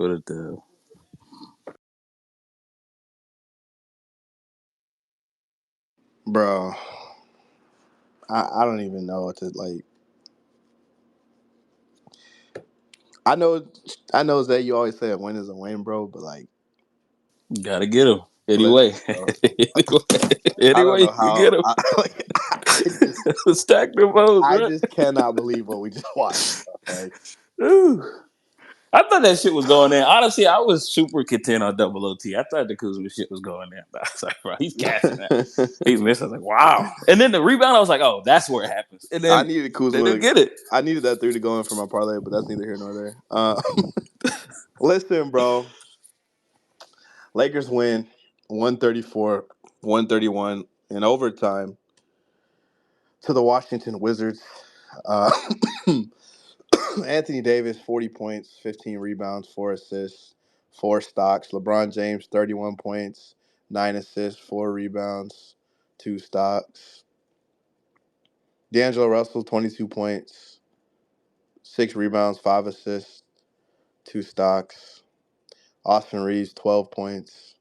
for the dub. Bro, I don't even know what to like. I know I know that you always say a win is a win, bro, but like, Gotta get him anyway. listen, bro. I don't anyway, know you how. get him. Like, I just Stack the votes, I bro. just cannot believe what we just watched. Bro. Like, Ooh. I thought that shit was going in. Honestly, I was super content on double OT. I thought the Kuzma shit was going in. I was like, bro, he's cashing that. He's missing. I was like, wow. And then the rebound, I was like, oh, that's where it happens. And I then needed they Kuzma. didn't get it. I needed that three to go in for my parlay, but that's neither here nor there. Listen, bro. Lakers win 134, 131 in overtime to the Washington Wizards. Uh, Anthony Davis, 40 points, 15 rebounds, 4 assists, 4 stocks. LeBron James, 31 points, 9 assists, 4 rebounds, 2 stocks. D'Angelo Russell, 22 points, 6 rebounds, 5 assists, 2 stocks. Austin Reeves, 12 points,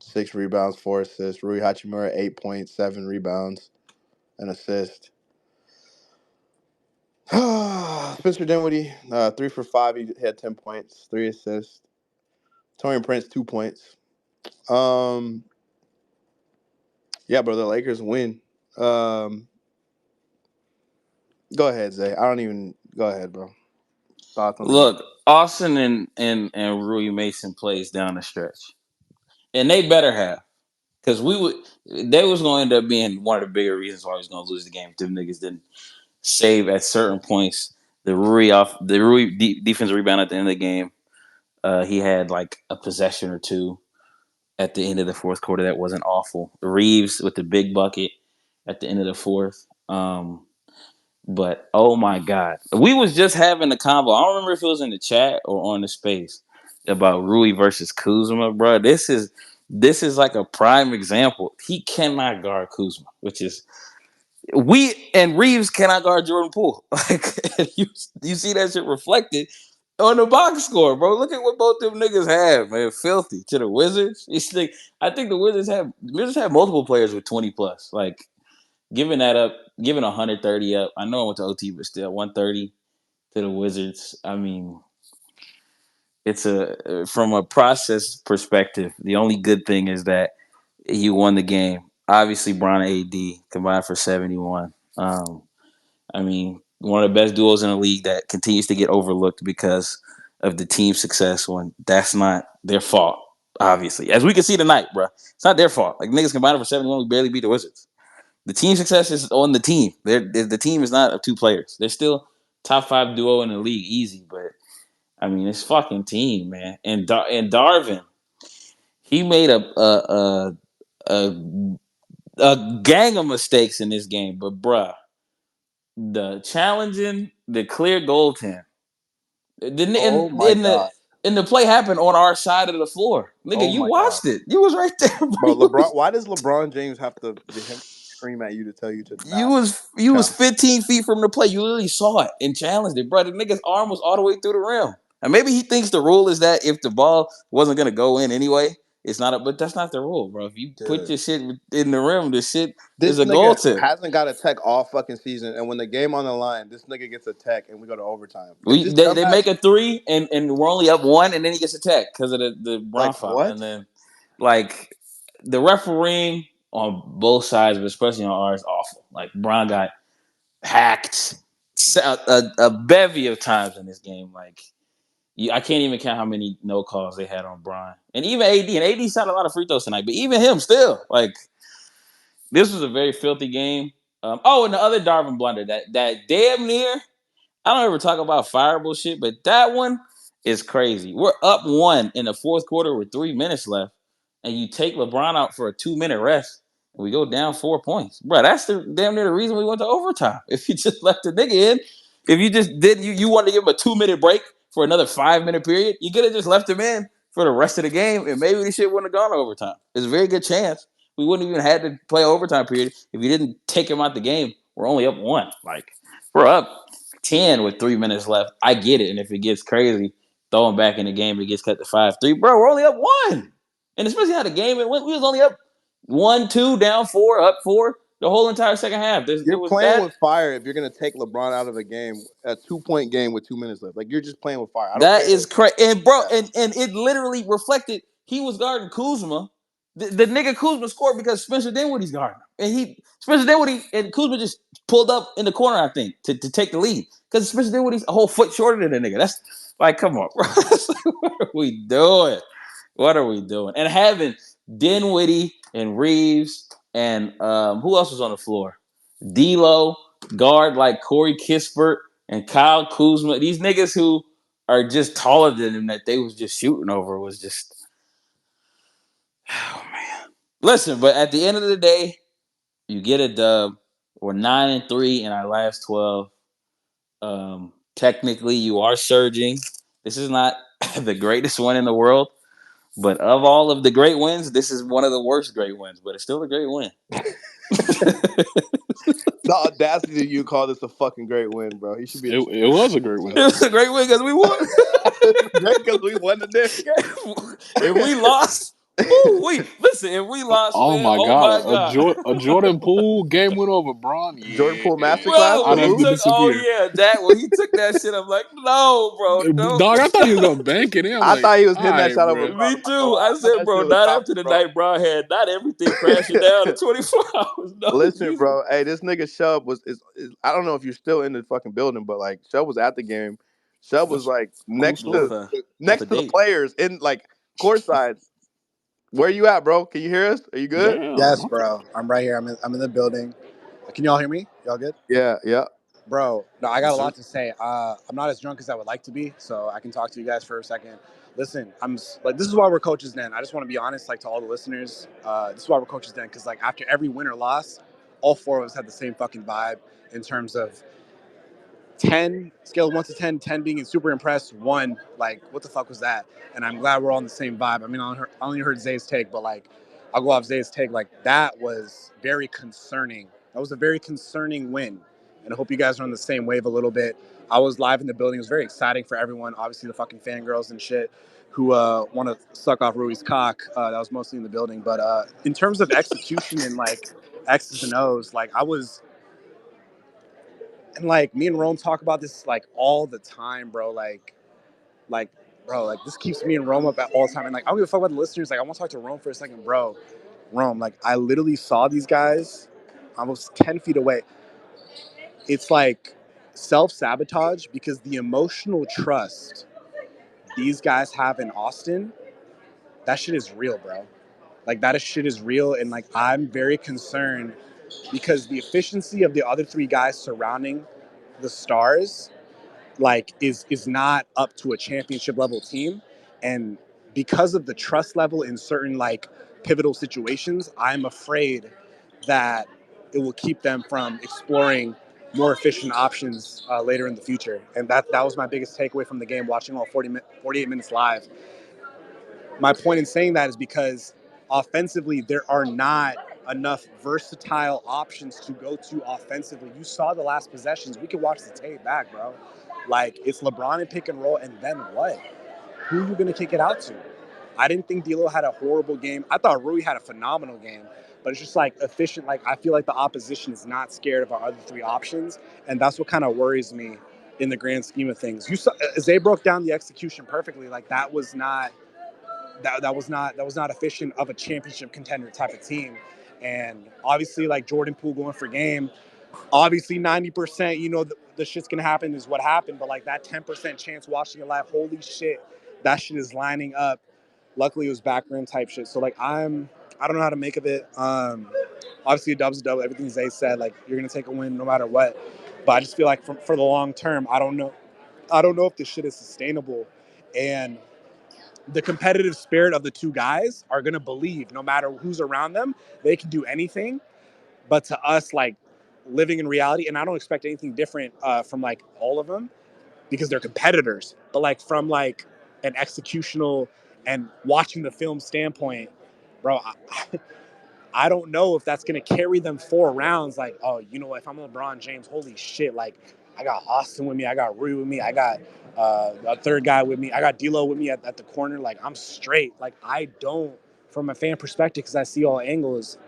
6 rebounds, 4 assists. Rui Hachimura, 8 points, 7 rebounds, an assist. Spencer Dinwiddie, 3 for 5. He had 10 points, 3 assists. Torian Prince, 2 points. Yeah, bro, the Lakers win. Go ahead, Zay. I don't even go ahead, bro. Thoughts on the game? Look, Austin and Rui Mason plays down the stretch. And they better have. Because they was going to end up being one of the bigger reasons why he was going to lose the game if them niggas didn't save at certain points. The Rui defensive rebound at the end of the game. He had like a possession or two at the end of the fourth quarter that wasn't awful. Reeves with the big bucket at the end of the fourth. But oh my god, we was just having a convo. I don't remember if it was in the chat or on the space about Rui versus Kuzma, bro. This is like a prime example. He cannot guard Kuzma, which is we and Reeves cannot guard Jordan Poole. Like you see that shit reflected on the box score, bro. Look at what both them niggas have, man. Filthy to the Wizards. I think the Wizards have multiple players with 20 plus. Like giving that up, giving 130 up. I know I went to OT, but still 130 to the Wizards. I mean, it's a from a process perspective. The only good thing is that you won the game. Obviously, Bron and AD combined for 71. I mean, one of the best duos in the league that continues to get overlooked because of the team success when that's not their fault, obviously. As we can see tonight, bro. It's not their fault. Like, niggas combined for 71, we barely beat the Wizards. The team success is on the team. The team is not of two players. They're still top 5 duo in the league, easy, but I mean, it's fucking team, man. And Darvin, he made a a gang of mistakes in this game, but bruh, the challenging, the clear goaltend. Oh In, my in the god. in the play happened on our side of the floor. Nigga, Oh you my god. watched it. You was right there, bro. Bro, LeBron. Why does LeBron James have to him scream at you to tell you to not You was challenge? 15 feet from the play. You literally saw it and challenged it, bro. The nigga's arm was all the way through the rim. And maybe he thinks the rule is that if the ball wasn't gonna go in anyway, it's not. But that's not the rule, bro. If you put Dude. your shit in the rim, the shit is This a goal nigga tip. hasn't got a tech all fucking season, and when the game on the line, this nigga gets a tech, and we go to overtime. Like We this they dumbass. make a three and we're only up one, and then he gets attacked because of the Bron Like foul, what? and then like the refereeing on both sides, but especially on ours, awful. Like Bron got hacked a bevy of times in this game. Like I can't even count how many no calls they had on Bron, and even AD shot a lot of free throws tonight, but even him still like this was a very filthy game. And the other Darvin blunder that damn near I don't ever talk about fireable shit, but that one is crazy. We're up one in the fourth quarter with 3 minutes left, and you take LeBron out for a 2 minute rest, and we go down 4 points. Bro, that's the damn near the reason we went to overtime. If you just left the nigga in, if you just did you wanted to give him a 2 minute break for another 5 minute period, you could have just left him in for the rest of the game, and maybe this shit wouldn't have gone to overtime. There's a very good chance we wouldn't even had to play overtime period if you didn't take him out the game. We're only up one. Like we're up 10 with 3 minutes left. I get it. And if it gets crazy, throwing back in the game, it gets cut to 5-3. Bro, we're only up one. And especially how the game it went, we was only up 1-2, down 4, up 4, the whole entire second half. There You're was playing that. with fire if you're gonna take LeBron out of a game, a 2-point game with 2 minutes left. Like you're just playing with fire. I don't That care. is crazy. And bro, Yeah. and it literally reflected he was guarding Kuzma. The nigga Kuzma scored because Spencer Dinwiddie's guarding him. And Spencer Dinwiddie and Kuzma just pulled up in the corner, I think, to take the lead. Because Spencer Dinwiddie's a whole foot shorter than the nigga. That's like, come on, bro. What are we doing? What are we doing? And having Dinwiddie and Reeves and who else was on the floor? D'Lo, guard like Corey Kispert and Kyle Kuzma. These niggas who are just taller than him that they was just shooting over was just, oh man. Listen, but at the end of the day, you get a dub. We're 9-3 in our last 12. Technically, you are surging. This is not the greatest one in the world, but of all of the great wins, this is one of the worst great wins. But it's still a great win. The audacity of you call this a fucking great win, bro. He should be. It was a great win. It was a great win because we won. It's great because we won the damn game. If we lost, woo, listen. If we lost, Oh man, my oh my god, god. A Jordan Poole game win over Braun. Jordan Yeah, Poole masterclass. Bro, I'd when he have to Salute. took, oh disagree. yeah, that when he took that shit, I'm like, no, bro, no. Dog, I thought he was gonna bank it in. I'm I like, thought he was all hitting that right, shot over bro. Brown. Me too. I I thought said, that bro, shit was not popping, after the bro. night Brown had, not everything crashing down in 24 hours. No, Listen, Jesus. bro. Hey, this nigga Shub is I don't know if you're still in the fucking building, but like Shub was at the game. Shub was That's like cool next With story. to a, with next a to the date. players in like courtside. Where you at, bro? Can you hear us? Are you good? Damn. Yes, Okay. bro. I'm right here. I'm in the building. Can y'all hear me? Y'all good? Yeah, yeah. Bro, no, I got Yes, a sir. lot to say. I'm not as drunk as I would like to be, so I can talk to you guys for a second. Listen, like this is why we're coaches then. I just want to be honest, like to all the listeners. This is why we're coaches then, because like after every win or loss, all four of us had the same fucking vibe in terms of 10, scale of 1 to 10, 10 being super impressed, 1, like, what the fuck was that? And I'm glad we're all on the same vibe. I mean, I only heard Zay's take, but, like, I'll go off Zay's take. Like, that was very concerning. That was a very concerning win. And I hope you guys are on the same wave a little bit. I was live in the building. It was very exciting for everyone. Obviously, the fucking fangirls and shit who want to suck off Rui's cock. That was mostly in the building. But in terms of execution and, like, X's and O's, like, I was and like me and Rome talk about this like all the time, bro. Like, bro, like this keeps me and Rome up at all the time. And like, I don't give a fuck about the listeners. Like, I want to talk to Rome for a second, bro. Rome, like, I literally saw these guys almost 10 feet away. It's like self sabotage because the emotional trust these guys have in Austin, that shit is real, bro. Like, that shit is real. And like, I'm very concerned because the efficiency of the other three guys surrounding the Stars like is not up to a championship level team, and because of the trust level in certain like pivotal situations, I'm afraid that it will keep them from exploring more efficient options later in the future. And that was my biggest takeaway from the game, watching all 48 minutes live. My point in saying that is because offensively there are not enough versatile options to go to offensively. You saw the last possessions. We could watch the tape back, bro. Like, it's LeBron and pick and roll, and then what? Who are you going to kick it out to? I didn't think D'Lo had a horrible game. I thought Rui had a phenomenal game, but it's just like efficient. Like, I feel like the opposition is not scared of our other three options, and that's what kind of worries me in the grand scheme of things. You saw Zay broke down the execution perfectly. Like, that was not efficient of a championship contender type of team. And obviously, like Jordan Poole going for game, obviously 90%, the shit's gonna happen is what happened. But like that 10% chance watching it live, holy shit, that shit is lining up. Luckily, it was back rim type shit. So like I don't know how to make of it. Obviously, a dub's a dub. Everything Zay said, like you're gonna take a win no matter what. But I just feel like for the long term, I don't know. I don't know if this shit is sustainable. And the competitive spirit of the two guys are going to believe no matter who's around them, they can do anything. But to us, like living in reality, and I don't expect anything different from like all of them because they're competitors, but like from like an executional and watching the film standpoint, bro, I don't know if that's going to carry them 4 rounds. Like, oh, if I'm LeBron James, holy shit, like I got Austin with me. I got Rui with me. I got a third guy with me. I got D'Lo with me at the corner. Like I'm straight. Like I don't, from a fan perspective, because I see all angles.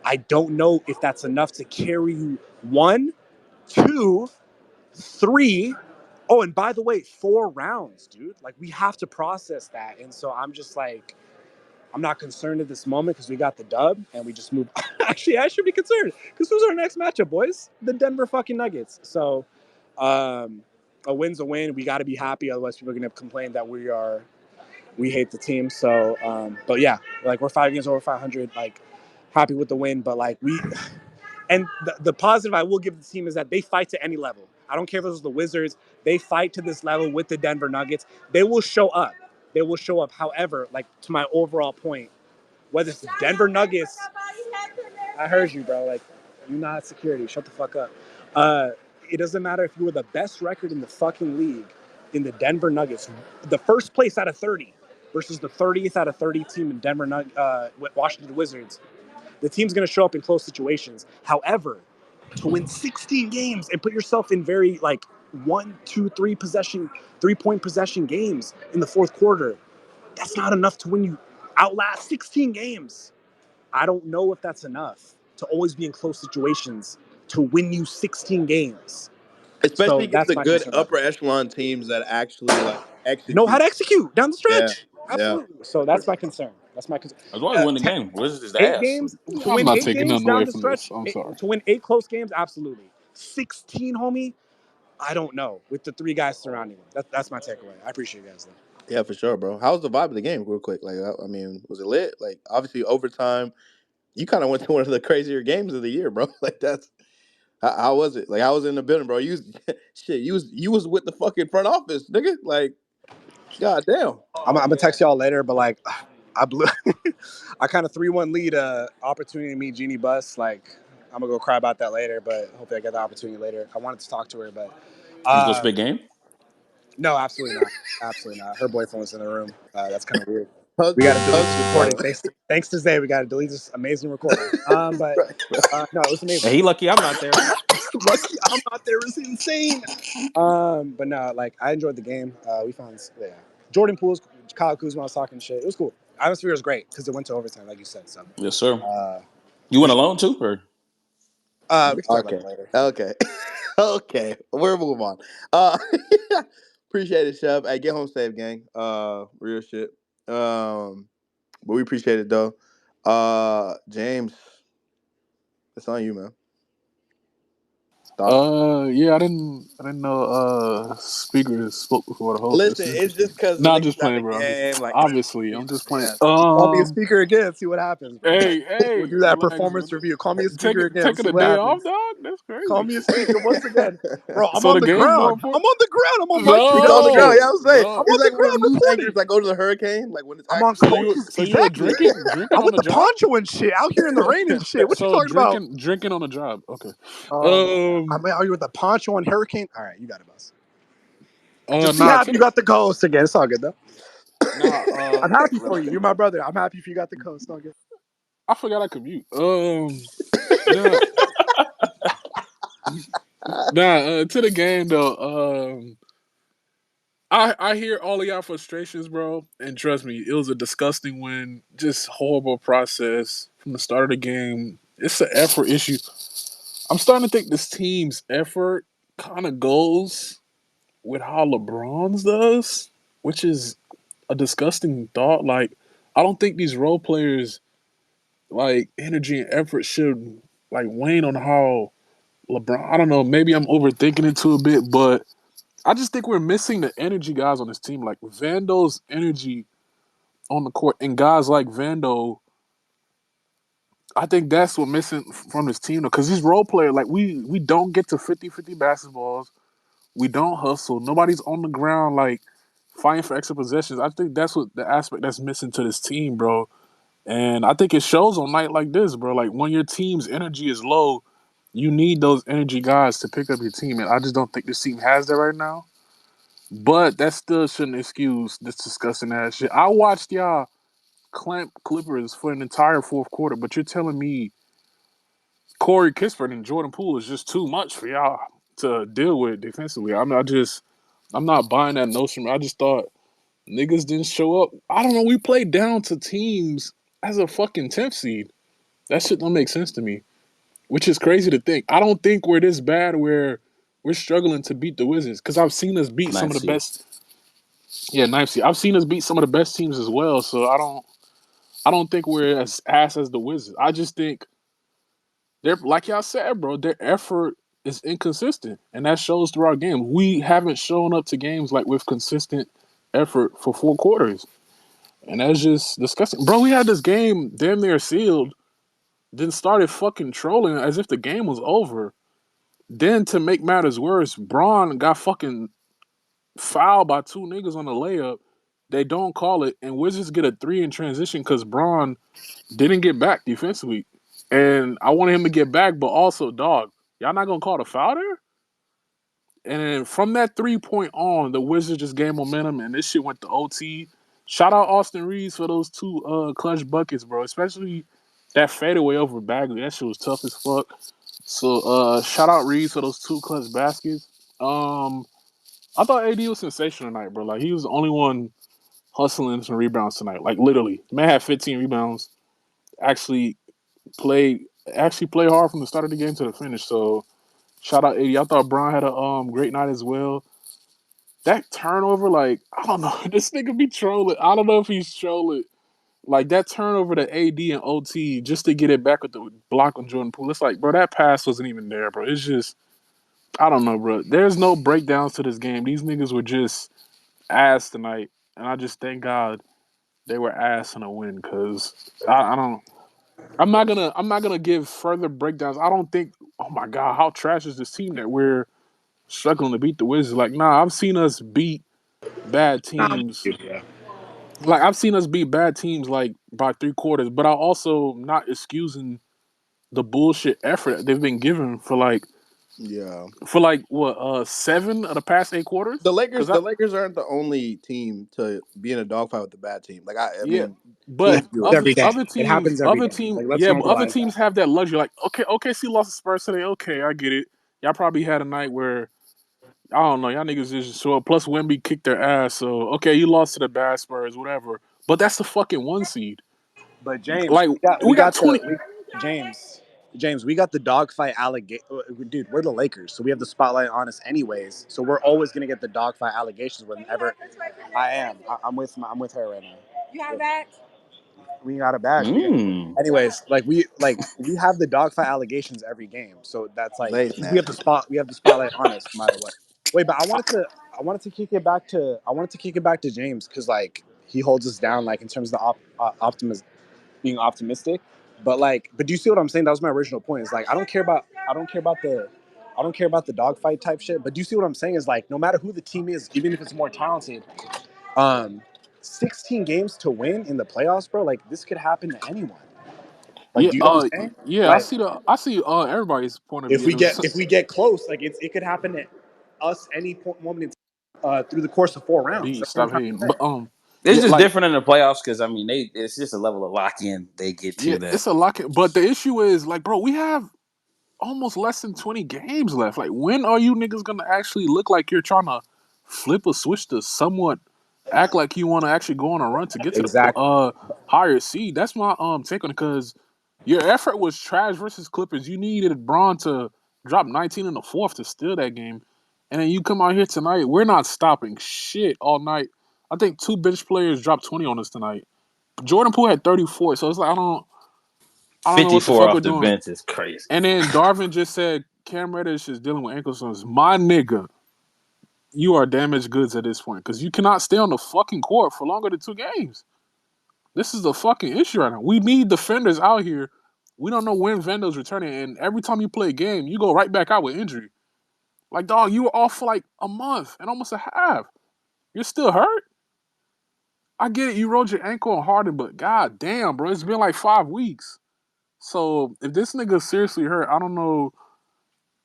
I don't know if that's enough to carry you 1, 2, 3. Oh, and by the way, 4 rounds, dude. Like we have to process that, and so I'm just like, I'm not concerned at this moment because we got the dub and we just moved. Actually, I should be concerned because who's our next matchup, boys? The Denver fucking Nuggets. So, a win's a win. We got to be happy, otherwise people are gonna complain that we hate the team. So, but yeah, like we're 5 games over 500. Like, happy with the win, but like and the positive I will give the team is that they fight to any level. I don't care if it was the Wizards. They fight to this level with the Denver Nuggets. They will show up. They will show up. However, like to my overall point, whether it's the Denver Nuggets, I heard you, bro. Like, you're not security. Shut the fuck up. It doesn't matter if you were the best record in the fucking league in the Denver Nuggets, the first place out of 30 versus the 30th out of 30 team in Washington Wizards. The team's going to show up in close situations. However, to win 16 games and put yourself in very like 1, 2, 3-point possession games in the fourth quarter, that's not enough to win you outlast 16 games. I don't know if that's enough to always be in close situations to win you 16 games. Especially So against that's the my good concern about upper it. echelon teams that actually like Know how execute. to execute down the Yeah, stretch. yeah. Absolutely. So that's my concern. That's my concern. That's why we win the game. Wizards is 8 ass. games to I'm win not 8 taking games nothing down away the from this. stretch. I'm sorry. To win 8 close games, absolutely. 16, homie. I don't know. With the 3 guys surrounding him, that's my takeaway. I appreciate you guys though. Yeah, for sure, bro. How was the vibe of the game, real quick? Like, I mean, was it lit? Like, obviously, overtime. You kind of went to one of the crazier games of the year, bro. Like, that's how was it? Like, I was in the building, bro. You was, shit. You was with the fucking front office, nigga. Like, goddamn. I'm gonna text y'all later, but like, I blew. I kind of 3-1 lead. Opportunity to meet Jeannie Buss. Like, I'm gonna go cry about that later, but hopefully I get the opportunity later. I wanted to talk to her, but You go spit game? no, absolutely not. Absolutely not. Her boyfriend was in the room. That's kind of weird. Hug, We got to delete hug this the recording. brother. Thanks to Zay, we got to delete this amazing recording. But Right, bro. no, it was And amazing. he lucky I'm not there. Lucky I'm not there is insane. But no, like I enjoyed the game. We found Jordan Poole's, Kyle Kuzma was talking shit. It was cool. Atmosphere was great because it went to overtime, like you said. So Yes, sir. uh, You went alone too, or we can talk about Okay. that later. Okay. Okay. We'll move on. Appreciate it, Chef. Hey, get home safe, gang. Real shit. But we appreciate it though. James, it's on you, man. Thoughts? Yeah, I didn't know speakers spoke before the host. That's Listen, it's interesting. just because the No, I'm niggas just at playing, the bro. game, like, Obviously, yeah, I'm just playing. yeah. Call me a speaker again. See what happens, bro. We'll Hey, do that relax, performance brother. review. Call me a speaker Taking again. We'll taking see a what day off, happens. dog. That's Call crazy. me a speaker once again, bro. I'm So on the the game's more ground. I'm important. on the ground. I'm on mic He's feed on the ground. No, Yeah, I upstairs. was saying. I'm no. It's on the like when ground them news anchors reporting. like go to the hurricane, like when it's I'm on actually. coaches. So you were Exactly. drinking I'm on with the the job? poncho and shit out here in the rain and shit. What you So talking about? drinking on the job. Okay. I'm out here with the poncho and hurricane. All right, you got it, boss. Just be Nah, happy you got the coast again. It's all good though. nah. I'm happy for you. You're my brother. I'm happy if you got the coast. It's all good. I forgot I could mute. Nah, to the game though. I hear all of y'all frustrations, bro, and trust me, it was a disgusting win. Just horrible process from the start of the game. It's an effort issue. I'm starting to think this team's effort kind of goes with how LeBron's does, which is a disgusting thought. Like, I don't think these role players like energy and effort should like wane on how LeBron. I don't know. Maybe I'm overthinking it too a bit, but I just think we're missing the energy guys on this team. Like Vando's energy on the court, and guys like Vando. I think that's what missing from this team, because these role players, like we don't get to 50-50 basketballs. We don't hustle. Nobody's on the ground like fighting for extra possessions. I think that's what the aspect that's missing to this team, bro. And I think it shows on night like this, bro. Like when your team's energy is low, you need those energy guys to pick up your team. And I just don't think this team has that right now. But that still shouldn't excuse this disgusting ass shit. I watched y'all clamp Clippers for an entire fourth quarter, but you're telling me Corey Kispert and Jordan Poole is just too much for y'all to deal with defensively. I'm not buying that notion. I just thought niggas didn't show up. I don't know. We played down to teams as a fucking 10th seed. That shit don't make sense to me, which is crazy to think. I don't think we're this bad where we're struggling to beat the Wizards because I've seen us beat some Ninth of the seed. best. Yeah, ninth seed. I've seen us beat some of the best teams as well. So I don't think we're as ass as the Wizards. I just think they're like y'all said, bro. Their effort is inconsistent, and that shows through our game. We haven't shown up to games like with consistent effort for 4 quarters, and that's just disgusting, bro. We had this game damn near sealed, then started fucking trolling as if the game was over. Then to make matters worse, Braun got fucking fouled by 2 niggas on the layup. They don't call it, and Wizards get a 3 in transition because Braun didn't get back defensively. And I wanted him to get back, but also, dog, y'all not gonna call the foul there? And then from that 3 point on, the Wizards just gained momentum, and this shit went to OT. Shout out Austin Reeves for those 2 clutch buckets, bro. Especially that fadeaway over Bagley. That shit was tough as fuck. So shout out Reeves for those 2 clutch baskets. I thought AD was sensational tonight, bro. Like he was the only one hustling some rebounds tonight. Like literally, man had 15 rebounds. Actually played play hard from the start of the game to the finish. So shout out AD. I thought Brown had a great night as well. That turnover, like I don't know, this nigga be trolling. I don't know if he's trolling. Like that turnover to AD and OT just to get it back with the block on Jordan Poole. It's like, bro, that pass wasn't even there, bro. It's just I don't know, bro. There's no breakdowns to this game. These niggas were just ass tonight, and I just thank God they were ass in a win because I don't. I'm not gonna give further breakdowns. I don't think. Oh my God, how trash is this team that we're struggling to beat the Wizards? Like, nah, I've seen us beat bad teams. Yeah. Like, I've seen us beat bad teams like by 3 quarters, but I also not excusing the bullshit effort they've been given Yeah. for like what 7 of the past 8 quarters. The Because Lakers, I the Lakers aren't the only team to be in a dogfight with the bad team. Like I yeah, mean, It but teams do happens it. other every day. It happens every other day. teams, Like let's yeah, but other normalize that. teams have that luxury. Like, okay, OKC lost to Spurs today. Okay, I get it. Y'all probably had a night where I don't know. Y'all niggas just show up. Plus, Wemby kicked their ass. So, okay, you lost to the bad Spurs, whatever. But that's the fucking 1 seed. But James, Like, we we got got 20. James. James, we got the dogfight allegation. Dude, we're the Lakers, so we have the spotlight on us anyways. So we're always gonna get the dogfight allegations whenever. I am. I'm with her right now. You have a badge? We got a badge. Mm. Anyways, we have the dogfight allegations every game, so that's like Lay's nasty. we have the spotlight on us no matter what. Wait, but I wanted to kick it back to James because like he holds us down like in terms of the optimism being optimistic. But do you see what I'm saying? That was my original point. Is like I don't care about the dogfight type shit. But do you see what I'm saying? Is like no matter who the team is, even if it's more talented, um, 16 games to win in the playoffs, bro. Like this could happen to anyone. Like, Yeah, do you know what I'm saying? yeah, Like I see everybody's point of if view. we And get if we get close, like it could happen to us any moment in through the course of 4 rounds. B, That's what I'm stop trying hating. to say. But It's yeah, just like different in the playoffs because I mean it's just a level of lock in they get yeah, to that. it's a lot. But the issue is like, bro, we have almost less than 20 games left. Like, when are you niggas gonna actually look like you're trying to flip a switch to somewhat act like you want to actually go on a run to get to the Exactly. higher seed? That's my take on it because your effort was trash versus Clippers. You needed Braun to drop 19 in the fourth to steal that game, and then you come out here tonight. We're not stopping shit all night. I think 2 bench players dropped 20 on us tonight. Jordan Poole had 34, so it's like I don't know what the 54 fuck we're off the doing. bench is crazy. And then Darvin just said Cam Reddish is dealing with ankle soreness. My nigga, you are damaged goods at this point because you cannot stay on the fucking court for longer than 2 games. This is a fucking issue right now. We need defenders out here. We don't know when Vando's returning, and every time you play a game, you go right back out with injury. Like, dog, you were off for like a month and almost a half. You're still hurt? I get it, you rolled your ankle on Harden, but god damn, bro, it's been like 5 weeks. So if this nigga seriously hurt, I don't know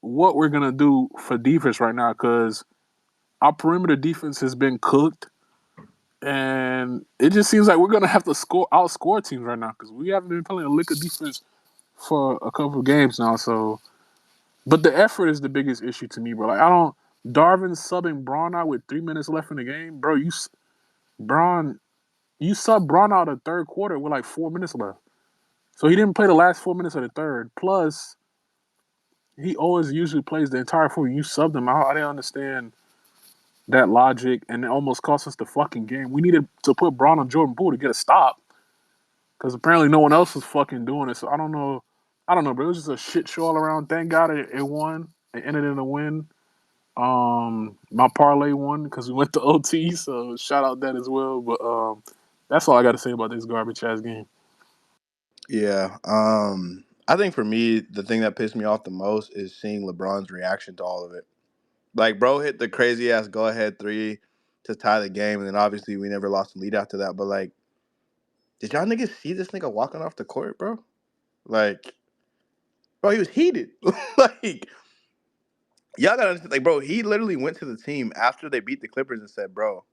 what we're gonna do for defense right now because our perimeter defense has been cooked, and it just seems like we're gonna have to outscore teams right now because we haven't been playing a lick of defense for a couple of games now. So But the effort is the biggest issue to me, bro. Like I don't. Darvin subbing Braun out with 3 minutes left in the game, bro. Braun, you sub Braun out of third quarter with like 4 minutes left, so he didn't play the last 4 minutes of the third. Plus, he always usually plays the entire four. You subbed him out. I didn't understand that logic, and it almost cost us the fucking game. We needed to put Braun on Jordan Poole to get a stop, because apparently no one else was fucking doing it. So I don't know. I don't know, but it was just a shit show all around. Thank God it won. It ended in a win. My parlay won because we went to OT, so shout out that as well. But that's all I got to say about this garbage ass game. Yeah. I think for me, the thing that pissed me off the most is seeing LeBron's reaction to all of it. Like, bro hit the crazy ass go ahead three to tie the game, and then obviously we never lost the lead after that. But like, did y'all niggas see this nigga walking off the court, bro? Like, bro, he was heated. Like, y'all gotta understand, like, bro, he literally went to the team after they beat the Clippers and said, bro,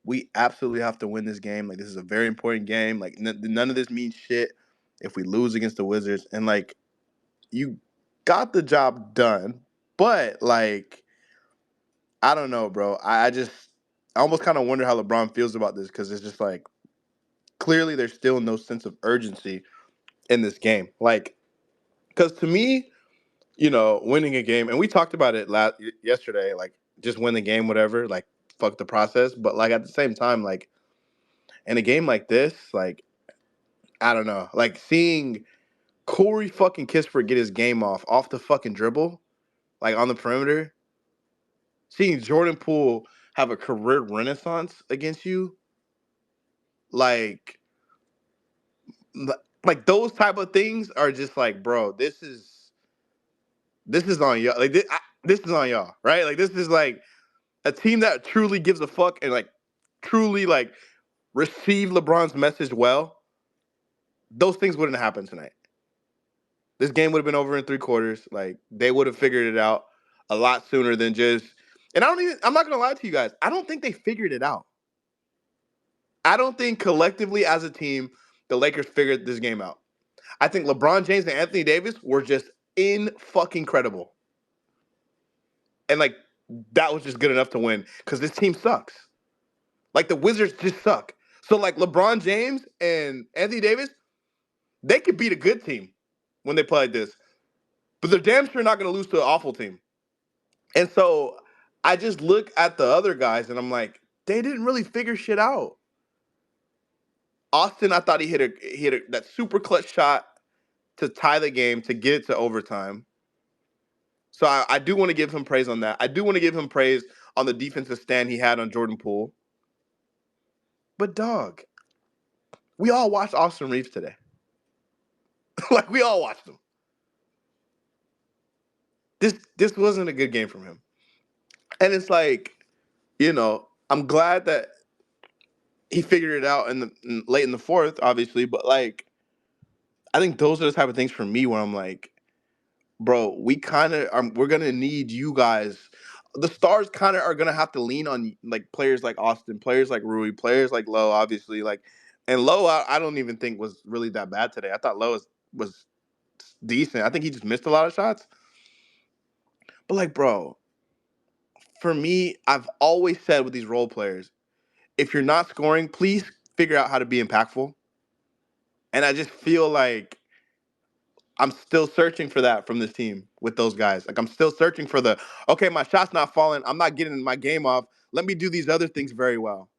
we absolutely have to win this game. Like, this is a very important game. Like, none of this means shit if we lose against the Wizards. And like, you got the job done, but like, I don't know, bro. I almost kind of wonder how LeBron feels about this, because it's just like, clearly there's still no sense of urgency in this game. Like, because to me, winning a game, and we talked about it yesterday, like, just win the game, whatever, like, fuck the process. But like, at the same time, like, in a game like this, like, I don't know, like, seeing Corey fucking Kispert get his game off the fucking dribble, like, on the perimeter, seeing Jordan Poole have a career renaissance against you, like, those type of things are just like, bro, this is on y'all. Like, this is on y'all, right? Like, this is like a team that truly gives a fuck and like truly like receive LeBron's message well. Those things wouldn't happen tonight. This game would have been over in 3 quarters. Like, they would have figured it out a lot sooner than just. And I'm not gonna lie to you guys. I don't think they figured it out. I don't think collectively as a team the Lakers figured this game out. I think LeBron James and Anthony Davis were just in fucking credible. And like, that was just good enough to win, because this team sucks. Like, the Wizards just suck. So like, LeBron James and Anthony Davis, they could beat a good team when they play like this. But they're damn sure not going to lose to an awful team. And so I just look at the other guys and I'm like, they didn't really figure shit out. Austin, I thought he hit that super clutch shot to tie the game, to get it to overtime. So I do want to give him praise on that. I do want to give him praise on the defensive stand he had on Jordan Poole. But dog, we all watched Austin Reeves today. Like, we all watched him. This wasn't a good game from him. And it's like, I'm glad that he figured it out late in the fourth, obviously. But like, I think those are the type of things for me where I'm like, bro, we're gonna need you guys. The stars kind of are gonna have to lean on like players like Austin, players like Rui, players like Lowe, obviously. Like, and Lowe, I don't even think was really that bad today. I thought Lowe was decent. I think he just missed a lot of shots. But like, bro, for me, I've always said with these role players, if you're not scoring, please figure out how to be impactful. And I just feel like I'm still searching for that from this team with those guys. Like, I'm still searching for okay, my shot's not falling. I'm not getting my game off. Let me do these other things very well.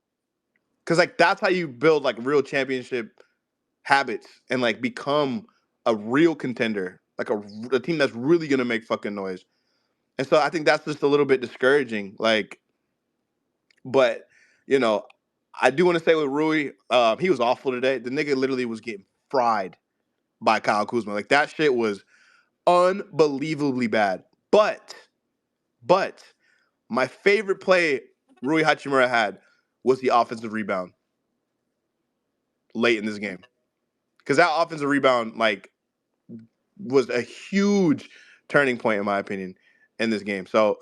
Because, like, that's how you build, like, real championship habits and, like, become a real contender. Like, a team that's really going to make fucking noise. And so I think that's just a little bit discouraging. Like, but, I do want to say with Rui, he was awful today. The nigga literally was getting fried by Kyle Kuzma. Like, that shit was unbelievably bad. But my favorite play Rui Hachimura had was the offensive rebound late in this game. Because that offensive rebound, like, was a huge turning point, in my opinion, in this game. So,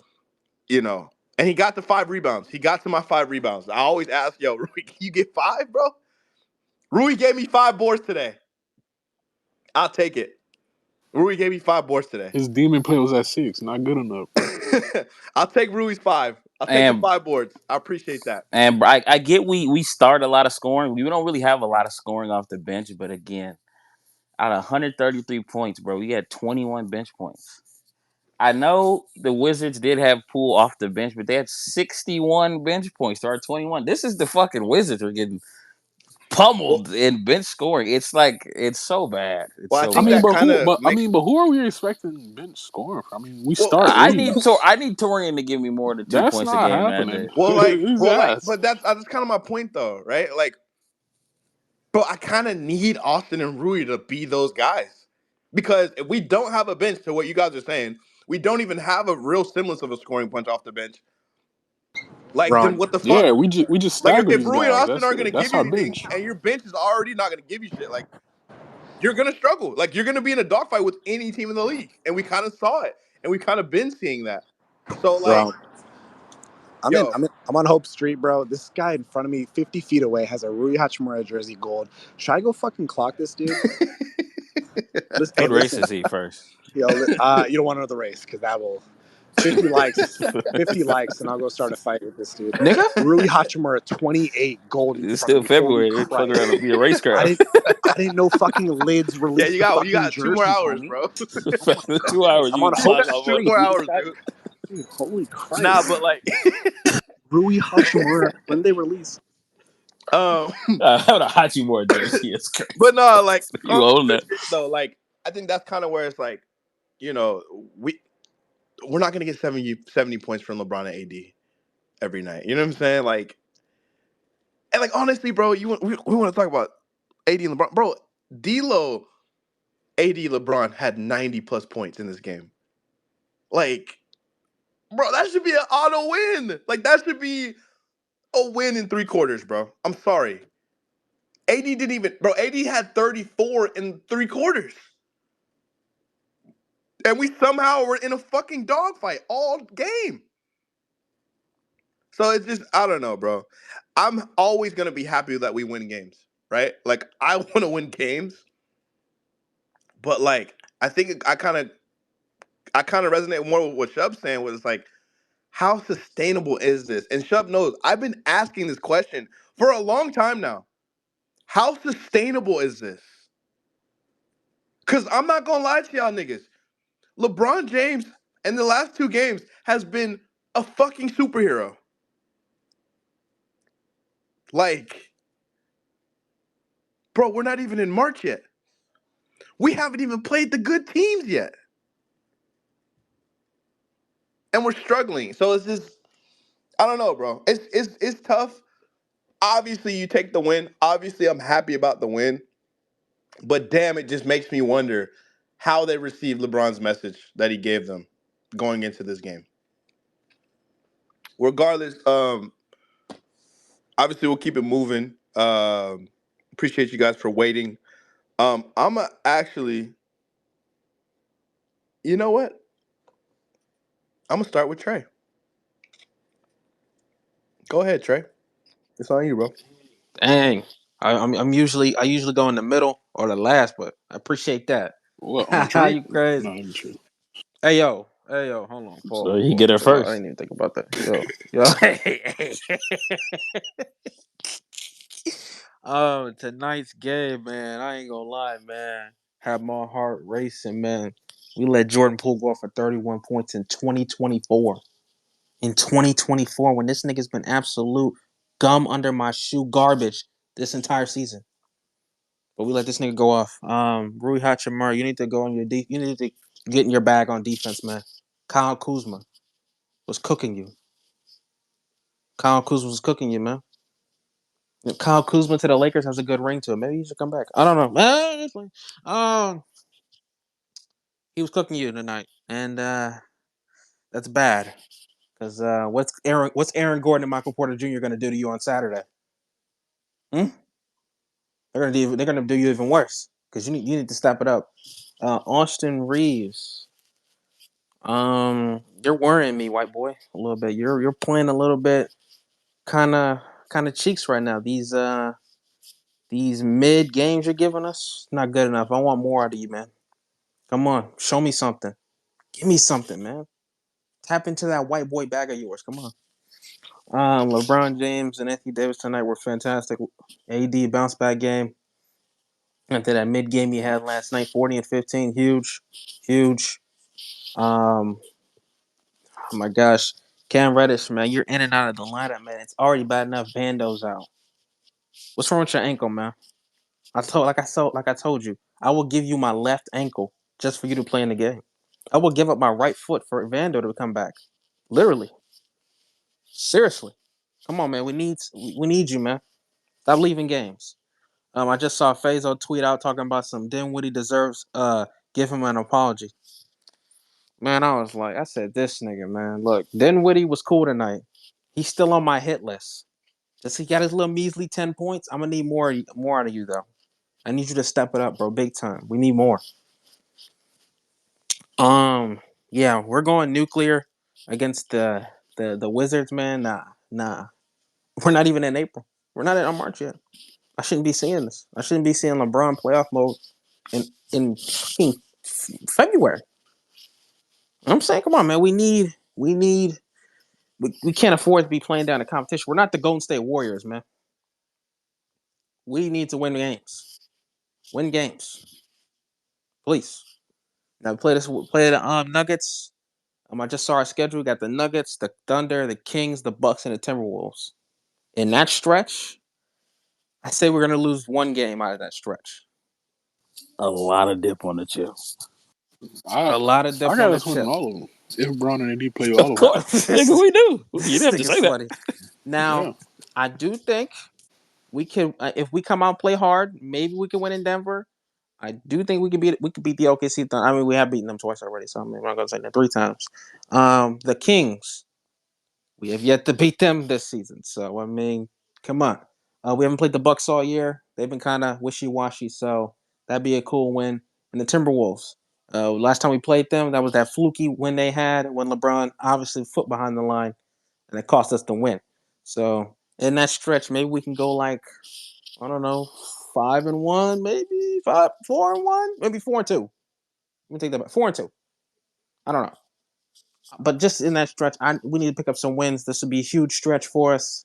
and he got to 5 rebounds. He got to my 5 rebounds. I always ask, yo, Rui, can you get 5, bro? Rui gave me 5 boards today. I'll take it. Rui gave me 5 boards today. His demon play was at 6. Not good enough. I'll take Rui's 5. I'll take the And 5 boards. I appreciate that. and I get we start a lot of scoring. We don't really have a lot of scoring off the bench, but again, out of 133 points, bro, we had 21 bench points. I know the Wizards did have Poole off the bench, but they had 61 bench points to our 21. This is the fucking Wizards are getting Well, pummeled in bench scoring. It's like it's so bad. It's well, I so I think mean, bad. that but kind who? of But I makes. mean, but who are we expecting bench scoring? I mean, we Well, start Reeves. I need Torian to give me more than two That's points a not game, man. happening. His well, like, ass. but that's kind of my point, though, right? Like, bro, I kind of need Austin and Rui to be those guys because if we don't have a bench, to what you guys are saying, we don't even have a real semblance of a scoring punch off the bench. Like, then Ron. what the fuck? Yeah, we just Like, stagger if these Rui and guys. Austin That's aren't gonna it. give That's you our anything, bench. and your bench is already not gonna give you shit, like you're gonna struggle. Like, you're gonna be in a dogfight with any team in the league, and we kind of saw it, and we kind of been seeing that. So, like, Bro, I'm in. yo, I'm on Hope Street, bro. This guy in front of me, 50 feet away, has a Rui Hachimura jersey gold. Should I go fucking clock this dude? Hey, What race listen, is he first? yo, you don't want to know the race because that will 50 likes, 50 likes, and I'll go start a fight with this dude. Nigga, Rui Hachimura, 28 gold in it's front of still me. Holy February. They fuck Christ! around and be a race I crowd. didn't, I didn't know fucking lids yeah, released you the got fucking 2 more jerseys, hours, homie. bro. Oh my 2 hours, I'm you on can You Hope clock got off. 2 What? Street, more dude. This hours, guy, dude. dude, holy Nah, Christ! but like, Rui Hachimura, when they release. um, Having a Hachimura jersey is crazy. but no, like, You own real that? shit, though, like, I think that's kind of where it's like, you know, we're not gonna get 70 points from LeBron and AD every night. You know what I'm saying? Like, and like honestly, bro, we want to talk about AD and LeBron, bro. D'Lo, AD, LeBron had 90 plus points in this game. Like, bro, that should be an auto win. Like, that should be a win in 3 quarters, bro. I'm sorry. AD didn't even, bro. AD had 34 in 3 quarters, and we somehow were in a fucking dogfight all game. So it's just, I don't know, bro. I'm always gonna be happy that we win games, right? Like, I want to win games, but like, I think I kind of resonate more with what Shub's saying. Was like, how sustainable is this? And Shub knows I've been asking this question for a long time now. How sustainable is this? Because I'm not gonna lie to y'all niggas. LeBron James in the last 2 games has been a fucking superhero. Like, bro, we're not even in March yet. We haven't even played the good teams yet. And we're struggling. So it's just, I don't know, bro. It's tough. Obviously, you take the win. Obviously, I'm happy about the win. But damn, it just makes me wonder how they received LeBron's message that he gave them going into this game. Regardless, obviously we'll keep it moving. Appreciate you guys for waiting. I'm actually, you know what? I'm gonna start with Trey. Go ahead, Trey. It's on you, bro. Dang. I usually go in the middle or the last, but I appreciate that. What, on Trey? You crazy. Not even true. Hey yo, hold on, So pause, he get pause. it Chill out. I first. didn't even think about that. Yo. Tonight's game, man. I ain't gonna lie, man. Had my heart racing, man. We let Jordan Poole go off for 31 points in 2024. In 2024, when this nigga's been absolute gum under my shoe garbage this entire season. But we let this nigga go off. Rui Hachimura, you need to go on you need to get in your bag on defense, man. Kyle Kuzma was cooking you. Kyle Kuzma was cooking you, man. If Kyle Kuzma to the Lakers has a good ring to it. Maybe he should come back. I don't know. He was cooking you tonight, and that's bad. Because what's Aaron Gordon and Michael Porter Jr. going to do to you on Saturday? Hmm? They're gonna do you even worse because you need to step it up. Austin Reeves. You're worrying me, white boy, a little bit. You're playing a little bit, kind of cheeks right now. These mid games you're giving us not good enough. I want more out of you, man. Come on, show me something. Give me something, man. Tap into that white boy bag of yours. Come on. LeBron James and Anthony Davis tonight were fantastic. AD bounce back game. After that mid game he had last night, 40 and 15, huge, huge. Oh my gosh, Cam Reddish, man, you're in and out of the lineup, man. It's already bad enough. Vando's out. What's wrong with your ankle, man? Like I told you, I will give you my left ankle just for you to play in the game. I will give up my right foot for Vando to come back. Literally, seriously. Come on, man. We need you, man. Stop leaving games. I just saw Fazo tweet out talking about some Dinwiddie deserves give him an apology. Man, I said this nigga, man. Look, Dinwiddie was cool tonight. He's still on my hit list. Just he got his little measly 10 points. I'm gonna need more out of you though. I need you to step it up, bro. Big time. We need more. Yeah, we're going nuclear against the Wizards, man. Nah. We're not even in April. We're not in March yet. I shouldn't be seeing this. I shouldn't be seeing LeBron playoff mode in fucking February. I'm saying, come on, man. We can't afford to be playing down the competition. We're not the Golden State Warriors, man. We need to win games. Win games, please. Now play the Nuggets. I just saw our schedule. We got the Nuggets, the Thunder, the Kings, the Bucks, and the Timberwolves. In that stretch, I say we're gonna lose one game out of that stretch. A lot of dip on the chip. I A lot of dip got on the us winning chip. all of them. If Brown and AD play all Of of them. course, nigga, we do. You didn't have to This say nigga's that. funny. Now, Yeah. I do think we can if we come out and play hard, maybe we can win in Denver. I do think we could beat the OKC. I mean, we have beaten them twice already, so I'm not gonna say that 3 times. The Kings, we have yet to beat them this season. So I mean, come on. We haven't played the Bucks all year. They've been kind of wishy-washy, so that'd be a cool win. And the Timberwolves. Last time we played them, that was that fluky win they had when LeBron obviously foot behind the line, and it cost us the win. So in that stretch, maybe we can go like I don't know, 5-1, maybe 4-1, maybe 4-2. Let me take that back. 4-2. I don't know, but just in that stretch, we need to pick up some wins. This would be a huge stretch for us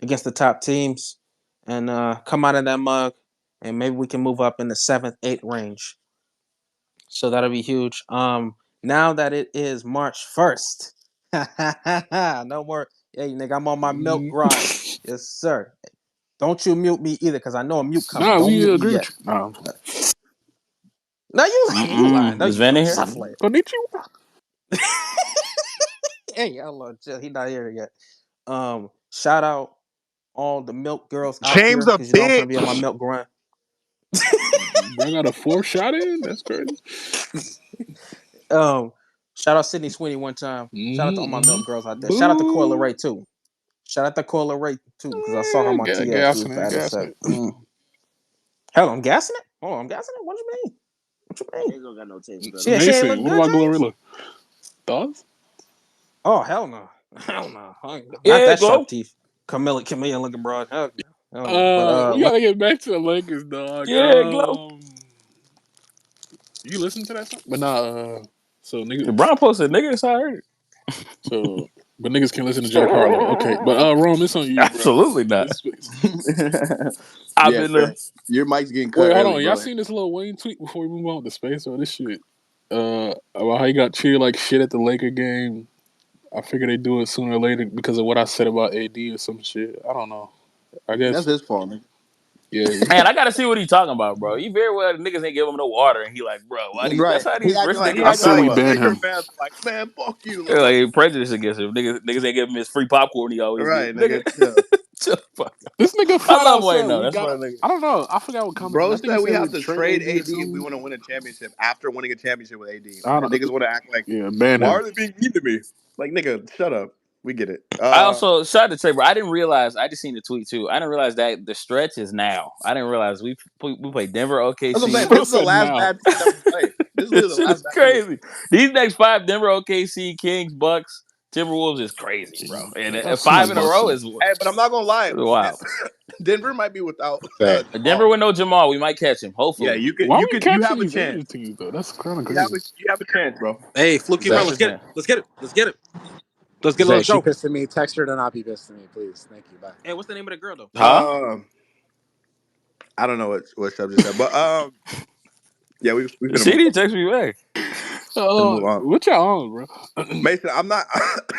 against the top teams, and come out of that mug, and maybe we can move up in the 7th, 8th range. So that'll be huge. Now that it is March 1st, no more. Hey, nigga, I'm on my milk grind. Yes, sir. Don't you mute me either, because I know a mute coming. Nah, Don't we mute me agree yet. with you. Nah. No, you lying. No, Is you Van in don't. here? Stop playing. Konnichiwa. Hey, hello, chill. He not here yet. Shout out all the milk girls out here James a because you know I'm trying to be on my bitch. milk grind. Bro got a 4th shot in? That's crazy. Um, shout out Sydney Sweeney one time. Shout out to all my milk girls out there. Shout out to Coyle Ray too. Shout out to Coyle Ray too because I saw her on my TF. She was bad as Gassing heck. it. Hell, I'm gassing it. Oh, I'm gassing it. What do you mean? What you mean? Ain't got no taste better. She ain't Mason, look what good, about James. Glorilla? Thoughts? Oh hell no, hell no. Not Yeah, that go. sharp teeth. Camilla looking broad. Hell no. But We gotta get back to the Lakers, dog. Yeah, glow. You listen to that song? But nah, so niggas LeBron posted niggas. I heard but niggas can listen to Jack Harlow. Okay. But Rome, it's on you, bro. Absolutely not. I've Yeah, been sir. there. Your mic's getting cut Wait, hold early, on. Y'all brother. seen this Lil Wayne tweet before we move on to space or this shit? About how he got treated like shit at the Laker game. I figure they do it sooner or later because of what I said about AD or some shit. I don't know. I That's guess his fault, nigga. yeah. Man, I gotta see what he's talking about, bro. He very well niggas ain't give him no water, and he like, bro, why do you? That's Right. how He these acting rich like niggas I be said talking we about. ban Laker him. fans are like, man, fuck you, They're LeBron. like prejudice against him. Niggas ain't giving him his free popcorn he always Right, get. Nigga, nigga. Chill. chill the fuck out. This nigga I flat love out Wayne said though. we That's my got. nigga. I don't know. I forgot what comment. Bro I think he said we said have we to trade trade AD or AD if we something. want to win a championship after winning a championship with AD. I And don't. niggas want to act like, Yeah, ban why him. are they being mean to me? Like, nigga, shut up. We get it. I also shout out to Trey, bro. I didn't realize. I just seen the tweet too. I didn't realize that the stretch is now. I didn't realize we play Denver, That's what I'm saying. OKC. This Phil is the said last now. bad team that we play. This is literally This the shit last is bad team we play. crazy. These next 5: Denver, OKC, Kings, Bucks, Timberwolves is crazy, bro. And That's too 5 much in a row bullshit. is Hey, but I'm not gonna lie. wow. Denver might be without Fact. Denver Jamal. with no Jamal, we might catch him. Yeah, Hopefully. Why we you catching have a these chance. Asian teams though? That's kind of You have crazy. a chance, bro. Hey, Fluky, bro, Zach. let's get it. Let's get it. Let's get it. Let's get a little Zach, she show. pissed at me. Text her to not be pissed at me, please. Thank you. Bye. Hey, what's the name of the girl though? Huh? I don't know what subject said, but yeah, we gonna She move didn't text me back. gonna move on. What y'all on, bro? Mason, I'm not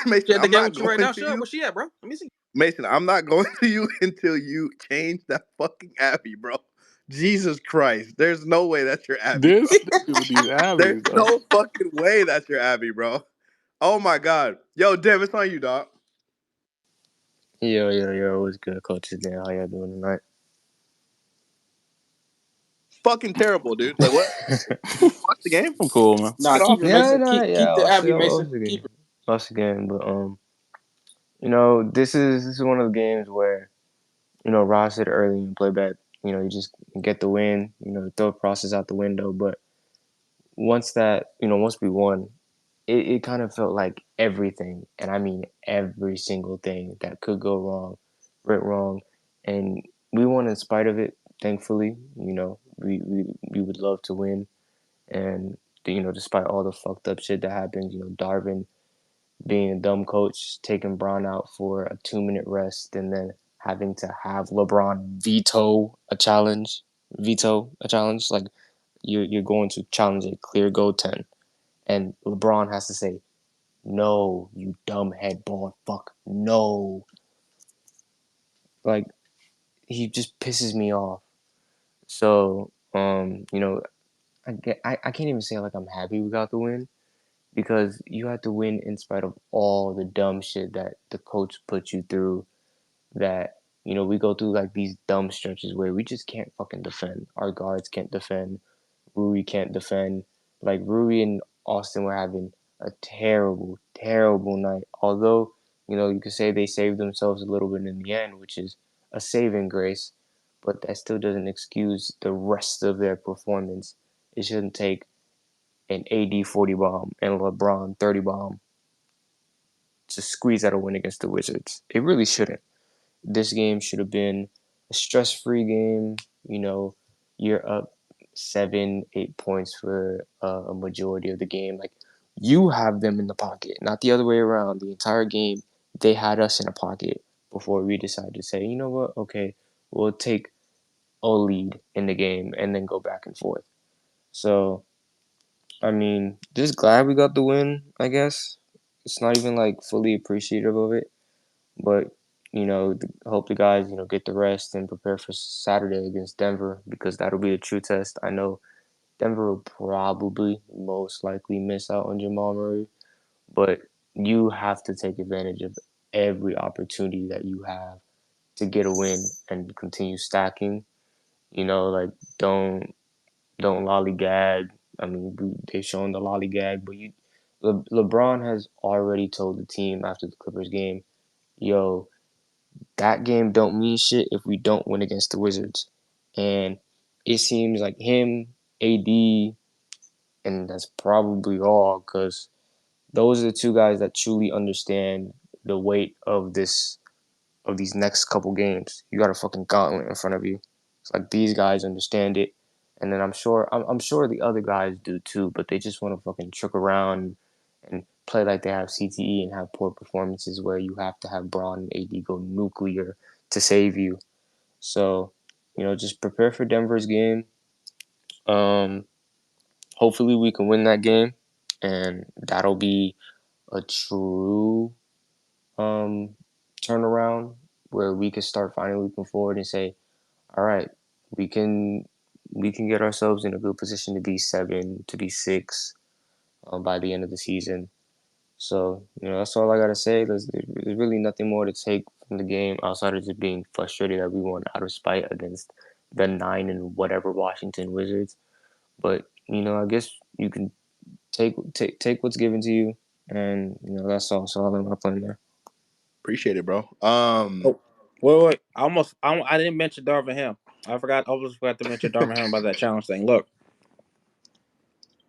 She Mason. at the I'm game not with you right going now. to Shut up. you. Where she at, bro? Let me see. Mason, I'm not going to you until you change that fucking Abby, bro. Jesus Christ. There's no way that's your Abby, bro. This nigga with these There's Abbeys, though. no fucking way that's your Abby, bro. Oh my god. Yo, Dev, it's on you, dog. Yo, what's good, coaches? Dan, how y'all doing tonight? Fucking terrible, dude. Like what? Did you watch the game? I'm cool, man. Nah, Get off. keep it, Mason. Keep the Abby, Mason. Keep it. Lost the game, but you know, this is one of the games where, you know, Ross said earlier in playback, you know, you just get the win, you know, the thought process out the window, but once we won, it kind of felt like everything, and I mean every single thing that could go wrong, went wrong, and we won in spite of it. Thankfully, you know, we would love to win, and you know, despite all the fucked up shit that happened, you know, Darvin being a dumb coach, taking Braun out for a 2 minute rest, and then having to have LeBron veto a challenge, like you're going to challenge a clear goal 10, and LeBron has to say no, you dumb headball, fuck, no. Like, he just pisses me off. So, you know, I can't even say like I'm happy we got the win because you had to win in spite of all the dumb shit that the coach put you through. That, you know, we go through like these dumb stretches where we just can't fucking defend. Our guards can't defend. Rui can't defend. Like Rui and Austin were having a terrible, terrible night. Although, you know, you could say they saved themselves a little bit in the end, which is a saving grace, but that still doesn't excuse the rest of their performance. It shouldn't take an AD 40 bomb and LeBron 30 bomb to squeeze out a win against the Wizards. It really shouldn't. This game should have been a stress-free game. You know, you're up 7, 8 points for a majority of the game. Like, you have them in the pocket, not the other way around. The entire game, they had us in a pocket before we decided to say, you know what, okay, we'll take a lead in the game and then go back and forth. So, I mean, just glad we got the win, I guess. It's not even like fully appreciative of it. But, you know, hope the guys, you know, get the rest and prepare for Saturday against Denver because that'll be a true test. I know Denver will probably most likely miss out on Jamal Murray, but you have to take advantage of every opportunity that you have to get a win and continue stacking. You know, like don't lollygag. I mean, they've shown the lollygag, but LeBron has already told the team after the Clippers game, yo, that game don't mean shit if we don't win against the Wizards. And it seems like him, AD, and that's probably all because those are the two guys that truly understand the weight of these next couple games. You got a fucking gauntlet in front of you. It's like these guys understand it, and then I'm sure the other guys do too, but they just want to fucking trick around and play like they have CTE and have poor performances where you have to have Braun and AD go nuclear to save you. So, you know, just prepare for Denver's game. Um, Hopefully we can win that game, and that'll be a true turnaround where we can start finally looking forward and say, all right, we can get ourselves in a good position to be 7, to be 6 by the end of the season. So, you know, that's all I gotta say. There's really nothing more to take from the game outside of just being frustrated that we won out of spite against the 9 and whatever Washington Wizards. But, you know, I guess you can take what's given to you, and you know that's all. So I'll end my plan there. Appreciate it, bro. Oh, wait. I didn't mention Darvin Ham. I almost forgot to mention Darvin Ham about that challenge thing. Look,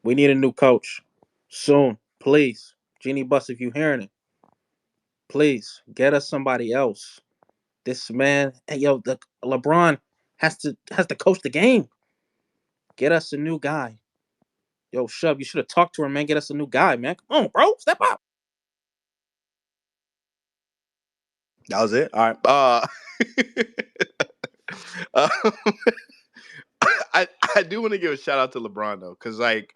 we need a new coach soon, please. Jeannie Buss, if you hearing it, Please get us somebody else. This man, hey yo, the LeBron has to coach the game. Get us a new guy. Yo, Shub, you should have talked to her, man. Get us a new guy, man. Come on, bro. Step up. That was it. All right. Uh, I I do want to give a shout out to LeBron though, because like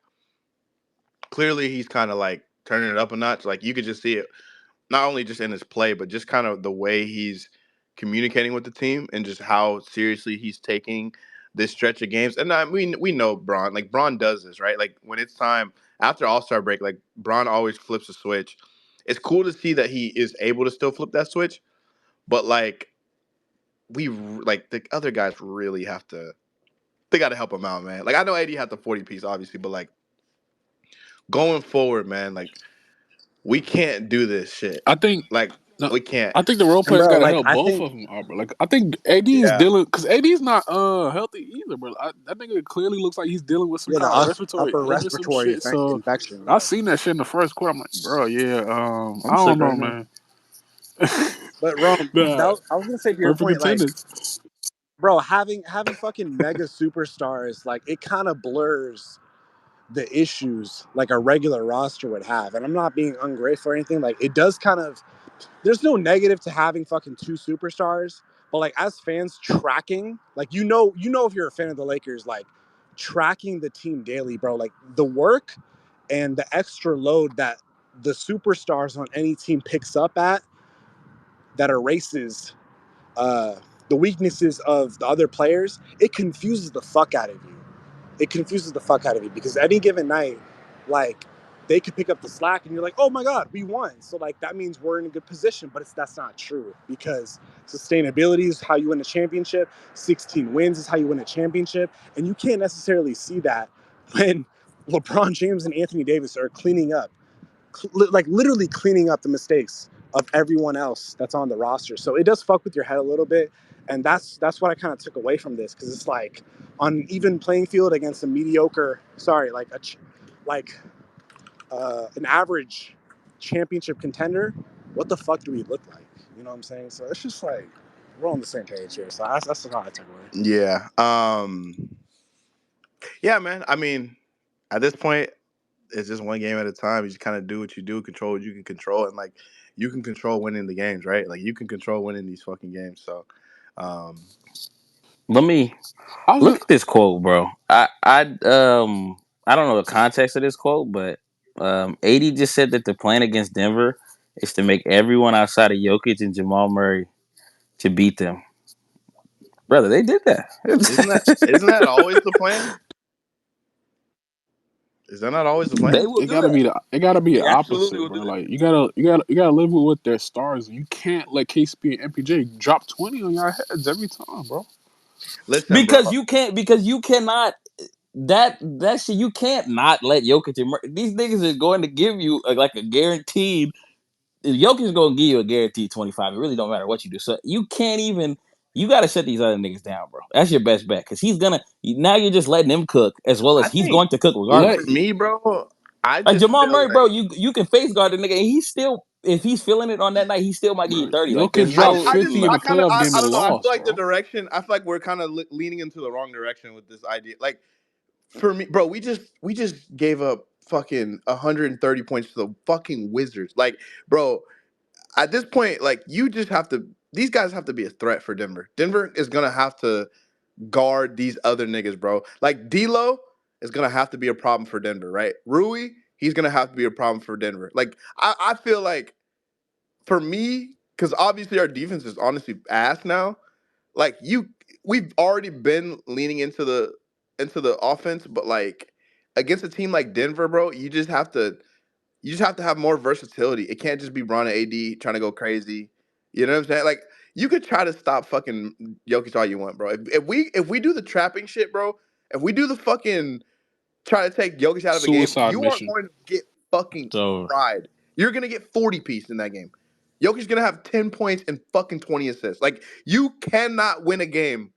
clearly he's kind of like turning it up a notch. Like you could just see it not only just in his play, but just kind of the way he's communicating with the team and just how seriously he's taking this stretch of games. And I mean, we know Braun, like Braun does this, right? Like when it's time after All-Star break, like Braun always flips a switch. It's cool to see that he is able to still flip that switch, but like like the other guys really have to they got to help him out, man. Like I know AD had the 40 piece obviously, but like going forward, man, like we can't do this shit. I think Like no, we can't. I think the role And players bro, got to like help I both think of them out, bro. Like I think AD is Yeah. dealing because AD is not healthy either, bro. That nigga clearly looks like he's dealing with some yeah, the kind of respiratory upper illness, some respiratory shit. So infection. I Yeah, seen that shit in the first quarter. I'm like, bro, yeah, I I'm don't sick know, right now. man. but Rome, Nah, I was gonna say to your perfect point, like, attendance. bro, having fucking mega superstars, like, it kind of blurs the issues like a regular roster would have. And I'm not being ungrateful or anything. Like, it does kind of. There's no negative to having fucking two superstars, but like as fans tracking, like if you're a fan of the Lakers, like tracking the team daily, bro, like the work and the extra load that the superstars on any team picks up at that erases uh, the weaknesses of the other players, it confuses the fuck out of you. It confuses the fuck out of you because any given night, like they could pick up the slack and you're like, oh my God, we won. So like that means we're in a good position, but that's not true because sustainability is how you win a championship. 16 wins is how you win a championship. And you can't necessarily see that when LeBron James and Anthony Davis are cleaning up like literally cleaning up the mistakes of everyone else that's on the roster. So it does fuck with your head a little bit, and that's what I kind of took away from this because it's like on even playing field against a mediocre, like an average championship contender. What the fuck do we look like? You know what I'm saying? So it's just like we're on the same page here. So that's how I took away. Yeah. Yeah, man. I mean, at this point, it's just one game at a time. You just kind of do what you do, control what you can control, and like you can control winning the games, right? Like you can control winning these fucking games. So, um, Let me I was look just, at this quote, bro. I don't know the context of this quote, but AD just said that the plan against Denver is to make everyone outside of Jokic and Jamal Murray to beat them. Brother, they did that. isn't that always the plan? Is that not always the They plan? will do that. it gotta be the They absolutely opposite, will bro. do that. Like you gotta live with their stars. You can't let KCP and MPJ drop 20 on your heads every time, bro. Listen, bro. Because you cannot that shit you can't not let Jokic and these niggas are going to give you like a guaranteed Jokic is going to give you a guaranteed 25. It really don't matter what you do. So you can't even you got to shut these other niggas down, bro. That's your best bet cuz he's going to now you're just letting him cook as well as I he's think going to cook Let for regardless. me, bro, I Like just Jamal feel Murray, bro, like you can face guard the nigga and he's still if he's feeling it on that night, he still might give you bro, 30. Like Jokic there's dropped no I just 50 in I the kind of playoff game I and don't know. I feel lost, like the bro. direction. I feel like we're kind of leaning into the wrong direction with this idea. Like for me, bro, we just gave up fucking 130 points to the fucking Wizards. Like, bro, at this point, like you just have to. These guys have to be a threat for Denver. Denver is gonna have to guard these other niggas, bro. Like D'Lo is gonna have to be a problem for Denver, right? Rui, he's gonna have to be a problem for Denver. Like I feel like for me, because obviously our defense is honestly ass now. Like we've already been leaning into the offense, but like against a team like Denver, bro, you just have to have more versatility. It can't just be Ron and AD trying to go crazy. You know what I'm saying? Like you could try to stop fucking Jokic all you want, bro. If we do the trapping shit, bro, if we do the fucking try to take Jokic out of a game, Suicide you are mission. going to get fucking so fried. You're gonna get 40 piece in that game. Jokic's gonna have 10 points and fucking 20 assists. Like you cannot win a game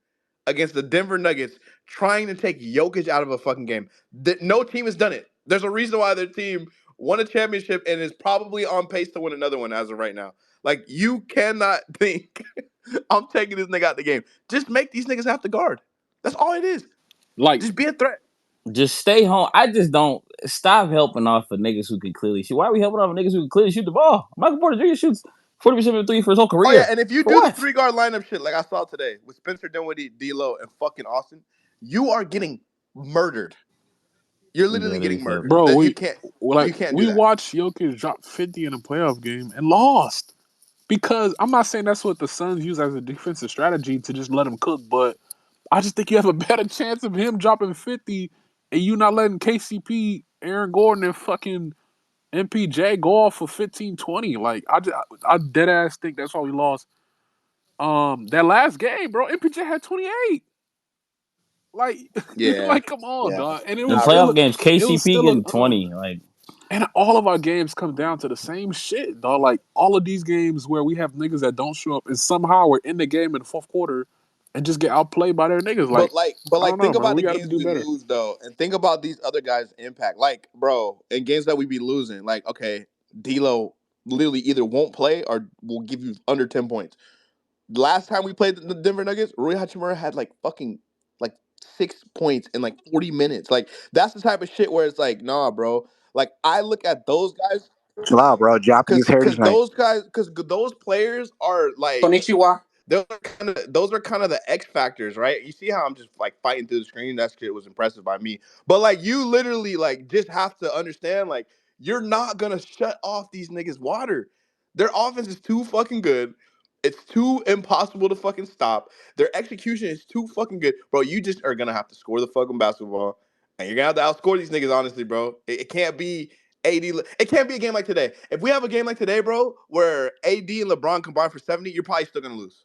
against the Denver Nuggets trying to take Jokic out of a fucking game. No team has done it. There's a reason why their team won a championship and is probably on pace to win another one as of right now. Like, you cannot think I'm taking this nigga out the game. Just make these niggas have to guard. That's all it is. Like, Just be a threat. Just stay home. I just don't stop helping off of niggas who can clearly shoot. Why are we helping off of niggas who can clearly shoot the ball? Michael Porter Jr. shoots 40% of three for his whole Oh, yeah, career. and if you For do the what? 3-guard lineup shit like I saw today with Spencer Dinwiddie, D'Lo, and fucking Austin, you are getting murdered. You're literally Yeah, they getting be murdered. bro, You can't we do that. watched Jokic drop 50 in a playoff game and lost. Because I'm not saying that's what the Suns use as a defensive strategy to just let him cook, but I just think you have a better chance of him dropping 50 and you not letting KCP, Aaron Gordon, and fucking MPJ go off for 15, 20. Like, I dead ass think that's why we lost. That last game, bro, MPJ had 28. Like, Yeah. like, come on, Yeah. dog. And it The was Not still, really. playoff games, it was KCP still getting 20. Like, and all of our games come down to the same shit, dog. Like all of these games where we have niggas that don't show up and somehow we're in the game in the fourth quarter and just get outplayed by their niggas. Like, I don't know, Think bro. about We the got to games do we better. lose though, and think about these other guys' impact. Like, bro, in games that we be losing, like, okay, D'Lo literally either won't play or will give you under 10 points. Last time we played the Denver Nuggets, Rui Hachimura had like fucking like 6 points in like 40 minutes. Like, that's the type of shit where it's like, nah, bro. Like, I look at those guys Chill out, bro. Japanese Heritage Night. because those players are like Konnichiwa. those are kind of the X factors, right? You see how I'm just like fighting through the screen? That shit was impressive by me. But like, you literally like just have to understand, like, you're not gonna shut off these niggas' water. Their offense is too fucking good. It's too impossible to fucking stop. Their execution is too fucking good, bro. You just are gonna have to score the fucking basketball, and you're gonna have to outscore these niggas. Honestly, bro, it can't be AD. It can't be a game like today. If we have a game like today, bro, where AD and LeBron combine for 70, you're probably still gonna lose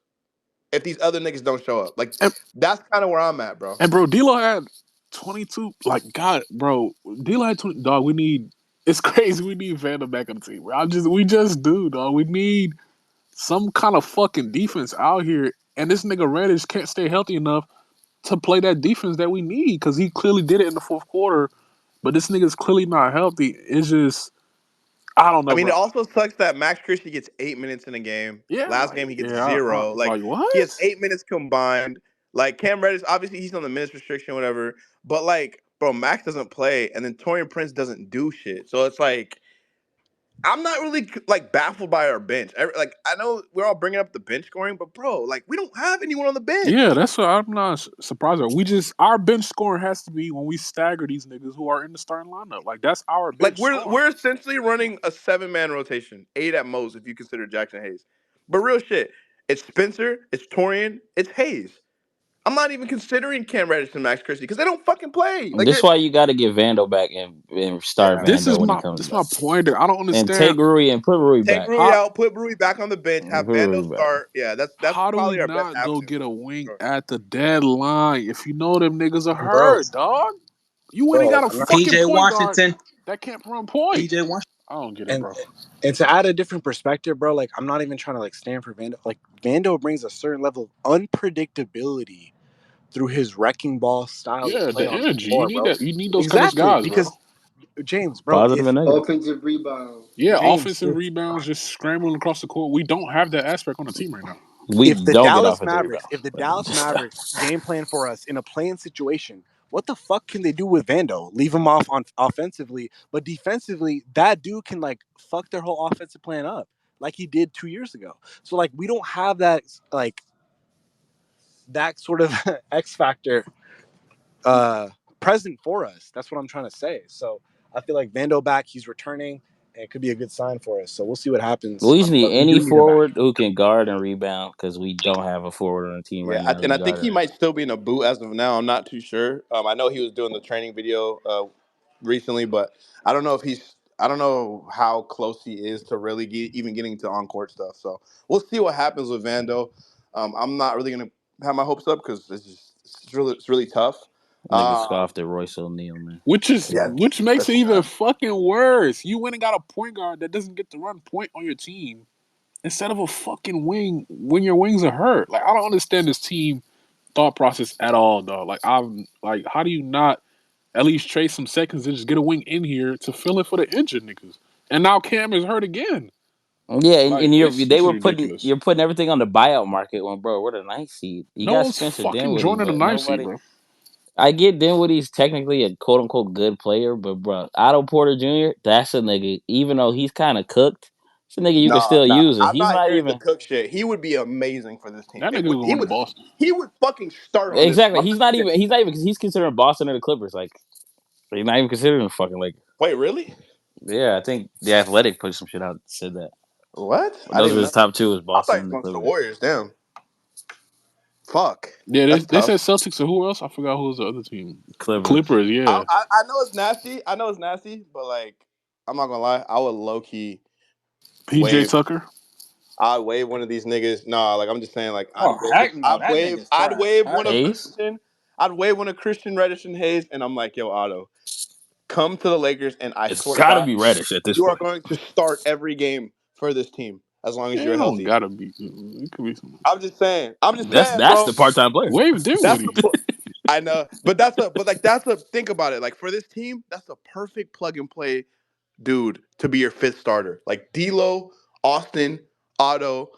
if these other niggas don't show up. Like, And, that's kind of where I'm at, bro. and bro, D'Lo had 22. Like, God, bro, D'Lo had 20. Dog, we need. It's crazy. We need Vander back on the team. Bro. We just do, dog. We need some kind of fucking defense out here. And this nigga Reddish can't stay healthy enough to play that defense that we need because he clearly did it in the fourth quarter. But this nigga's clearly not healthy. It's just, I don't I know, mean, bro. it also sucks that Max Christie gets 8 minutes in a game. Yeah, Last like, game he gets yeah, zero. Like, like he has what? 8 minutes combined. Like, Cam Reddish, obviously he's on the minutes restriction, whatever. But like, bro, Max doesn't play, and then Torian Prince doesn't do shit. So it's like, I'm not really like baffled by our bench. Like, I know we're all bringing up the bench scoring, but bro, like, we don't have anyone on the Yeah, bench. that's what I'm not surprised at. Our bench scoring has to be when we stagger these niggas who are in the starting lineup. Like that's our Like, bench we're scoring. essentially running a 7-man rotation, 8 at most if you consider Jackson Hayes. But real shit, it's Spencer, it's Torian, it's Hayes. I'm not even considering Cam Reddish and Max Christie because they don't fucking play. Like, this is why you got to get Vando back and start yeah, This Vando is when he my comes this my back. point. I don't And understand take Rui and put Rui take back. Rui how out, put Rui back on the bench, And have put Vando Rui back. start. Yeah, that's how do we probably our best not go avenue. get a wing Sure. at the deadline if you know them niggas are Bro, hurt, dog? You went and bro, got a I'm not. fucking PJ point guard Washington. that can't run point. PJ Washington. I don't get it, And bro. and to add a different perspective, bro, like I'm not even trying to like stand for Vando. Like Vando brings a certain level of unpredictability through his wrecking ball style of Yeah, play the on the energy. You floor, need bro. that. You need those kind of Exactly, guys, bro. because James, bro, Positive if and negative. Offensive rebound. Yeah, James, offensive rebounds, just scrambling across the court. We don't have that aspect on the team right now. We if the don't get Dallas offensive Mavericks, rebounds. if the Dallas Mavericks game plan for us in a playing situation, what the fuck can they do with Vando? Leave him off on offensively, but defensively, that dude can like fuck their whole offensive plan up, like he did 2 years ago. So like we don't have that like that sort of X factor present for us. That's what I'm trying to say. So I feel like Vando back, he's returning, and it could be a good sign for us. So we'll see what happens. We just need But we any do need him back. forward who can guard and rebound because we don't have a forward on the team right Yeah, now who and can I think guard and he might rebound. still be in a boot as of now. I'm not too sure. I know he was doing the training video recently, but I don't know if he's. I don't know how close he is to really even getting to on court stuff. So we'll see what happens with Vando. I'm not really gonna have my hopes up because it's really tough. Niggas Um, scoffed at Royce O'Neal, man. yeah, Which makes it that's even fucking worse. You went and got a point guard that doesn't get to run point on your team instead of a fucking wing when your wings are hurt. Like I don't understand this team thought process at all, dog. Like I'm like, how do you not at least trade some seconds and just get a wing in here to fill in for the injured niggas? And now Cam is hurt again. Yeah, and Like they it's were ridiculous. you're putting everything on the buyout market when, bro, we're the ninth seed. You No got one's Spencer fucking Dinwiddie, joining the but ninth seed, nobody. bro. I get Dinwiddie's technically a quote unquote good player, but bro, Otto Porter Jr. That's a nigga. Even though he's kind of cooked, it's a nigga you can Nah, still nah. use, and I'm he's not not hearing the even Cook shit. He would be amazing for this team. That nigga going to Boston. He would fucking start on this. exactly. He's not even because he's considering Boston or the Clippers. Like he's not even considering fucking like. Wait, really? Yeah, I think the Athletic put some shit out that said that. What? I Those didn't were even his know. top two: was I thought Boston he was and the going to the Clippers. Warriors. Damn. Fuck. Yeah, That's they said tough. Celtics and who else? I forgot who was the other team. Clippers. Clippers, yeah. I know it's nasty. I know it's nasty, but like, I'm not gonna lie. I would low key PJ wave. Tucker. I'd wave one of these niggas. Nah, like I'm just saying, like Oh heck no, that nigga's I'd trash. wave Heck one of no. Hayes. Christian. I'd wave one of Christian Reddish and Hayes, and I'm like, yo, Otto, come to the Lakers, and I It's swear to got to God, be Reddish at this you are point. going to start every game for this team as long as Yeah, it you're don't healthy. gotta be. It could be some. I'm just saying. I'm just saying, That's bro. the part time player. Wave That's Dinwiddie. the. I know, but that's a think about it. Like for this team, that's a perfect plug and play dude to be your fifth starter. Like D'Lo, Austin, Otto.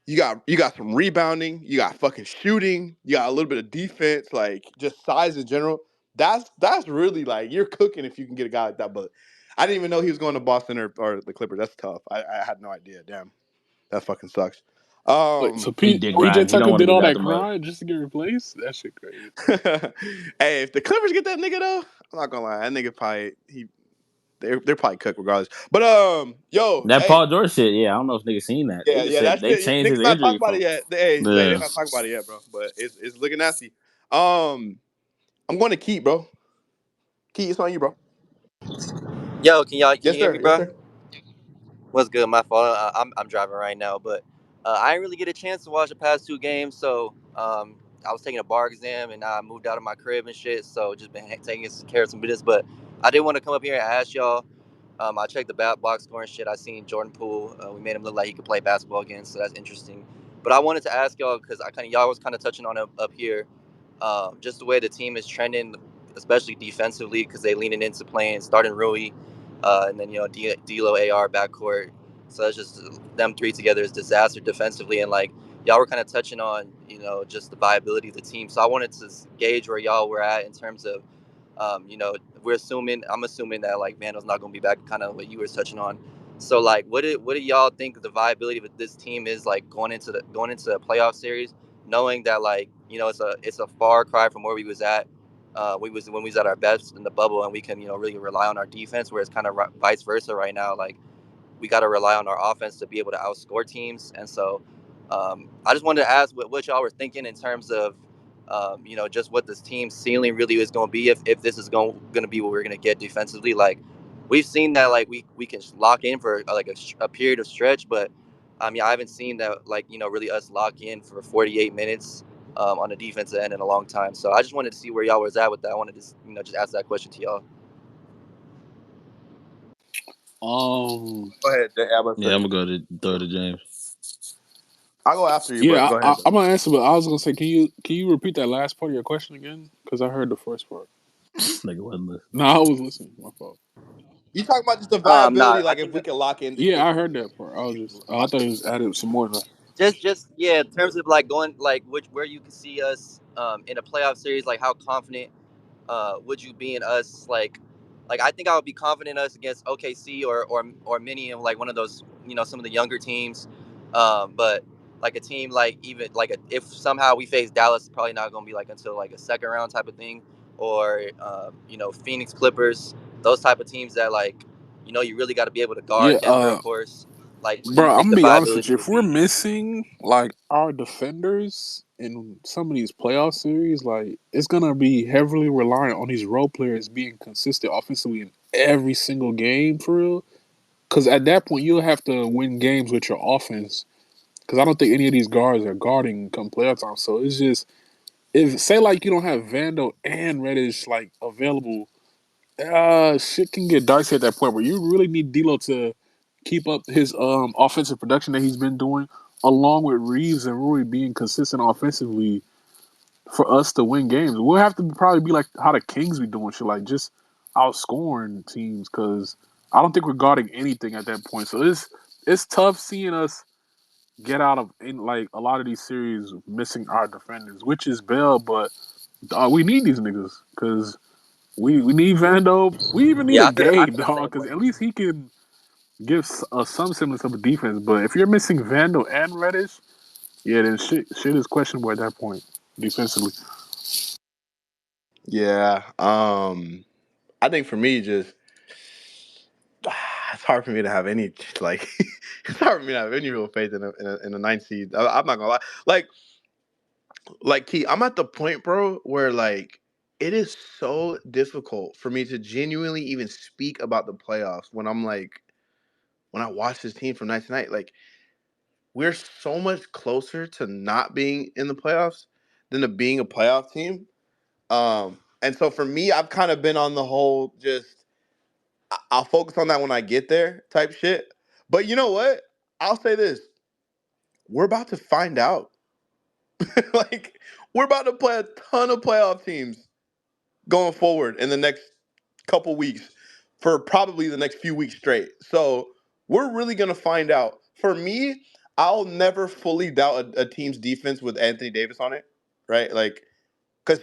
You got some rebounding. You got fucking shooting. You got a little bit of defense. Like just size in general. That's really like you're cooking if you can get a guy like that. But I didn't even know he was going to Boston or the Clippers. That's tough. I had no idea. Damn, that fucking sucks. Wait, so He did PJ grind. He don't Tucker want to did get all out that the mud. grind just to get replaced? That shit crazy. hey, if the Clippers get that nigga though, I'm not gonna lie, that nigga probably they're probably cooked regardless. But yo, That hey, Paul George shit, yeah, I don't know if niggas seen that. They yeah, just yeah, said that they shit changed his niggas not talking injury about it from. yet. Hey, they're Yeah, not talking about it yet, bro. But it's looking nasty. Um, I'm going to Keith, bro. Keith, it's on you, bro. Yo, can you Yes, hear me, sir. Yes, bro? sir. What's good? My fault. I'm driving right now, but I didn't really get a chance to watch the past two games. So I was taking a bar exam and I moved out of my crib and shit. So just been taking care of some business. But I did want to come up here and ask y'all. I checked the bat box score and shit. I seen Jordan Poole. We made him look like he could play basketball again, so that's interesting. But I wanted to ask y'all because I kind of y'all was kind of touching on it up here, just the way the team is trending, especially defensively, because they leaning into playing starting Rui, and then D'Lo AR backcourt. So that's just them three together is disaster defensively, and like y'all were kind of touching on just the viability of the team. So I wanted to gauge where y'all were at in terms of I'm assuming that like Vando's not going to be back, kind of what you were touching on. So like, what do y'all think the viability of this team is like going into the playoff series, knowing that like it's a far cry from where we was at. We was when we was at our best in the bubble, and we can really rely on our defense. Where it's kind of vice versa right now. Like we got to rely on our offense to be able to outscore teams. And so I just wanted to ask what y'all were thinking in terms of, just what this team's ceiling really is going to be if this is going to be what we're going to get defensively. Like we've seen that like we can lock in for like a period of stretch, but I mean I haven't seen that like really us lock in for 48 minutes on the defensive end in a long time. So I just wanted to see where y'all was at with that. I wanted to just ask that question to y'all. Um, Go ahead, Jay. I'm yeah, I'm first. gonna go to throw to James. I'll go after you, but yeah, go ahead, I'm though. gonna answer, but I was gonna say, can you repeat that last part of your question again? Because I heard the first part. Nigga wasn't listening. No, I was listening. My fault. You talking about just the Nah, viability, I like if think we that could lock in Yeah, I defensively, heard that part. I lock thought in. it was added some more. just yeah, in terms of like going like where you can see us in a playoff series, like how confident would you be in us? Like I think I would be confident in us against OKC or many of like one of those some of the younger teams, but like a team like even like if somehow we face Dallas, it's probably not going to be like until like a second round type of thing, or Phoenix Clippers, those type of teams that like you really got to be able to Yeah, guard Denver, of course. Like, what do you bro, I'm think gonna the be honest with viability you. would If we're be? missing like our defenders in some of these playoff series, like it's gonna be heavily reliant on these role players being consistent offensively in every single game for real. Because at that point, you'll have to win games with your offense. Because I don't think any of these guards are guarding come playoff time. So it's just if say like you don't have Vando and Reddish like available, shit can get dicey at that point where you really need D'Lo to keep up his offensive production that he's been doing, along with Reeves and Rui being consistent offensively for us to win games. We'll have to probably be like how the Kings be doing shit, like just outscoring teams because I don't think we're guarding anything at that point. So it's tough seeing us get out of in like a lot of these series missing our defenders, which is Bell, but we need these niggas because we need Vando. We even need Yeah, a I Gabe feel the dog same because way. at least he can give some semblance of a defense. But if you're missing Vando and Reddish, yeah, then shit is questionable at that point defensively. Yeah. I think for me, just it's hard for me to have any like it's hard for me to have any real faith in a ninth seed. I'm not gonna lie. Like Key, I'm at the point, bro, where like it is so difficult for me to genuinely even speak about the playoffs when I'm like when I watch this team from night to night. Like we're so much closer to not being in the playoffs than to being a playoff team. And so for me, I've kind of been on the whole just I'll focus on that when I get there type shit. But you know what? I'll say this: we're about to find out. Like we're about to play a ton of playoff teams going forward in the next couple weeks for probably the next few weeks straight. So we're really gonna find out. For me, I'll never fully doubt a team's defense with Anthony Davis on it, right? Like, because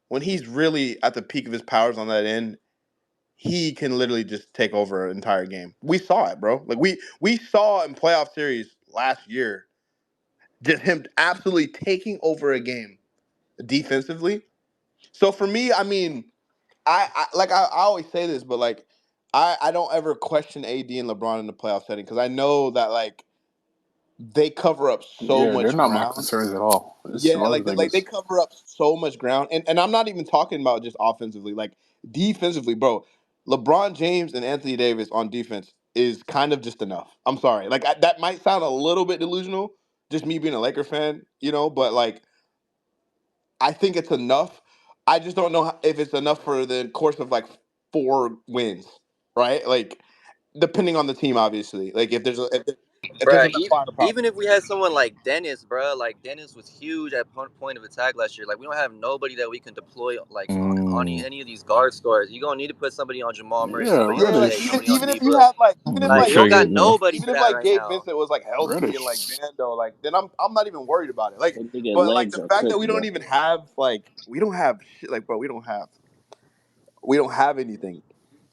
when he's really at the peak of his powers on that end, he can literally just take over an entire game. We saw it, bro. Like we saw in playoff series last year, just him absolutely taking over a game defensively. So for me, I mean, I always say this, but like I don't ever question AD and LeBron in the playoff setting because I know that like they cover up so Yeah, they're much not my ground. concerns at all. It's Yeah, those like they niggas. cover up so much ground, and I'm not even talking about just offensively, like defensively, bro. LeBron James and Anthony Davis on defense is kind of just enough. I'm sorry, like that might sound a little bit delusional, just me being a Laker fan, but like I think it's enough. I just don't know if it's enough for the course of like 4 wins, right? Like depending on the team, obviously. Like if there's Bruh, enough firepower. even if we had someone like Dennis, bruh, like Dennis was huge at point of attack last year. Like we don't have nobody that we can deploy like on Mm, any of these guard scores. You gonna need to put somebody on Jamal Murray, Yeah, somebody on Yeah, like Shea, Reddish. even somebody on even if D you Book. have like even if Mm, Like like we don't got triggered, man. nobody even for if that like right Gabe now. Vincent was like healthy and like Reddish. Vando, like then I'm not even worried about it. Like, That nigga but like legs the are fact that cooked, we don't bro. even have like we don't have shit like bro we don't have anything.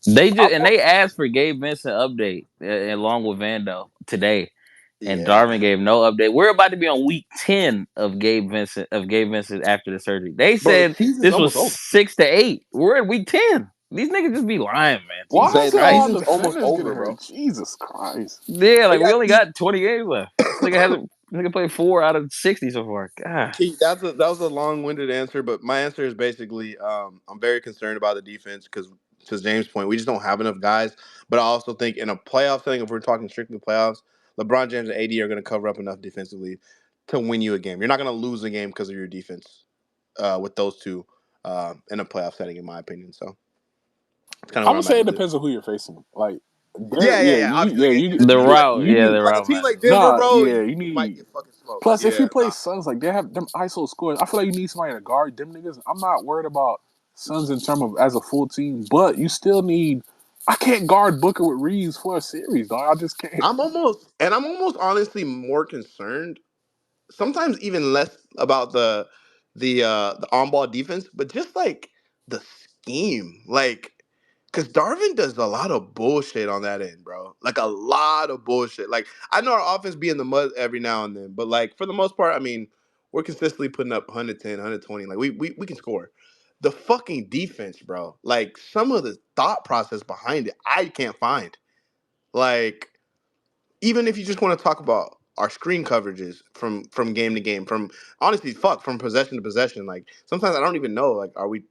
They I'm just and more, they asked for Gabe Vincent update along with Vando today, and yeah. Darvin gave no update. We're about to be on week 10 of Gabe Vincent after the surgery. They Bro, the said season's this was almost over. 6 to 8. We're in week 10. These niggas just be lying, man. Why Jesus is Say it the all Christ. season's almost defenders getting over, bro. hurt? Jesus Christ. Yeah, like Yeah, we only Keith, got 20 games left. Nigga hasn't. Nigga played 4 out of 60 so far. God. Keith, that was a long-winded answer, but my answer is basically I'm very concerned about the defense because to James' point, we just don't have enough guys. But I also think in a playoff setting, if we're talking strictly playoffs, LeBron James and AD are going to cover up enough defensively to win you a game. You're not going to lose a game because of your defense with those two in a playoff setting, in my opinion. So it's kind of I'm where gonna I'm at say it with it. depends on who you're facing. Like, Yeah, yeah, yeah, yeah. Obviously, like you, The team like route, you yeah, need. the like a route team like matters. Denver, Nah, bro, yeah, you you might need. get fucking smoked. Plus, if you Yeah, play nah. Suns, like they have them ISO scores. I feel like you need somebody to guard them niggas. I'm not worried about Suns in terms of as a full team, but you still need. I can't guard Booker with Reeves for a series, dog. I just can't. I'm almost honestly more concerned sometimes even less about the on ball defense, but just like the scheme, like because Darvin does a lot of bullshit on that end, bro. Like a lot of bullshit. Like I know our offense be in the mud every now and then, but like for the most part, I mean, we're consistently putting up 110, 120. Like we can score. The fucking defense, bro. Like some of the thought process behind it, I can't find. Like even if you just want to talk about our screen coverages from game to game, from honestly, fuck, from possession to possession. Like sometimes I don't even know. Like, are we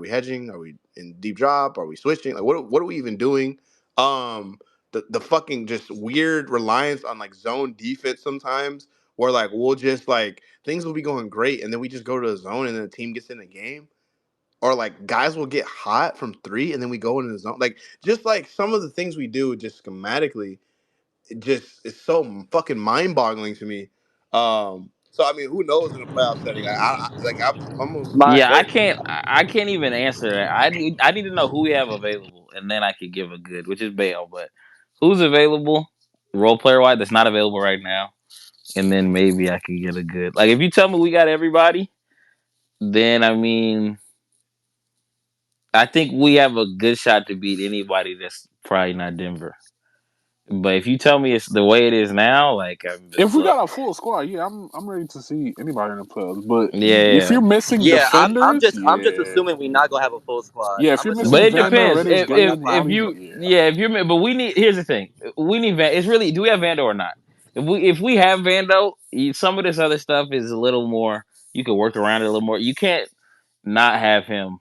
hedging? Are we in deep drop? Are we switching? Like, what are we even doing? The fucking just weird reliance on like zone defense sometimes, where like we'll just like things will be going great, and then we just go to a zone, and then the team gets in the game. Or like guys will get hot from three, and then we go into the zone. Like just like some of the things we do just schematically it just it's so fucking mind boggling to me. So I mean, who knows in a playoff setting? I'm almost My Yeah, I very can't. I can't even answer that. I need to know who we have available, and then I could give a good, which is Bale. But who's available? role player wise that's not available right now, and then maybe I could get a good. Like if you tell me we got everybody, then I mean, I think we have a good shot to beat anybody that's probably not Denver. But if you tell me it's the way it is now, like I'm If just we look, got a full squad, yeah, I'm ready to see anybody in the playoffs. But yeah, if yeah. you're missing Yeah, defenders, I'm just yeah, assuming we're not gonna have a full squad. yeah, if I'm you're But missing assuming it we're not gonna Vander, have depends. a Reddish, If full Gay, if squad. Moody, you yeah. yeah, if you're but we need here's the thing. We need Van. It's really do we have Vando or not? If we have Vando, some of this other stuff is a little more. You can work around it a little more. You can't not have him.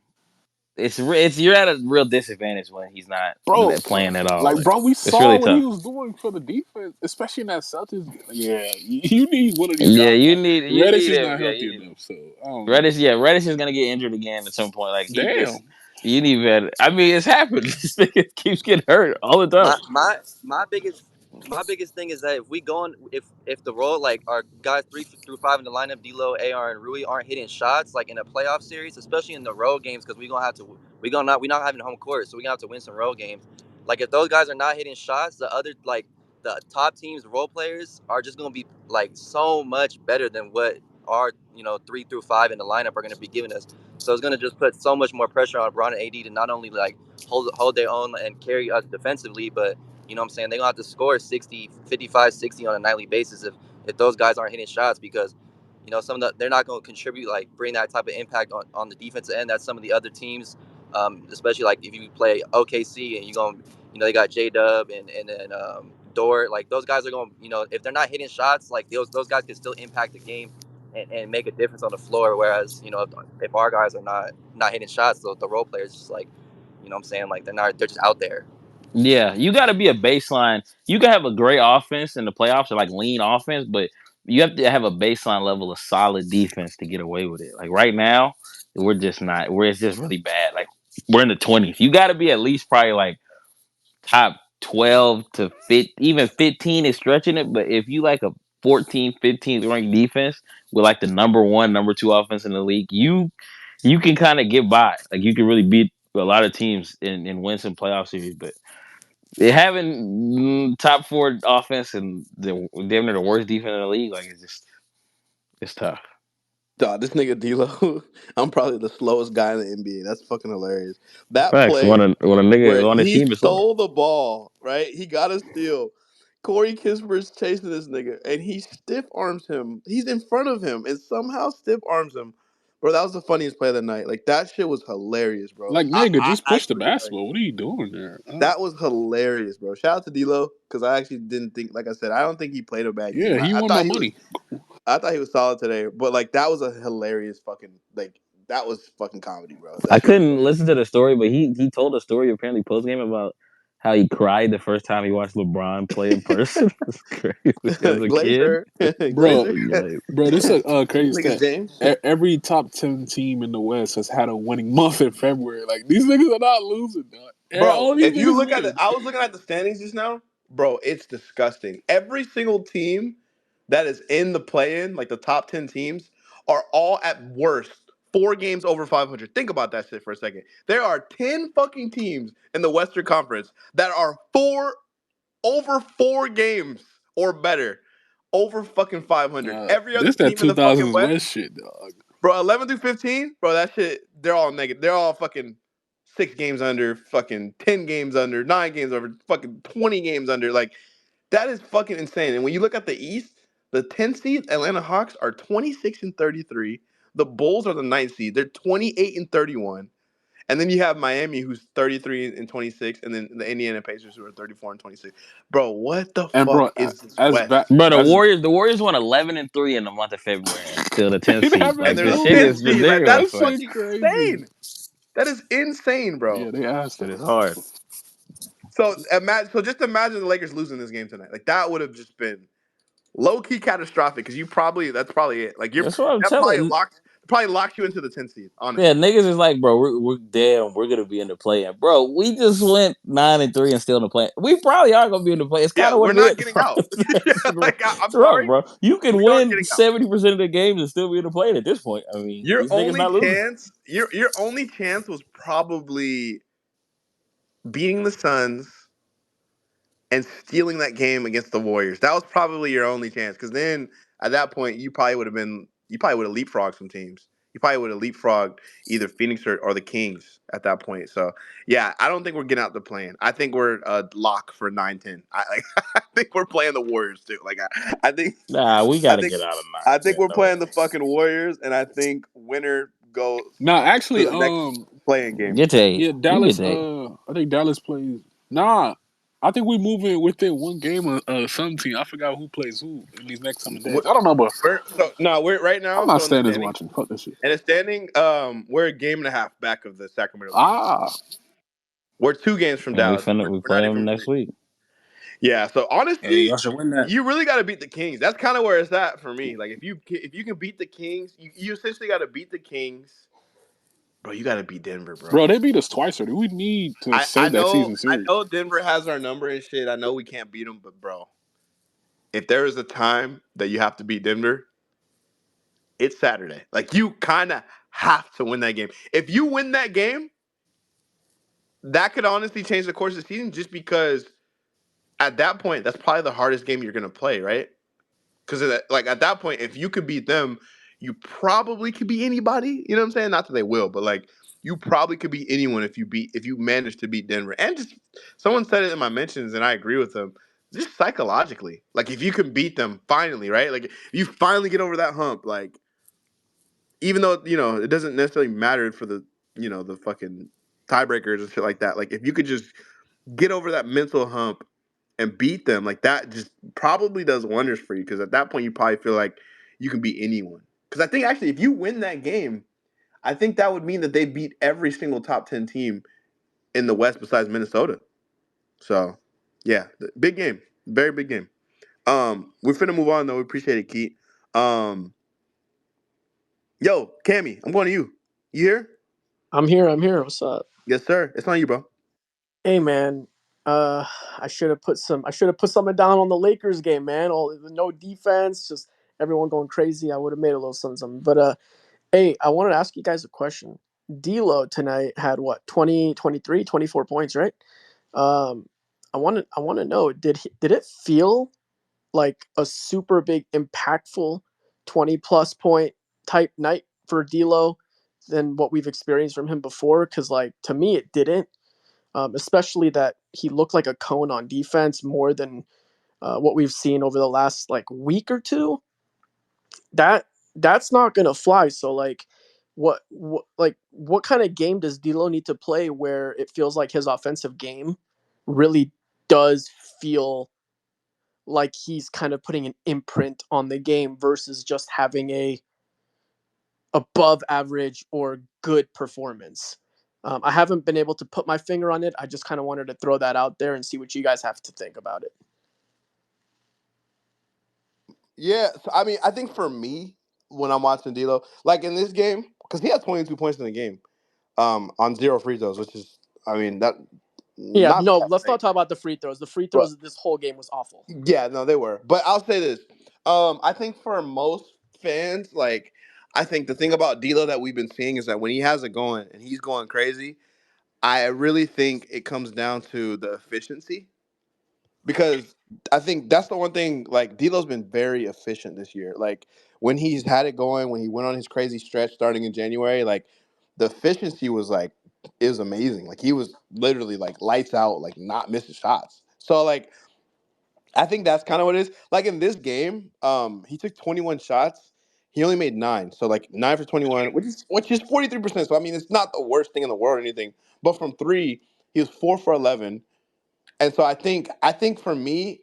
It's you're at a real disadvantage when he's not Bro, playing at all. like, Like bro, we it's saw really what he tough. was doing for the defense, especially in that Celtics game. Yeah, you need one of these Yeah, guys. you Like, need Reddish is him. not Yeah, healthy you need enough, so I don't know. Reddish. Yeah, Reddish is gonna get injured again at some point. Like he Damn. just you need Van. I mean, it's happened. This nigga keeps getting hurt all the time. My biggest thing is that if we go on if the role like our guys 3 through 5 in the lineup, D'Lo, AR, and Rui aren't hitting shots like in a playoff series, especially in the road games, because we not having home court, so we gonna have to win some road games. Like if those guys are not hitting shots, the top teams role players are just gonna be like so much better than what our 3 through 5 in the lineup are gonna be giving us. So it's gonna just put so much more pressure on Bron and AD to not only like hold their own and carry us defensively, but you know what I'm saying, they're going to have to score 60, 55, 60 on a nightly basis if those guys aren't hitting shots because, they're not going to contribute, like bring that type of impact on the defensive end that some of the other teams, especially like if you play OKC and you're going, they got J-Dub and then Dort, like those guys are going, if they're not hitting shots, like those guys can still impact the game and make a difference on the floor. Whereas, if our guys are not hitting shots, the role players just like, what I'm saying, like they're just out there. Yeah, you got to be a baseline. You can have a great offense in the playoffs or like lean offense, but you have to have a baseline level of solid defense to get away with it. Like right now, we're just not. We're it's just really bad. Like we're in the 20s. You got to be at least probably like top 12 to fit. Even 15 is stretching it. But if you like a 14th, 15th ranked defense with like the number one, number two offense in the league, you can kind of get by. Like you can really beat a lot of teams and win some playoff series, but having top four offense and the damn near the worst defense in the league, like it's tough. Dog, this nigga D'Lo, I'm probably the slowest guy in the NBA. That's fucking hilarious. That Facts. play When a nigga where on his he team is slow. stole the ball, right? He got a steal. Corey Kisper's chasing this nigga, and he stiff arms him. He's in front of him, and somehow stiff arms him. Bro, that was the funniest play of the night. Like that shit was hilarious, bro. Like, I, nigga, I just push the actually like basketball. What are you doing there? that was hilarious, bro. Shout out to D'Lo because I actually didn't think, like I said, I don't think he played a bad Yeah, game. he I won my thought he was money. I thought he was solid today, but like that was a hilarious fucking like that was fucking comedy, bro. I That shit was couldn't funny. listen to the story, but he told a story apparently post game about how he cried the first time he watched LeBron play in person. It's crazy as a kid. Glazer, Bro, Glazer, bro, this is a crazy nigga stat. James. Every top 10 team in the West has had a winning month in February. Like, these niggas are not losing, dog. Bro, All these if you niggas look at it, winning. I was looking at the standings just now. Bro, it's disgusting. Every single team that is in the play-in, like the top 10 teams, are all at worst 4 games over 500. Think about that shit for a second. There are 10 fucking teams in the Western Conference that are over 4 games or better over fucking 500. Every other This that team in the fucking 2000s West, West shit, dog. bro, 11 through 15, bro, that shit, they're all negative. They're all fucking 6 games under, fucking 10 games under, 9 games over, fucking 20 games under. Like, that is fucking insane. And when you look at the East, the 10 seed Atlanta Hawks are 26 and 33. The Bulls are the 9th seed. They're 28 and 31. And then you have Miami, who's 33 and 26, and then the Indiana Pacers, who are 34 and 26. Bro, what the And, bro, fuck is this as West? Bro, as The Warriors won 11-3 in the month of February and still the 10th it seed. happened And Like they're the this shit too. 10th is seed. Like, That ridiculous. that's Like shit fucking crazy. insane. That is insane, Yeah, bro. they asked it it. is hard. So just imagine the Lakers losing this game tonight. Like that would have just been low key catastrophic because that's probably it. Like That's what I'm that telling. probably locks you into the 10th seed. Yeah, Honestly, niggas is like, bro, we're gonna be in the play. Bro, we just went 9-3 and still in the play. We probably are gonna be in the play. It's kind yeah, of what we're it not is. getting Bro. out. Like It's I'm rough, sorry, bro. You can we aren't win getting out. 70% of the games and still be in the play at this point. I mean, Your these niggas only not losing. chance, your only chance was probably beating the Suns and stealing that game against the Warriors. That was probably your only chance because then at that point you probably would have leapfrogged some teams. You probably would have leapfrogged either Phoenix or the Kings at that point. So yeah, I don't think we're getting out the play-in. I think we're a lock for 9-10. I think we're playing the Warriors too. I think Nah, we I gotta think get out of I think 9-10 we're though. playing the fucking Warriors, and I think winner goes No, to actually, the next playing game. Get to 8. yeah, You can get Dallas. to 8. I think Dallas plays. Nah, I think we moving within one game of some team. I forgot who plays who in these next coming days. I don't know, but We're right now. I'm not So in the standards standings, watching. Fuck this shit. we're a game and a half back of the Sacramento Kings. Ah, We're 2 games from And Dallas. we We're not play them even next winning. week. Yeah. So Hey, honestly, y'all should win that. you really got to beat the Kings. That's kind of where it's at for me. Like if you can beat the Kings, you essentially got to beat the Kings, bro. You got to beat Denver, bro. bro, they beat us twice already. We need to I save that know season I series. know Denver has our number and shit. I know we can't beat them, but bro, if there is a time that you have to beat Denver, it's Saturday. Like you kind of have to win that game. If you win that game, that could honestly change the course of the season just because at that point, that's probably the hardest game you're going to play, right? Because at that point, if you could beat them, you probably could beat anybody. You know what I'm saying? Not that they will, but like you probably could beat anyone if you manage to beat Denver. And just someone said it in my mentions, and I agree with them. Just psychologically, like if you can beat them finally, right? Like if you finally get over that hump, like even though it doesn't necessarily matter for the the fucking tiebreakers and shit like that. Like if you could just get over that mental hump and beat them, like that just probably does wonders for you because at that point you probably feel like you can beat anyone. Because I think actually if you win that game, I think that would mean that they beat every single top 10 team in the West besides Minnesota. So yeah, big game, very big game. We're finna move on though. We appreciate it, Keith. Um, Yo, Cammy, I'm going to you. You here? I'm here. I'm here. What's up? Yes, sir. It's on you, bro. Hey, man. Uh, I should have put something down on the Lakers game, man. All no defense, just everyone going crazy. I would have made a little something. But hey, I wanted to ask you guys a question. D'Lo tonight had what 20, 23, 24 points, right? Um, I want to know did it feel like a super big, impactful 20 plus point type night for D'Lo than what we've experienced from him before? Because like to me, it didn't. Especially that he looked like a cone on defense more than what we've seen over the last like week or two. That's not gonna fly. So like, what kind of game does D'Lo need to play where it feels like his offensive game really does feel like he's kind of putting an imprint on the game versus just having a above average or good performance. I haven't been able to put my finger on it. I just kind of wanted to throw that out there and see what you guys have to think about it. Yeah, so I mean, I think for me, when I'm watching D'Lo, like in this game, because he had 22 points in the game, on 0 free throws, which is, I mean, that Yeah, not no, that let's great. not talk about the free throws. The free But throws this whole game was awful. yeah, no, they were. But I'll say this, I think for most fans, like, I think the thing about D'Lo that we've been seeing is that when he has it going and he's going crazy, I really think it comes down to the efficiency because I think that's the one thing. Like D'Lo's been very efficient this year. Like when he's had it going, when he went on his crazy stretch starting in January, like the efficiency was like it was amazing. Like he was literally like lights out, like not missing shots. So like I think that's kind of what it is. Like in this game, he took 21 shots. He only made 9. So like 9 for 21, which is 43%. So I mean it's not the worst thing in the world or anything. But from 3, he was 4 for 11. And so I think for me,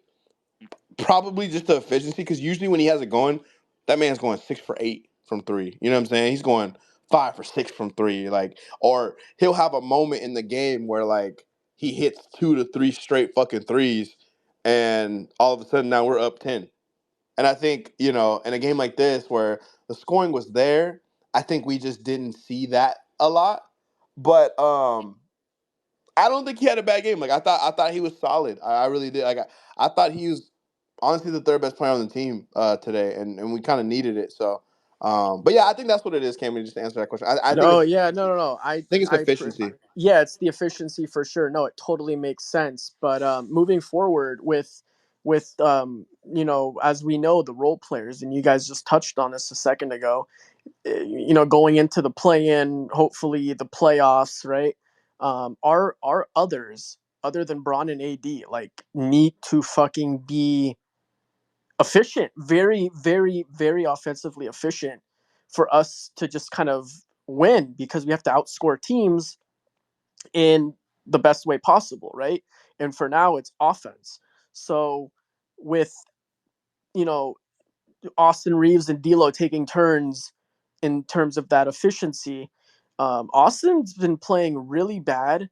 probably just the efficiency, because usually when he has it going, that man's going 6 for 8 from 3. You know what I'm saying? He's going 5 for 6 from 3. Like, or he'll have a moment in the game where like he hits 2 to 3 straight fucking threes, and all of a sudden now we're up 10. And I think, in a game like this where the scoring was there, I think we just didn't see that a lot. But I don't think he had a bad game. Like I thought he was solid. I really did. Like I thought he was honestly the third best player on the team today, and we kind of needed it. So But yeah, I think that's what it is, Cameron. Just to answer that question, I think No, it's yeah, no. efficiency. Yeah, it's the efficiency for sure. No, it totally makes sense. But moving forward with as we know, the role players, and you guys just touched on this a second ago. Going into the play-in, hopefully the playoffs, right? Our others other than Braun and AD like need to fucking be efficient, very, very, very offensively efficient for us to just kind of win because we have to outscore teams in the best way possible, right? And for now, it's offense. So with you know Austin Reeves and D'Lo taking turns in terms of that efficiency, Austin's been playing really bad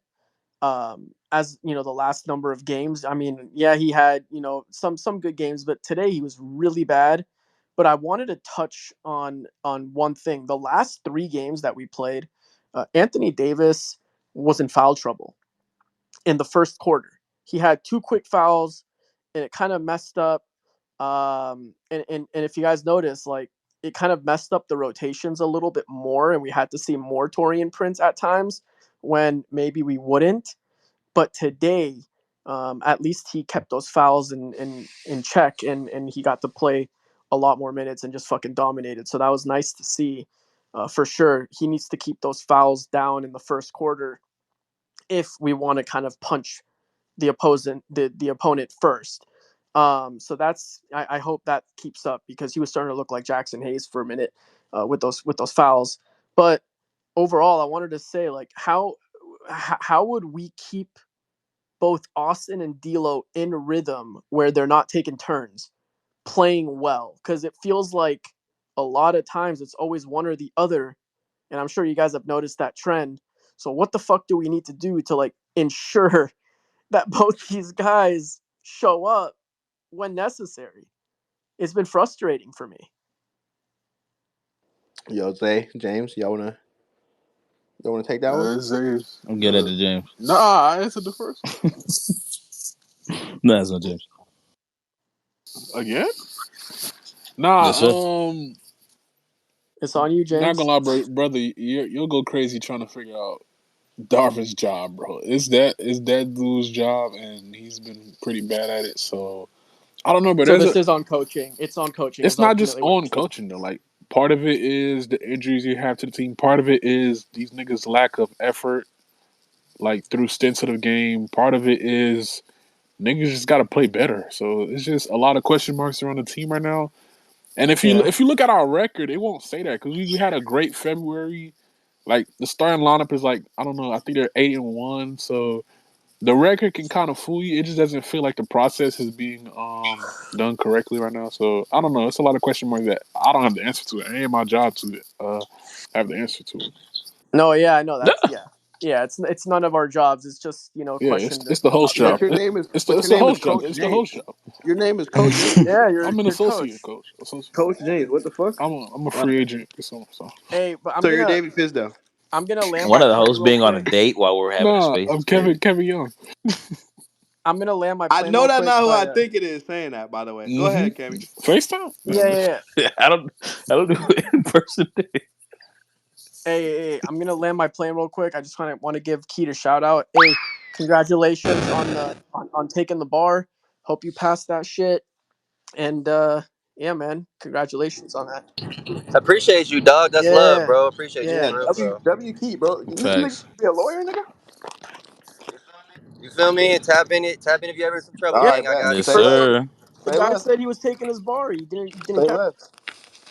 as the last number of games. I mean, yeah, he had some good games, but today he was really bad. But I wanted to touch on one thing. The last 3 games that we played, Anthony Davis was in foul trouble in the first quarter. He had 2 quick fouls, and it kind of messed up. And if you guys notice, like it kind of messed up the rotations a little bit more, and we had to see more Torian Prince at times when maybe we wouldn't. But today, at least he kept those fouls in check, and he got to play a lot more minutes and just fucking dominated. So that was nice to see. For sure, he needs to keep those fouls down in the first quarter if we want to kind of punch the opponent first. So I hope that keeps up because he was starting to look like Jackson Hayes for a minute with those fouls. But overall, I wanted to say like how would we keep both Austin and D'Lo in rhythm where they're not taking turns playing well? Because it feels like a lot of times it's always one or the other, and I'm sure you guys have noticed that trend. So what the fuck do we need to do to like ensure that both these guys show up when necessary? It's been frustrating for me. Yo, Zay, James, y'all wanna take that one? Zay's, I'm good at the James. Nah, I answered the first No, that's not James. one. Again? Nah, Yes, sir. It's on you, not James. gonna lie, brother, you'll go crazy trying to figure out Darvin's job, bro. It's that dude's job, and he's been pretty bad at it. So I don't know, but So this is on coaching. It's on coaching. it's Is not just ultimately what on you're saying. coaching though. Like part of it is the injuries you have to the team. Part of it is these niggas' lack of effort, like through stints of the game. Part of it is niggas just got to play better. So it's just a lot of question marks around the team right now. And Yeah. if you look at our record, it won't say that because we had a great February. Like the starting lineup is like I don't know. I think they're 8-1. So the record can kind of fool you. It just doesn't feel like the process is being done correctly right now. So I don't know. It's a lot of question marks that I don't have the answer to. It ain't my job to have the answer to it. No, yeah, I know that's yeah. It's none of our jobs. It's just a Yeah, question to it's the host about the job. But your effort. name is It's the host job. Coach It's the James. host job. Your name is Coach James. Yeah, you're I'm an you're coach. associate coach. Associate. Coach James. What the fuck? I'm a Uh, free agent. So hey, but So you're David Fisdale. I'm gonna land One my of the plane hosts real being on a quick. date while we're having a nah, space I'm is crazy. Kevin Young. I'm gonna land my I plane know real that's quick, not who but I think it is saying that. By the way, go Mm-hmm. ahead, Cammy. FaceTime. yeah, yeah, yeah. I don't do in person date. Hey, I'm gonna land my plane real quick. I just want to give Keith a shout out. Hey, congratulations on taking the bar. Hope you passed that shit. And yeah, man, congratulations on that. Appreciate you, dog. That's love, Yeah, bro. Appreciate you Yeah, yeah. for real, W bro. W Key, bro. You nigga Facts. be a lawyer, nigga. You feel me? Tap in it. Tap in if you ever in some trouble, All Yeah, right, gang. I bet. got Yes, you, Say for dog. less. sure. sir. The Say guy less. said he was taking his bar. He didn't Say cap. less.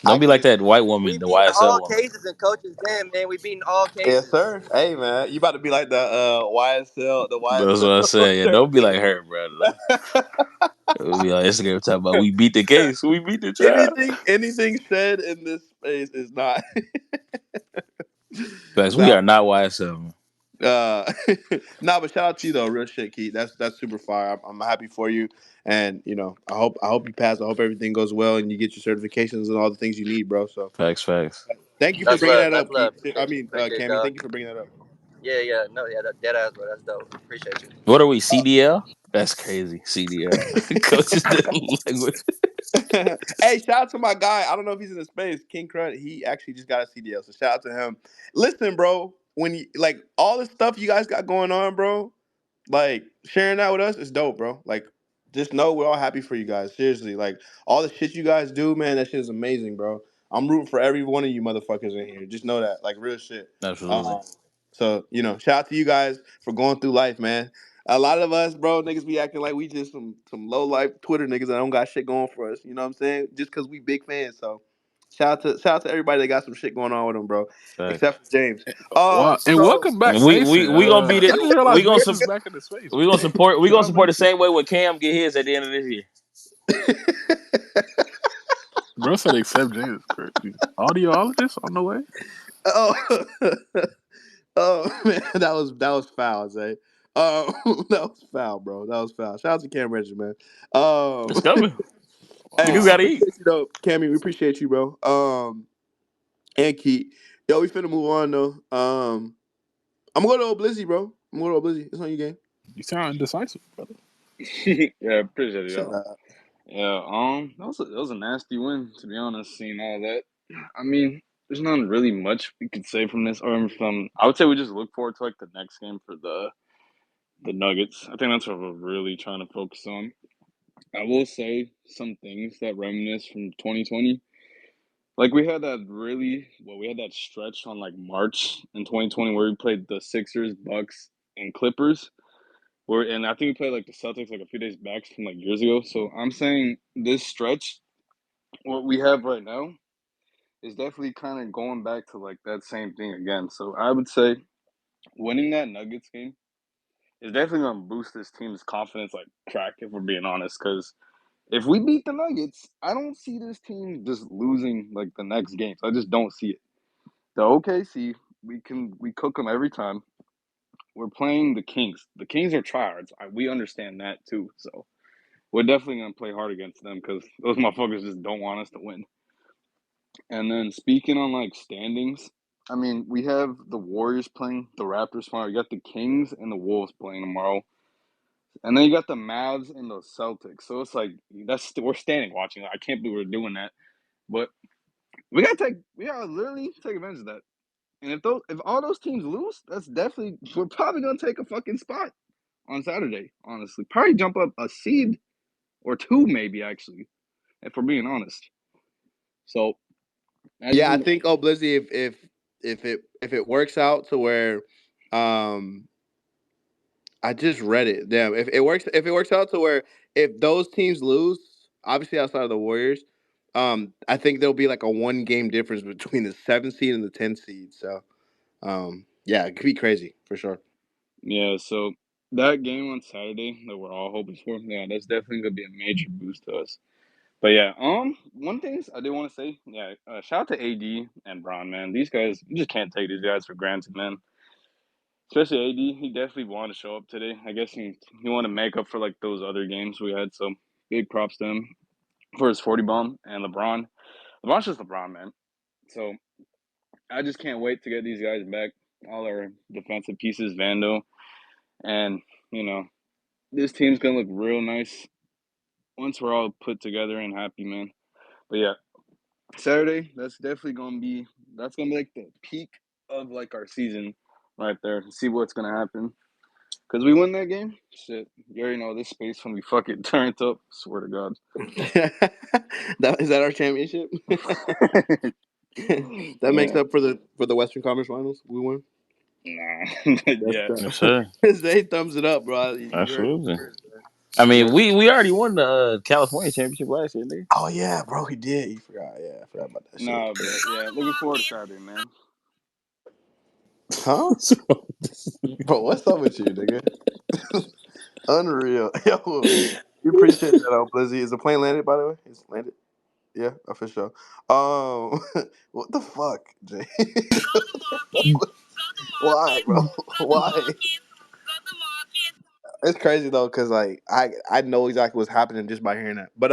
I Don't be get like it. that white woman, We the beating YSL all woman. cases in coaches' den, man. We beating all Yes, cases. sir. Hey, man, you about to be like the YSL, the That's what I YSL say. Yeah, don't be attorney. like her, bro. We'll be on Instagram talking about we beat the case, we beat the trial. anything said in this space is not. Facts, we Nah, are not YSL. Man. uh, nah, but shout out to you though, real shit, Keith. That's super fire. I'm happy for you, and I hope you pass. I hope everything goes well, and you get your certifications and all the things you need, bro. So Facts. thank you for That's bringing love. that That's up, Keith. love. I Appreciate you. mean, Appreciate it, Cammy, dog. thank you for bringing that up. Yeah, yeah. No, yeah. That ass, bro. That's dope. Appreciate you. What are we, CDL? That's crazy, CDL. Coaches the language. Hey, shout out to my guy. I don't know if he's in the space. King Crud. He actually just got a CDL, so shout out to him. Listen, bro. When you like all the stuff you guys got going on, bro, like sharing that with us is dope, bro. Like, just know we're all happy for you guys. Seriously, like all the shit you guys do, man, that shit is amazing, bro. I'm rooting for every one of you motherfuckers in here. Just know that, like, real shit. Absolutely. Um, so shout out to you guys for going through life, man. A lot of us, bro, niggas be acting like we just some low life Twitter niggas that don't got shit going for us. You know what I'm saying? Just because we big fans. So shout out to everybody that got some shit going on with them, bro. Facts. Except for James. Wow. And So welcome back, And we Mason. we gonna be I the just realized we gonna Mason's back in the space, we man. gonna support Shout out the Mason. same way when Cam get his at the end of this year. Bro said except James. Crazy. Audiologist on the way. oh, oh man, that was foul, Zay. That was foul, bro. That was foul. Shout out to Cam Reddish, man. It's coming. Hey, Niggas we Wow. gotta eat. appreciate you though, Cammy. We appreciate you, bro. And Keith. Yo, we finna move on though. I'm gonna go to Old Blizzy, bro. I'm going to Old Blizzy. It's on you, game. You sound indecisive, brother. Yeah, appreciate it, Shut y'all. up. Yeah, that was a nasty win, to be honest. Seeing all that, I mean, there's not really much we could say from this, or from. I would say we just look forward to like the next game for the Nuggets. I think that's what we're really trying to focus on. I will say some things that reminisce from 2020. Like we had that stretch on like March in 2020 where we played the Sixers, Bucks, and Clippers. And I think we played like the Celtics like a few days back from like years ago. So I'm saying this stretch, what we have right now, is definitely kind of going back to like that same thing again. So I would say winning that Nuggets game is definitely going to boost this team's confidence like crack, if we're being honest. Because if we beat the Nuggets, I don't see this team just losing like the next games. I just don't see it. The OKC, we cook them every time. We're playing the Kings. The Kings are tryhards. We understand that too. So we're definitely gonna play hard against them because those motherfuckers just don't want us to win. And then speaking on like standings, I mean we have the Warriors playing the Raptors tomorrow. You got the Kings and the Wolves playing tomorrow, and then you got the Mavs and the Celtics. So it's like we're standing watching. I can't believe we're doing that, but we gotta literally take advantage of that. And if all those teams lose, that's definitely we're probably gonna take a fucking spot on Saturday. Honestly, probably jump up a seed or two, maybe actually, if we're being honest. So I just Yeah, I think, think Old Blizzy, if it works out to where, um, I just read it. Damn, if it works out to where if those teams lose, obviously outside of the Warriors, I think there'll be like a 1 game difference between the 7th seed and the 10th seed. So, yeah, it could be crazy for sure. yeah. So that game on Saturday that we're all hoping for, yeah, that's definitely gonna be a major boost to us. But yeah, one thing I did want to say, yeah, shout out to AD and Bron, man. These guys, you just can't take these guys for granted, man. Especially AD, he definitely wanted to show up today. I guess he wanted to make up for like those other games we had. So big props to him for his 40 bomb. And LeBron's just LeBron, man. So I just can't wait to get these guys back. All our defensive pieces, Vando, and you know this team's gonna look real nice once we're all put together and happy, man. But yeah, Saturday, that's gonna be like the peak of like our season right there. See what's gonna happen. Cause we win that game, shit. You already know this space when we fucking turned up. Swear to God. Is that our championship? That makes Yeah. up for the Western Conference Finals. We won. Nah. That's Yeah. Yes, sir. Zay thumbs it up, bro. You heard it Absolutely. first, man. I You mean, heard it. we already won the California championship last year, nigga. Oh yeah, bro, he did. You forgot. Yeah, I forgot about that shit. Nah, but yeah, looking forward to Saturday, man. Huh? Bro, what's up with you, nigga? Unreal. Yo, we appreciate that, Blizzy. Is the plane landed, by the way? It's landed. Yeah, official. What the fuck, Jay? Why, bro? Why? It's crazy though, cause like I know exactly what's happening just by hearing that. But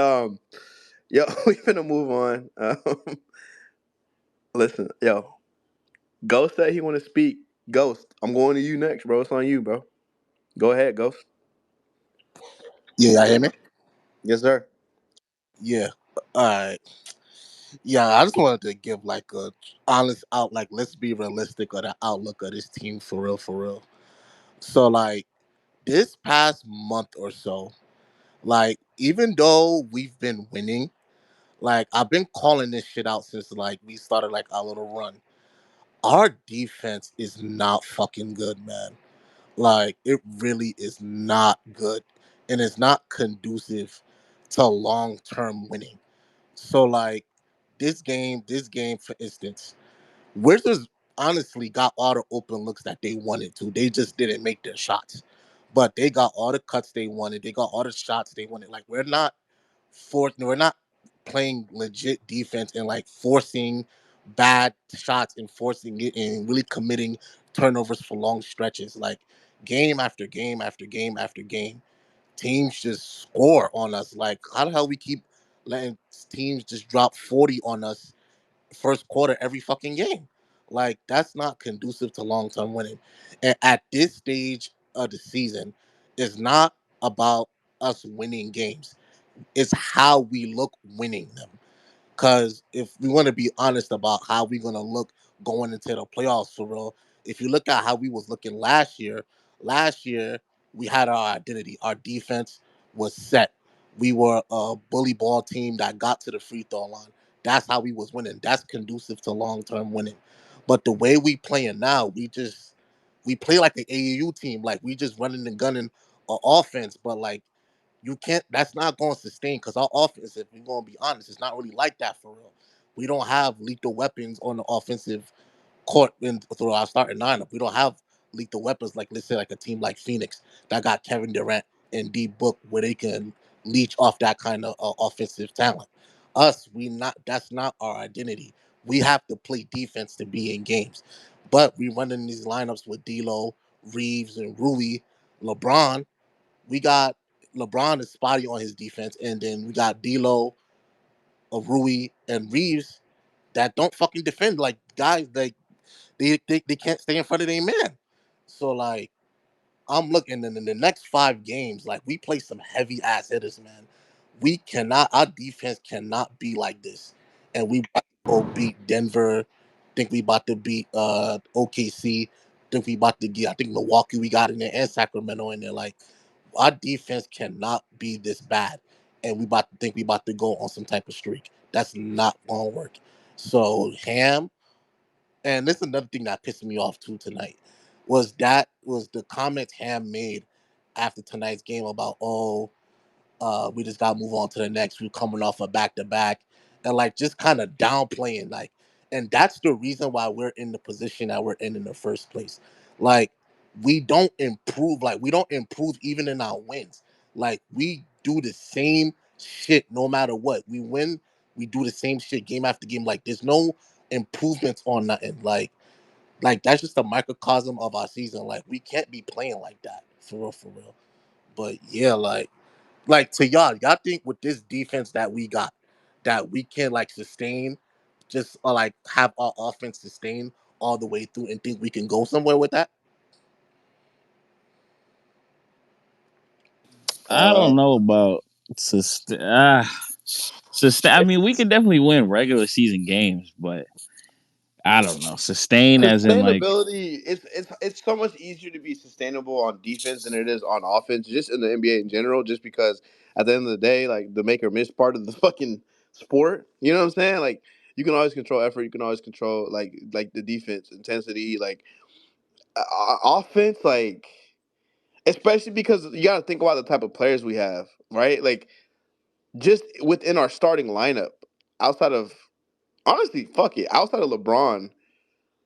yo, we finna move on. Listen, yo, Ghost said he want to speak. Ghost, I'm going to you next, bro. It's on you, bro. Go ahead, Ghost. Yeah, y'all hear me? Yes, sir. Yeah. All right. Yeah, I just wanted to give like a honest out, like let's be realistic of the outlook of this team for real, for real. So like this past month or so, like even though we've been winning, like I've been calling this shit out since like we started like our little run. Our defense is not fucking good, man. Like it really is not good, and it's not conducive to long term winning. So like this game, for instance, Wizards honestly got all the open looks that they wanted to. They just didn't make their shots, but they got all the cuts they wanted. They got all the shots they wanted. Like we're not playing legit defense and like forcing bad shots and forcing it and really committing turnovers for long stretches. Like game after game after game after game, teams just score on us. Like how the hell we keep letting teams just drop 40 on us first quarter every fucking game? Like that's not conducive to long term winning. And at this stage of the season, it's not about us winning games. It's how we look winning them. Because if we want to be honest about how we're going to look going into the playoffs for real, if you look at how we was looking last year we had our identity. Our defense was set. We were a bully ball team that got to the free throw line. That's how we was winning. That's conducive to long term winning. But the way we playing now, we play like an AAU team. Like we just running and gunning offense, but like you can't. That's not going to sustain because our offense, if we're going to be honest, it's not really like that for real. We don't have lethal weapons on the offensive court in through our starting lineup. We don't have lethal weapons like let's say like a team like Phoenix that got Kevin Durant and D Book where they can leech off that kind of offensive talent. Us, we not. That's not our identity. We have to play defense to be in games, but we running these lineups with D'Lo, Reeves, and Rui, LeBron. We got LeBron is spotty on his defense, and then we got D'Lo, Rui, and Reeves that don't fucking defend. Like guys, like they can't stay in front of their man. So like I'm looking in the next 5 games, like we play some heavy ass hitters, man. We cannot, our defense cannot be like this. And we about to go beat Denver. Think we about to beat OKC. Think we about to get, I think Milwaukee we got in there and Sacramento in there. Like our defense cannot be this bad. And we about to think we about to go on some type of streak. That's not gonna work. So Ham, and this is another thing that pissed me off too tonight, was the comment Ham made after tonight's game about we just gotta move on to the next. We're coming off a back to back, and like just kind of downplaying like, and that's the reason why we're in the position that we're in the first place. Like we don't improve. Like we don't improve even in our wins. Like we do the same shit no matter what. We win, we do the same shit game after game. Like there's no improvements on nothing. Like that's just a microcosm of our season. Like we can't be playing like that for real, for real. But yeah, like to y'all think with this defense that we got, that we can like sustain, just like have our offense sustain all the way through, and think we can go somewhere with that? I don't know about sustain. Sustain. I mean, we could definitely win regular season games, but I don't know. Sustain as in like Sustainability, it's so much easier to be sustainable on defense than it is on offense, just in the NBA in general. Just because at the end of the day, like the make or miss part of the fucking sport, you know what I'm saying? Like you can always control effort, you can always control like the defense intensity, like offense, like especially because you got to think about the type of players we have, right? Like just within our starting lineup, outside of honestly, fuck it, outside of LeBron,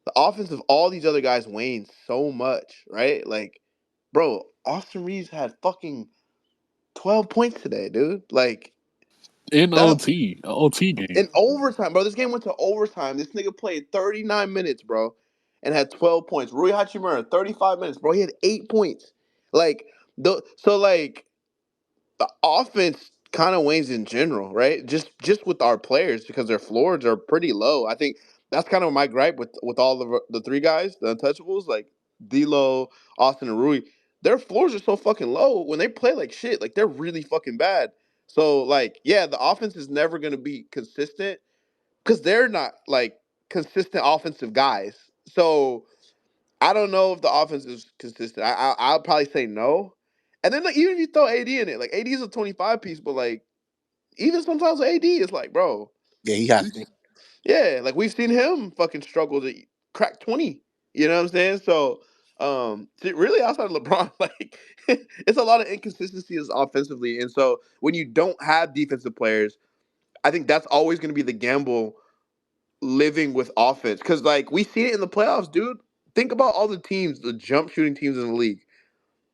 the offense of all these other guys waned so much, right? Like, bro, Austin Reeves had fucking 12 points today, dude. Like, In that OT game. in overtime, bro. This game went to overtime. This nigga played 39 minutes, bro, and had 12 points. Rui Hachimura, 35 minutes, bro. He had 8 points. Like, like the offense kind of wanes in general, right? Just with our players because their floors are pretty low. I think that's kind of my gripe with all the three guys, the untouchables, like D'Lo, Austin, and Rui. Their floors are so fucking low when they play like shit. Like they're really fucking bad. So like, yeah, the offense is never going to be consistent because they're not like consistent offensive guys. So I don't know if the offense is consistent. I'll probably say no. And then like, even if you throw AD in it, like AD is a 25 piece, but like even sometimes AD is like, bro, Yeah, he has we to. yeah, like we've seen him fucking struggle to crack 20. You know what I'm saying? So really outside of LeBron, like it's a lot of inconsistencies offensively. And so when you don't have defensive players, I think that's always gonna be the gamble living with offense. Cause like we see it in the playoffs, dude. Think about all the teams, the jump shooting teams in the league.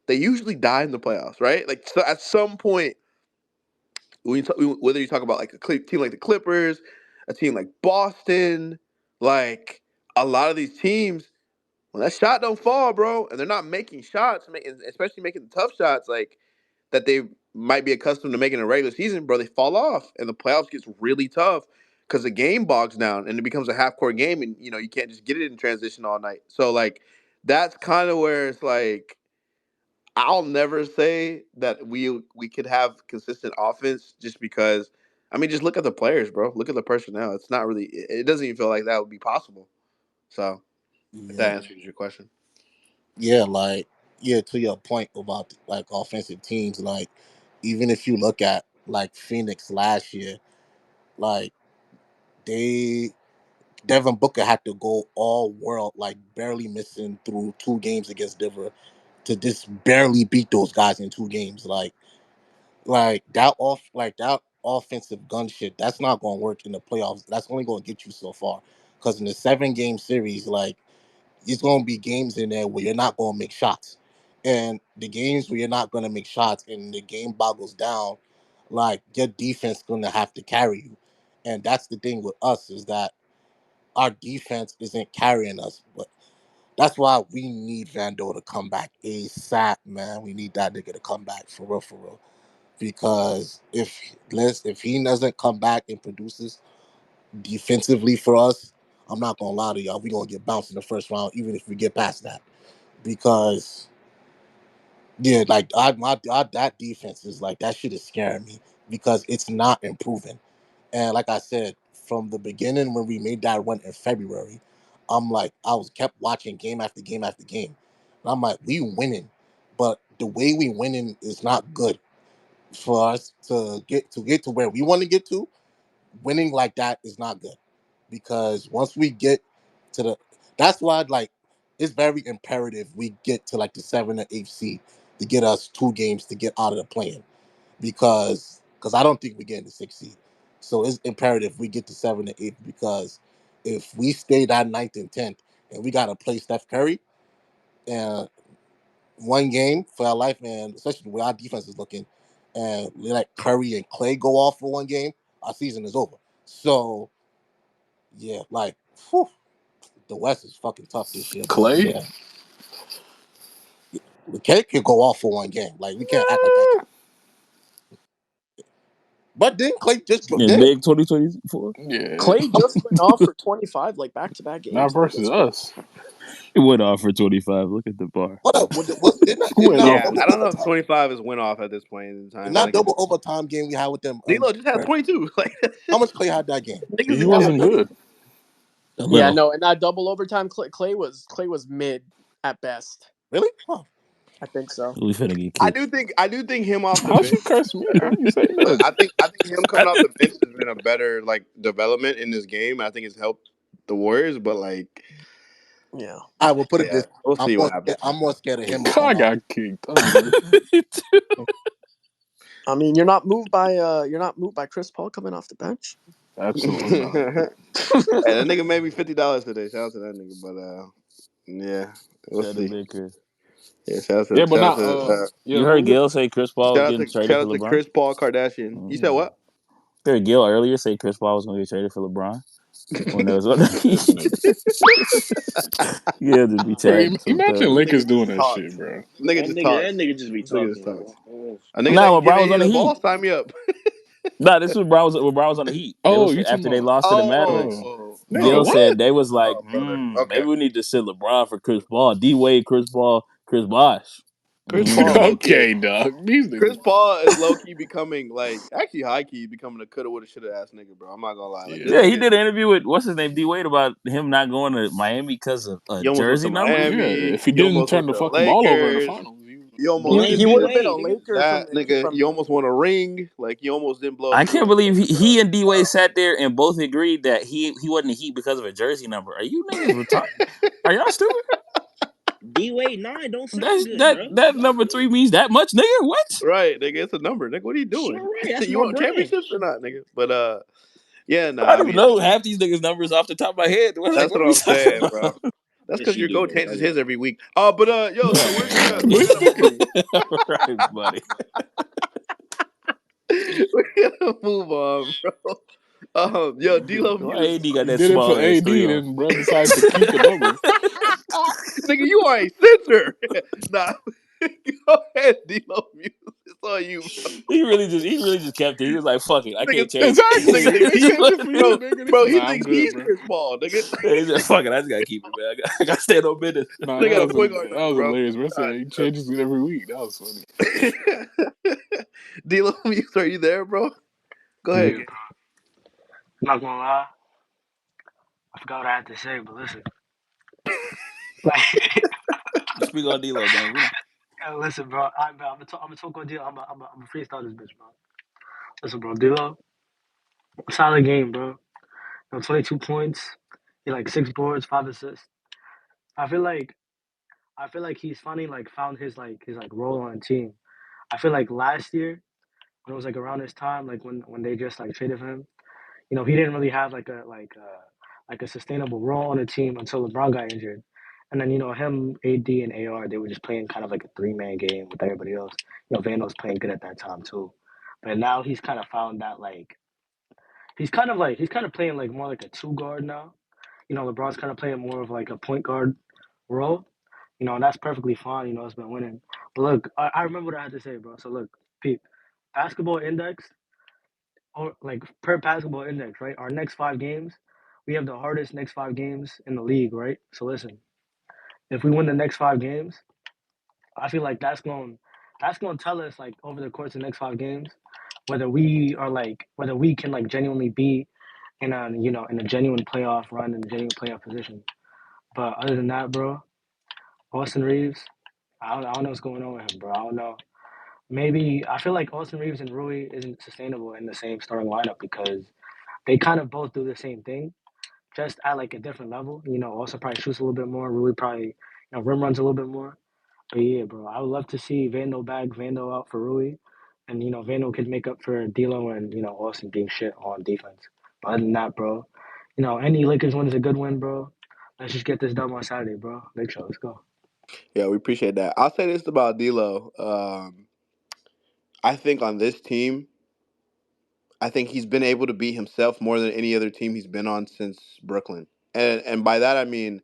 They usually die in the playoffs, right? Like so at some point, whether you talk about like team like the Clippers, a team like Boston, like a lot of these teams, when that shot don't fall, bro, and they're not making shots, especially making the tough shots, like that they might be accustomed to making in a regular season, bro, they fall off, and the playoffs gets really tough because the game bogs down and it becomes a half court game, and you can't just get it in transition all night. So like that's kind of where it's like I'll never say that we could have consistent offense just because. I mean, just look at the players, bro. Look at the personnel. It's not really. It doesn't even feel like that would be possible. So, if Yeah, that answers your question. yeah, like yeah. To your point about like offensive teams, like even if you look at like Phoenix last year, like they Devin Booker had to go all world, like barely missing through 2 games against Denver to just barely beat those guys in 2 games. Like that offensive gun shit, that's not gonna work in the playoffs. That's only gonna get you so far. Because in the 7 game series, like it's gonna be games in there where you're not gonna make shots. And the games where you're not gonna make shots and the game boggles down, like your defense gonna have to carry you. And that's the thing with us is that our defense isn't carrying us. But that's why we need Vando to come back ASAP, man. We need that nigga to come back for real, for real. Because if he doesn't come back and produces defensively for us, I'm not gonna lie to y'all. We gonna get bounced in the first round, even if we get past that. Because yeah, like that defense is like that shit is scaring me because it's not improving. And like I said, from the beginning when we made that run in February, I'm like I was kept watching game after game after game. And I'm like, we winning, but the way we winning is not good for us to get to where we want to get to. Winning like that is not good because once we get to the, that's why like it's very imperative we get to like the 7 or 8 seed to get us 2 games to get out of the play-in because I don't think we get in the 6 seed. So it's imperative we get to 7 or 8 because if we stay that ninth and 10th and we gotta play Steph Curry and 1 game for our life, and especially the way our defense is looking, and we let Curry and Clay go off for 1 game, our season is over. So yeah, like whew, the West is fucking tough this year, but Clay. yeah, the Clay could go off for 1 game. Like we can't act like that. But then Clay just In did. big 2024, Yeah, Clay just went off for 25 like back-to-back not games, though. versus That's crazy. us. it went off for 25. Look at the bar. What up? What in Went that off Yeah, for double I don't know if overtime? 25 is win off at this point in In time. that Like, double overtime game we had with them, D'Lo just had 22. Like, how much Clay had that game? niggas He is just wasn't Probably good. A Yeah, little. no, in that double overtime, Clay was mid at best. really? Huh. I think so. We finna get I kicked. do think him off the How she bench has curse been me? How better. you say But that? I think him coming off the bench has been a better like development in this game. I think it's helped the Warriors, but like Yeah. I will put it yeah, this. we'll see what happens. I'm more scared of him to I come out. got kicked. I'm good. I mean, you're not moved by Chris Paul coming off the bench. Absolutely not. Hey, that nigga made me $50 today. Shout out to that nigga. But yeah, we'll Shout out to see. Big Chris. Yeah, Yeah, but shout out not. to Yeah, You what heard was it? Gil say Chris Paul was getting traded shout for out to LeBron? Chris Paul Kardashian. You said Mm. what? You heard Gil earlier say Chris Paul was going to get traded for LeBron when there was on This the nigga. Yeah, just be Bro, chatting imagine sometimes. Lakers Nigga doing just that talks. shit, bro. Nigga just talks. That nigga just be This nigga just talking, talks. bro. A nigga Nah, that can when give Brown was AD on the the ball, Heat. sign me up. Nah, this was Brown was on the Heat. They Oh, was you talking after they about? lost to the Mavericks. Oh, Oh, nigga, Gil oh, said what? they was like, oh, brother. maybe Okay. we need to sit LeBron for Chris Paul. D Wade, Chris Paul, Chris Bosh. Chris He Paul ain't. low key. Okay, dog. These Chris niggas. Paul is low key becoming like actually high key becoming a coulda woulda shoulda ass nigga, bro. I'm not gonna lie. Like this Yeah. Yeah, he nigga, did an interview with what's his name, D Wade, about him not going to Miami because of a you almost went to jersey number. Yeah. Miami. If he You didn't almost turn went the to the fucking ball over in the Lakers. finals, he was You almost Blame He D would have been Wade, a nigga. Laker that nigga. from You almost won a ring. Like you almost didn't blow up I the can't Rockets. believe he Like, and D Wade wow. sat there and both agreed that he wasn't a Heat because of a jersey number. Are you niggas retarded? Are y'all stupid? D Wade 9 don't sound good, bro. That That's number crazy. 3 means that much, nigga. What? Right, nigga. It's a number, nigga. What are you Sure, doing? right. That's You more want brand. championships or not, nigga? But yeah, I nah. I don't even mean, know half these niggas numbers off the top of my head. We're like, that's what what are we I'm talking saying, bro. about? That's Yes, because you your do, goat bro. changes his every week. But yo, so we're gonna but we're he's gonna looking. Right, buddy. we're gonna move on, bro. Yo, D'Lo Why Muse. AD got He that did it for small ass AD, 3 on? then bro decided to keep the number. Nigga, you are a censor. Nah, go ahead, D'Lo Muse. It's on you, bro. He really just kept it. He was like, fuck it, I Nigga, can't change Exactly. nigga think He it. changed it for you, bro, nigga. bro. He Nah, I'm thinks good, he's bro. Chris Paul, nigga. He said, fuck it, I just gotta keep it, man. I gotta stay on business. Nah, Nigga that got a was point guard that number, was bro. hilarious. Bro God said he changes it every week. That was funny. damn. D'Lo Muse, are you there, bro? Go ahead, Yeah, gang. bro. I'm not gonna lie. I forgot what I had to say, but listen. Like, Speak on D-Lo, gang. We know. yo, listen, bro. I'm gonna talk on deal. I'm a freestyle this bitch, bro. Listen, bro. D'Lo, solid game, bro. 22 points. He like 6 boards, 5 assists. I feel like I feel like he's finally like found his role on the team. I feel like last year when it was like around this time, like when they just like traded for him, he didn't really have like a sustainable role on the team until LeBron got injured. And then, him, AD, and AR, they were just playing kind of like a three-man game with everybody else. Vando was playing good at that time too. But now he's kind of found that like he's kind of playing like more like a two guard now. LeBron's kind of playing more of like a point guard role. And that's perfectly fine. It's been winning. But look, I remember what I had to say, bro. So look, Pete, basketball index or like per basketball index, right? Our next 5 games, we have the hardest next 5 games in the league, right? So listen, if we win the next 5 games, I feel like that's going to tell us like over the course of the next 5 games whether we can like genuinely be in a genuine playoff run in a genuine playoff position. But other than that, bro, Austin Reeves, I don't know what's going on with him, bro. I don't know. Maybe I feel like Austin Reeves and Rui isn't sustainable in the same starting lineup because they kind of both do the same thing, just at like a different level. Also probably shoots a little bit more. Rui probably, rim runs a little bit more. But yeah, bro, I would love to see Vando back, Vando out for Rui, and Vando could make up for D'Lo and Austin being shit on defense. But other than that, bro, any Lakers win is a good win, bro. Let's just get this done on Saturday, bro. Big show, let's go. Yeah, we appreciate that. I'll say this about D'Lo. I think on this team, I think he's been able to be himself more than any other team he's been on since Brooklyn. And by that I mean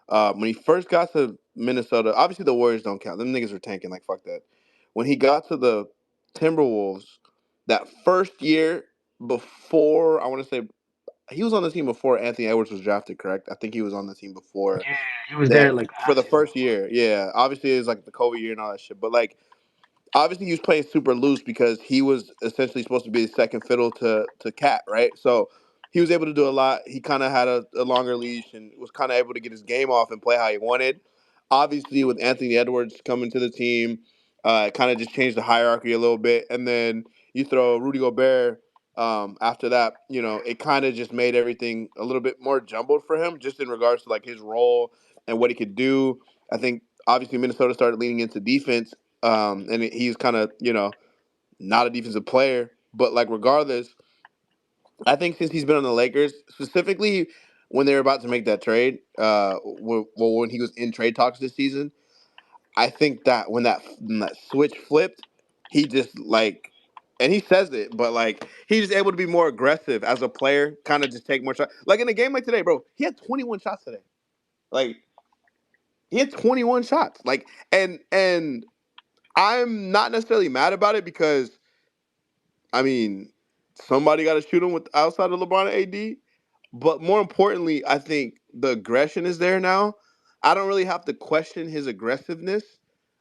when he first got to Minnesota, obviously the Warriors don't count. Them niggas were tanking like fuck that. When he got to the Timberwolves, that first year before I want to say he was on the team before Anthony Edwards was drafted, correct? I think he was on the team before Yeah, he was there that like for last the season. first year. Yeah, obviously it was like the COVID year and all that shit. But like obviously he was playing super loose because he was essentially supposed to be the second fiddle to Cat, right? So he was able to do a lot. He kind of had a longer leash and was kind of able to get his game off and play how he wanted. Obviously, with Anthony Edwards coming to the team, it kind of just changed the hierarchy a little bit. And then you throw Rudy Gobert after that, it kind of just made everything a little bit more jumbled for him, just in regards to like his role and what he could do. I think obviously Minnesota started leaning into defense, and he's kind of not a defensive player, but like regardless, I think since he's been on the Lakers, specifically when they were about to make that trade, when he was in trade talks this season, I think that when that switch flipped, he just like, and he says it, but like he's just able to be more aggressive as a player, kind of just take more shots. Like in a game like today, bro, he had 21 shots today. Like he had 21 shots. Like and I'm not necessarily mad about it because I mean somebody got to shoot him with outside of LeBron and AD. But more importantly, I think the aggression is there now. I don't really have to question his aggressiveness.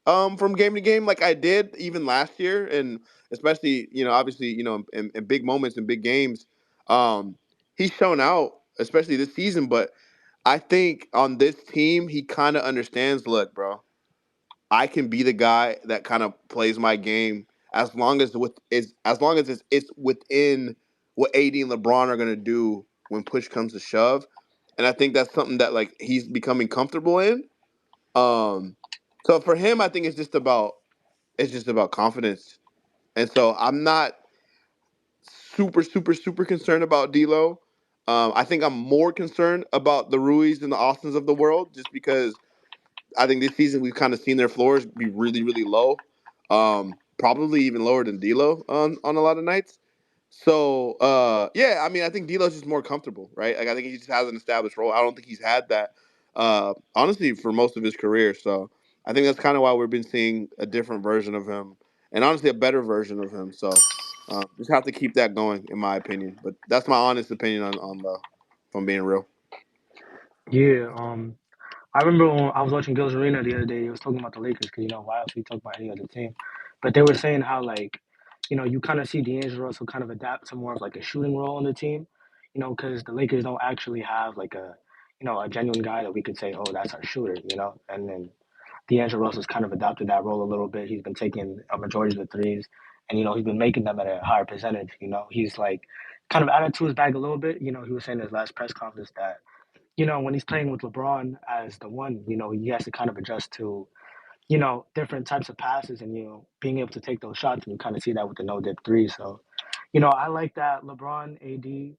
from game to game like I did even last year, and especially obviously in big moments in big games. Um, he's shown out, especially this season. But I think on this team, he kind of understands. Look, bro, I can be the guy that kind of plays my game as long as it's within what AD and LeBron are gonna do when push comes to shove. And I think that's something that like he's becoming comfortable in. Um, so for him, I think it's just about confidence. And so I'm not super concerned about D'Lo. I think I'm more concerned about the Ruiz and the Austins of the world, just because I think this season we've kind of seen their floors be really low, probably even lower than D'Lo on a lot of nights. So yeah, I mean, I think D'Lo's just more comfortable, right? Like I think he just has an established role. I don't think he's had that honestly for most of his career. So I think that's kind of why we've been seeing a different version of him, and honestly a better version of him. So just have to keep that going, in my opinion. But that's my honest opinion on the, if I'm being real. Yeah, I remember when I was watching Gil's Arena the other day. He was talking about the Lakers because why else we talk about any other team? But they were saying how like, you kind of see D'Angelo Russell kind of adapt to more of like a shooting role on the team, because the Lakers don't actually have like a genuine guy that we could say, oh, that's our shooter, And then D'Angelo Russell's kind of adopted that role a little bit. He's been taking a majority of the threes, and he's been making them at a higher percentage. He's like kind of added to his bag a little bit. He was saying in his last press conference that when he's playing with LeBron as the one, he has to kind of adjust to, different types of passes and, being able to take those shots. And you kind of see that with the no dip three. So, I like that LeBron, AD,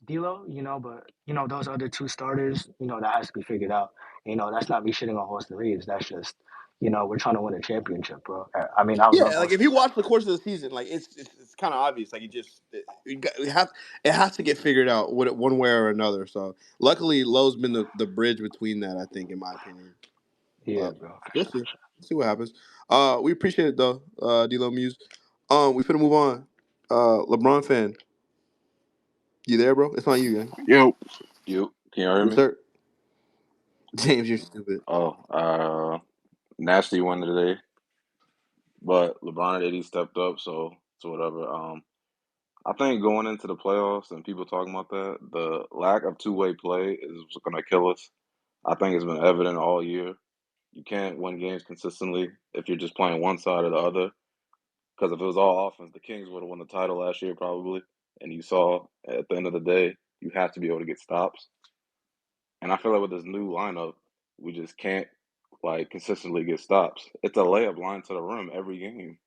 D'Lo, but, those other two starters, that has to be figured out. That's not me shitting on Austin Reeves. That's just, we're trying to win a championship, bro. I mean, I love Yeah, like if Austin. you watch the course of the season, like it's kind of obvious. Like it has to get figured out one way or another. So luckily, Lowe's been the bridge between that. I think, in my opinion, Yeah, but bro, for we'll sure, see. for sure. See what happens. We appreciate it though, D'Lo Muse. We finna move on. LeBron fan, you there, bro? It's not you, gang. Yo, You can you hear Yes, me? sir. James, you're stupid. Oh, nasty one today, but LeBron and AD stepped up, so whatever. I think going into the playoffs and people talking about that, the lack of two-way play is what's going to kill us. I think it's been evident all year. You can't win games consistently if you're just playing one side or the other. Because if it was all offense, the Kings would have won the title last year probably. And you saw at the end of the day, you have to be able to get stops. And I feel like with this new lineup, we just can't like consistently get stops. It's a layup line to the rim every game.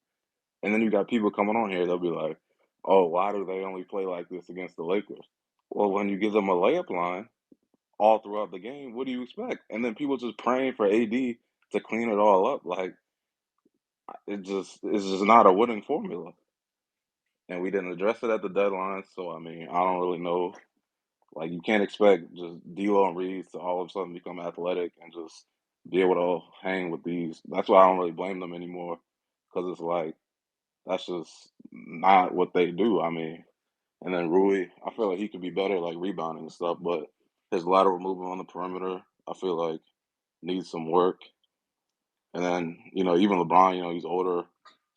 And then you got people coming on here, they'll be like, "Oh, why do they only play like this against the Lakers?" Well, when you give them a layup line all throughout the game, what do you expect? And then people just praying for AD to clean it all up. Like it's just not a winning formula. And we didn't address it at the deadline, so I mean, I don't really know. Like you can't expect just D'Lo and Reeves to all of a sudden become athletic and just be able to hang with these. That's why I don't really blame them anymore, because it's like that's just not what they do. I mean, and then Rui, I feel like he could be better like rebounding and stuff, but his lateral movement on the perimeter, I feel like needs some work. And then, even LeBron, he's older.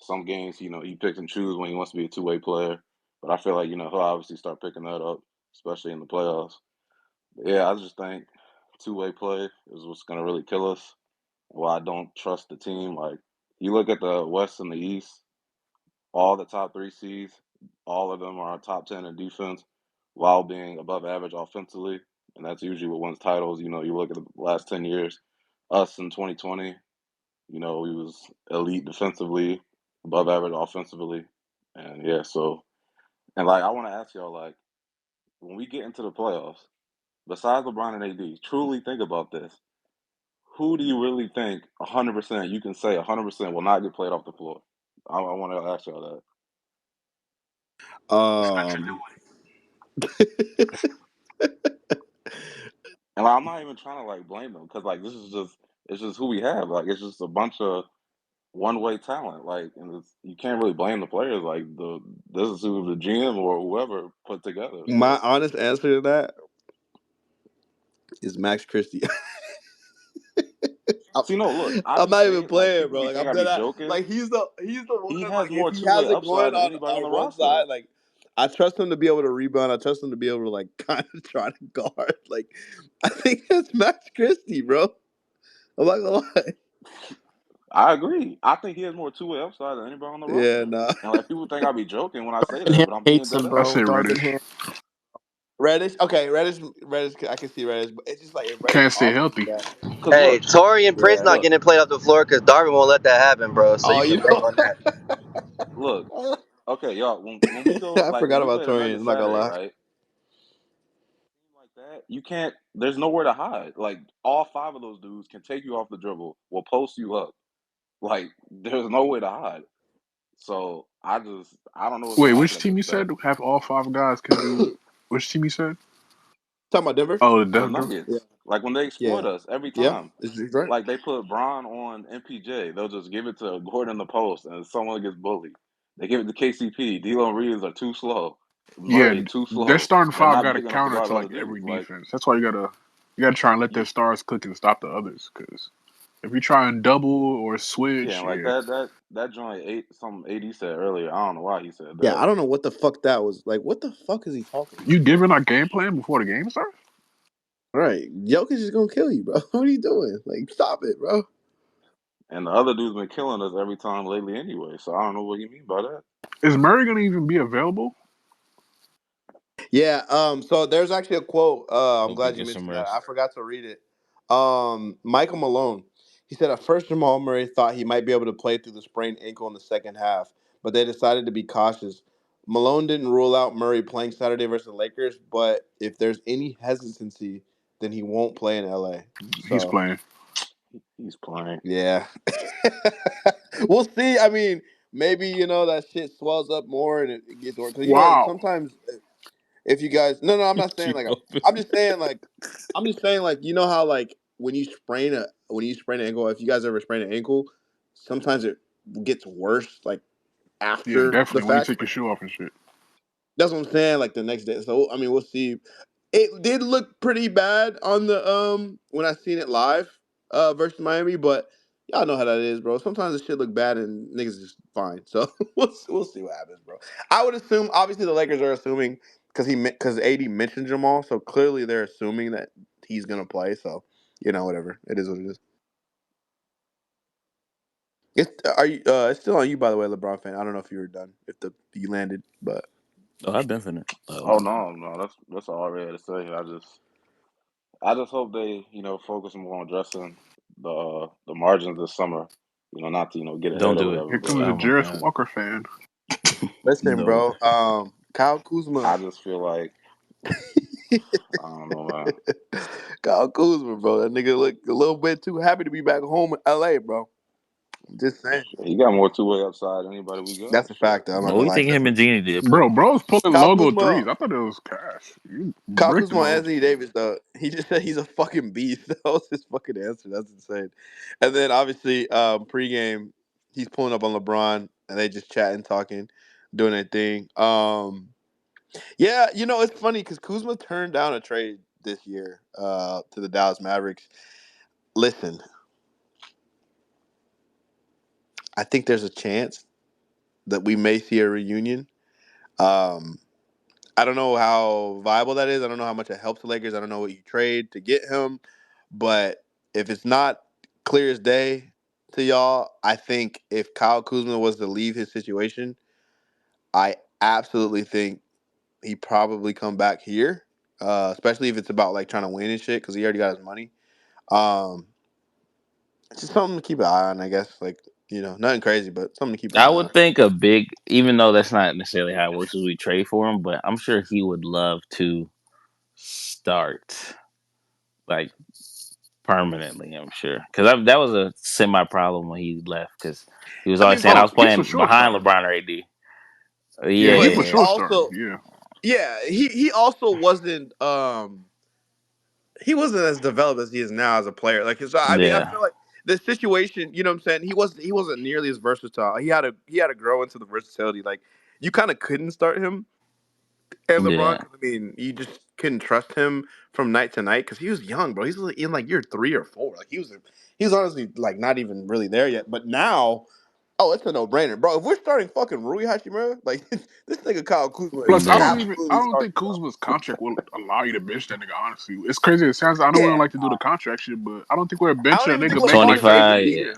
Some games, he picks and chooses when he wants to be a two-way player. But I feel like, he'll obviously start picking that up, especially in the playoffs. But yeah, I just think two-way play is what's going to really kill us. Why I don't trust the team. Like, you look at the West and the East, all the top three seeds, all of them are top 10 in defense while being above average offensively. And that's usually what wins titles. You look at the last 10 years, us in 2020, he was elite defensively, above average offensively. And yeah, and like, I want to ask y'all, like, when we get into the playoffs, besides LeBron and AD, truly think about this. Who do you really think 100% you can say 100% will not get played off the floor? I want to ask y'all Spencer Um, Dinwiddie. And like, I'm not even trying to like blame them because like this is just it's just who we have. Like it's just a bunch of one way talent. Like and you can't really blame the players. Like this is who the GM or whoever put together. my So honest answer to that is Max Christie. See, no, look, I I'm just not even say like playing, people bro. be Like think I'm I be dead at, joking. like he's the one, He like has if more he two way has it going upside than anybody on the on one roster. side, like I trust him to be able to rebound. I trust him to be able to like kind of try to guard. Like I think that's Max Christie, bro. I'm not gonna lie. I agree. I think he has more two way upside than anybody on the Yeah, roster. nah. And like people think I be joking when I say that, Him but I'm being hates dead him, I ass. say bro. Darvin Reddish. Ham. Reddish, okay, Reddish. I can see Reddish, but it's just like if Reddish Can't stay offers you healthy. that, Cause Hey, look, Torian Prince yeah. not look, getting played off the floor because Darvin won't let that happen, bro. So Oh, you can you bank know, on that. look. Okay, y'all. When we go I like when forgot we about play the Torian. Nuggets I'm not gonna Saturday, lie. right? Like that, you can't. There's nowhere to hide. Like all five of those dudes can take you off the dribble, will post you up. Like there's no way to hide. So I don't know what's Wait, gonna which happen team you against that. said have all five guys can do? Which team you said? Talking about Denver? Oh, the The Denver. Yeah, Nuggets, like when they exploit yeah, us every yeah. time, It's right. like they put Bron on MPJ, they'll just give it to Gordon in the post, and someone gets bullied. They give it to KCP. D'Lo and Reeves are too slow. Yeah, Murray too their slow. starting They're five not got to big enough to counter guard to the other like every dudes. Like defense. That's why you gotta try and let their stars cook and stop the others. Because if you try and double or yeah, switch, like yeah, that joint eight something AD said earlier. I don't know why he said Yeah, that. I don't know what the fuck that was. Like, what the fuck is he talking you about? giving our game plan before the game starts. Right, Jokic is gonna kill you, bro. What are you doing? Like, stop it, bro. And the other dude's been killing us every time lately anyway. So I don't know what you mean by that. Is Murray gonna even be available? Yeah. So there's actually a quote. I'm Hope he glad you gets some mentioned that. I rest. forgot to read it. Michael Malone. He said at first Jamal Murray thought he might be able to play through the sprained ankle in the second half, but they decided to be cautious. Malone didn't rule out Murray playing Saturday versus the Lakers, but if there's any hesitancy, then he won't play in LA. He's So playing. He's playing. yeah. We'll see. I mean, maybe that shit swells up more and it gets worse. Because Wow. sometimes if you guys, no, I'm not saying Keep like open. I'm just saying like how like when you sprain an ankle, if you guys ever sprain an ankle, sometimes it gets worse like Yeah, after the definitely. When you fact. take your shoe off and shit. That's what I'm saying. Like the next day. So I mean, we'll see. It did look pretty bad on the when I seen it live versus Miami, but y'all know how that is, bro. Sometimes the shit look bad and niggas is just fine. So we'll see what happens, bro. I would assume obviously the Lakers are assuming because AD mentioned Jamal, so clearly they're assuming that he's gonna play. So whatever. It is what it is. It's still on you, by the way, LeBron fan. I don't know if you were done, if you landed, but Oh, I've been finished. Oh no, that's all I had to say. I just hope they, focus more on addressing the margins this summer. Not to, get Don't ahead or do it. whatever, Here comes but a Oh my Jarris god. Walker fan. listen, No. bro. Kyle Kuzma. I just feel like I don't know, man. Kyle Kuzma, bro. That nigga look a little bit too happy to be back home in LA, bro. Just saying. Shit, he got more two-way upside than anybody we got. That's a Shit. fact, though. I'm not What do gonna you lie. think him and Definitely. Jeannie did, bro? Bro's pulling Kyle logo Kuzma, threes. I thought it was cash. You Kyle bricked Kuzma on those. Anthony Davis, though. He just said he's a fucking beast. That was his fucking answer. That's insane. And then obviously, pregame, he's pulling up on LeBron, and they just chatting, talking, doing their thing. Yeah, it's funny because Kuzma turned down a trade this year to the Dallas Mavericks. Listen, I think there's a chance that we may see a reunion. Um, I don't know how viable that is. I don't know how much it helps the Lakers. I don't know what you trade to get him. But if it's not clear as day to y'all, I think if Kyle Kuzma was to leave his situation, I absolutely think he probably come back here, especially if it's about like trying to win and shit because he already got his money. Um, it's just something to keep an eye on, I guess. Like nothing crazy, but something to keep an I eye on. would think a big, even though that's not necessarily how it works, is we trade for him, but I'm sure he would love to start like permanently. I'm sure because that was a semi problem when he left because he was I always mean, saying I but Oh, was he for playing sure behind starting. LeBron or AD. Yeah, Yeah, he but yeah, for he yeah. sure starting. also, Yeah. yeah, he wasn't as developed as he is now as a player. Like, so I mean, I Yeah, feel like the situation, you know what I'm saying? He wasn't nearly as versatile. He had to grow into the versatility. Like, you kind of couldn't start him and LeBron. yeah. 'Cause, I mean, you just couldn't trust him from night to night because he was young, bro. He's in like year 3 or 4. Like he was honestly like not even really there yet. But now, oh, it's a no brainer, bro. If we're starting fucking Rui Hachimura, like this nigga Kyle Kuzma is Plus, Yeah. I absolutely don't think starting, bro. Kuzma's contract will allow you to bench that nigga. Honestly, it's crazy. It sounds. I know we don't Yeah, like to do the contract shit, but I don't think we're I don't benching a even think nigga making LeBron like and AD. 25. 30. Yeah. Yeah,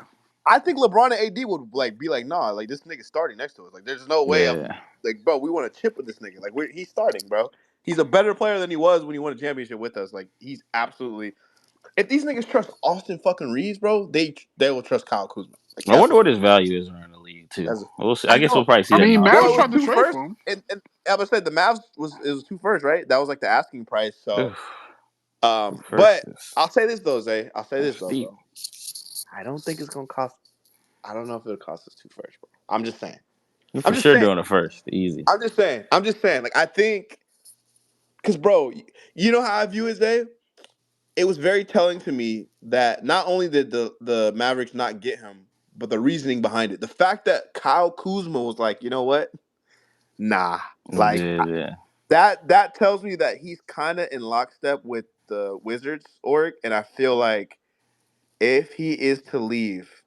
I think LeBron and AD would like be like, nah, like this nigga's starting next to us. Like, there's no way I'm Yeah. like, bro, we want to chip with this nigga. Like, he's starting, bro. He's a better player than he was when he won a championship with us. Like, he's absolutely. If these niggas trust Austin fucking Reeves, bro, they will trust Kyle Kuzma. Like, I that's a wonder what fact. his value is around the league too. That's a, We'll see. I I guess we'll know, probably see I that in the mean, bro. Mavs It was offseason. tried to two trade first, for him. and I would say the Mavs was 2 firsts, right? That was like the asking price. So, Oof, but first is I'll say this though, Zay. I'll say that's this though, steep. bro. I don't think it's gonna cost. I don't know if it'll cost us 2 firsts, bro. I'm just saying. We're I'm for just sure saying. doing a first. Easy. I'm just saying. I'm just saying. Like, I think, because, bro, you know how I view it, Zay? It was very telling to me that not only did the Mavericks not get him, but the reasoning behind it. The fact that Kyle Kuzma was like, you know what? Nah. Like, Yeah. that tells me that he's kind of in lockstep with the Wizards org, and I feel like if he is to leave,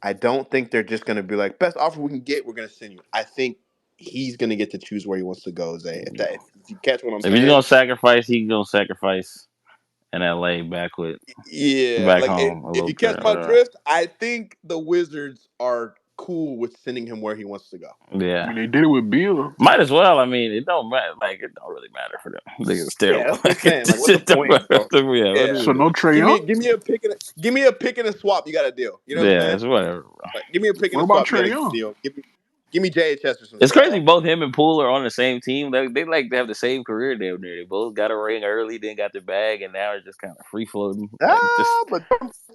I don't think they're just gonna be like, best offer we can get, we're gonna send you. I think he's gonna get to choose where he wants to go, Zay. Yeah. If you catch what I'm If he's saying. gonna sacrifice, he's gonna sacrifice in LA Yeah, back like home a if little you catch bit. my drift, I think the Wizards are cool with sending him where he wants to go. I Yeah. mean, they did it with Bill. Might as well. I mean, it don't matter. Like it don't really matter for them. Niggas Yeah, terrible. that's what I'm saying. Like, This what's the shit don't point, matter. bro? Yeah, what Yeah, is So it? no Trey Young. give me a pick and a swap. You got a deal. You know what I'm Yeah, saying? it's whatever. Like, give me a pick and What a about swap. You got Trey a Young? deal. Give me JHS or some It's shit. crazy. Both him and Poole are on the same team. They like to have the same career down there. They both got a ring early, then got their bag, and now are just kind of free floating. Like just But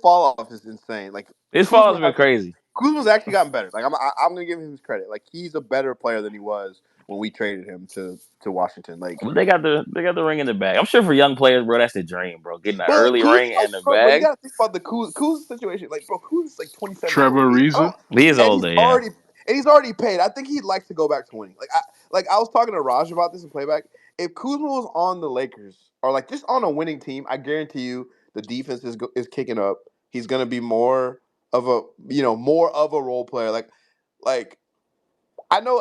fall off is insane. Like, his fall Kuzma has been crazy. Kuzma's actually gotten better. Like, I'm gonna give him his credit. Like, he's a better player than he was when we traded him to Washington. Like, But they got the ring in the bag. I'm sure for young players, bro, that's the dream, bro. Getting an but early Kuz, ring and the bro, you bag. gotta think about the Kuz situation. Like, bro, Kuz is like 27 years old. Trevor Ariza. He is And he's older, yeah. already and he's already paid. I think he'd like to go back to winning. Like I was talking to Raj about this in playback. If Kuzma was on the Lakers or like just on a winning team, I guarantee you the defense is kicking up. He's gonna be more of a more of a role player. Like I know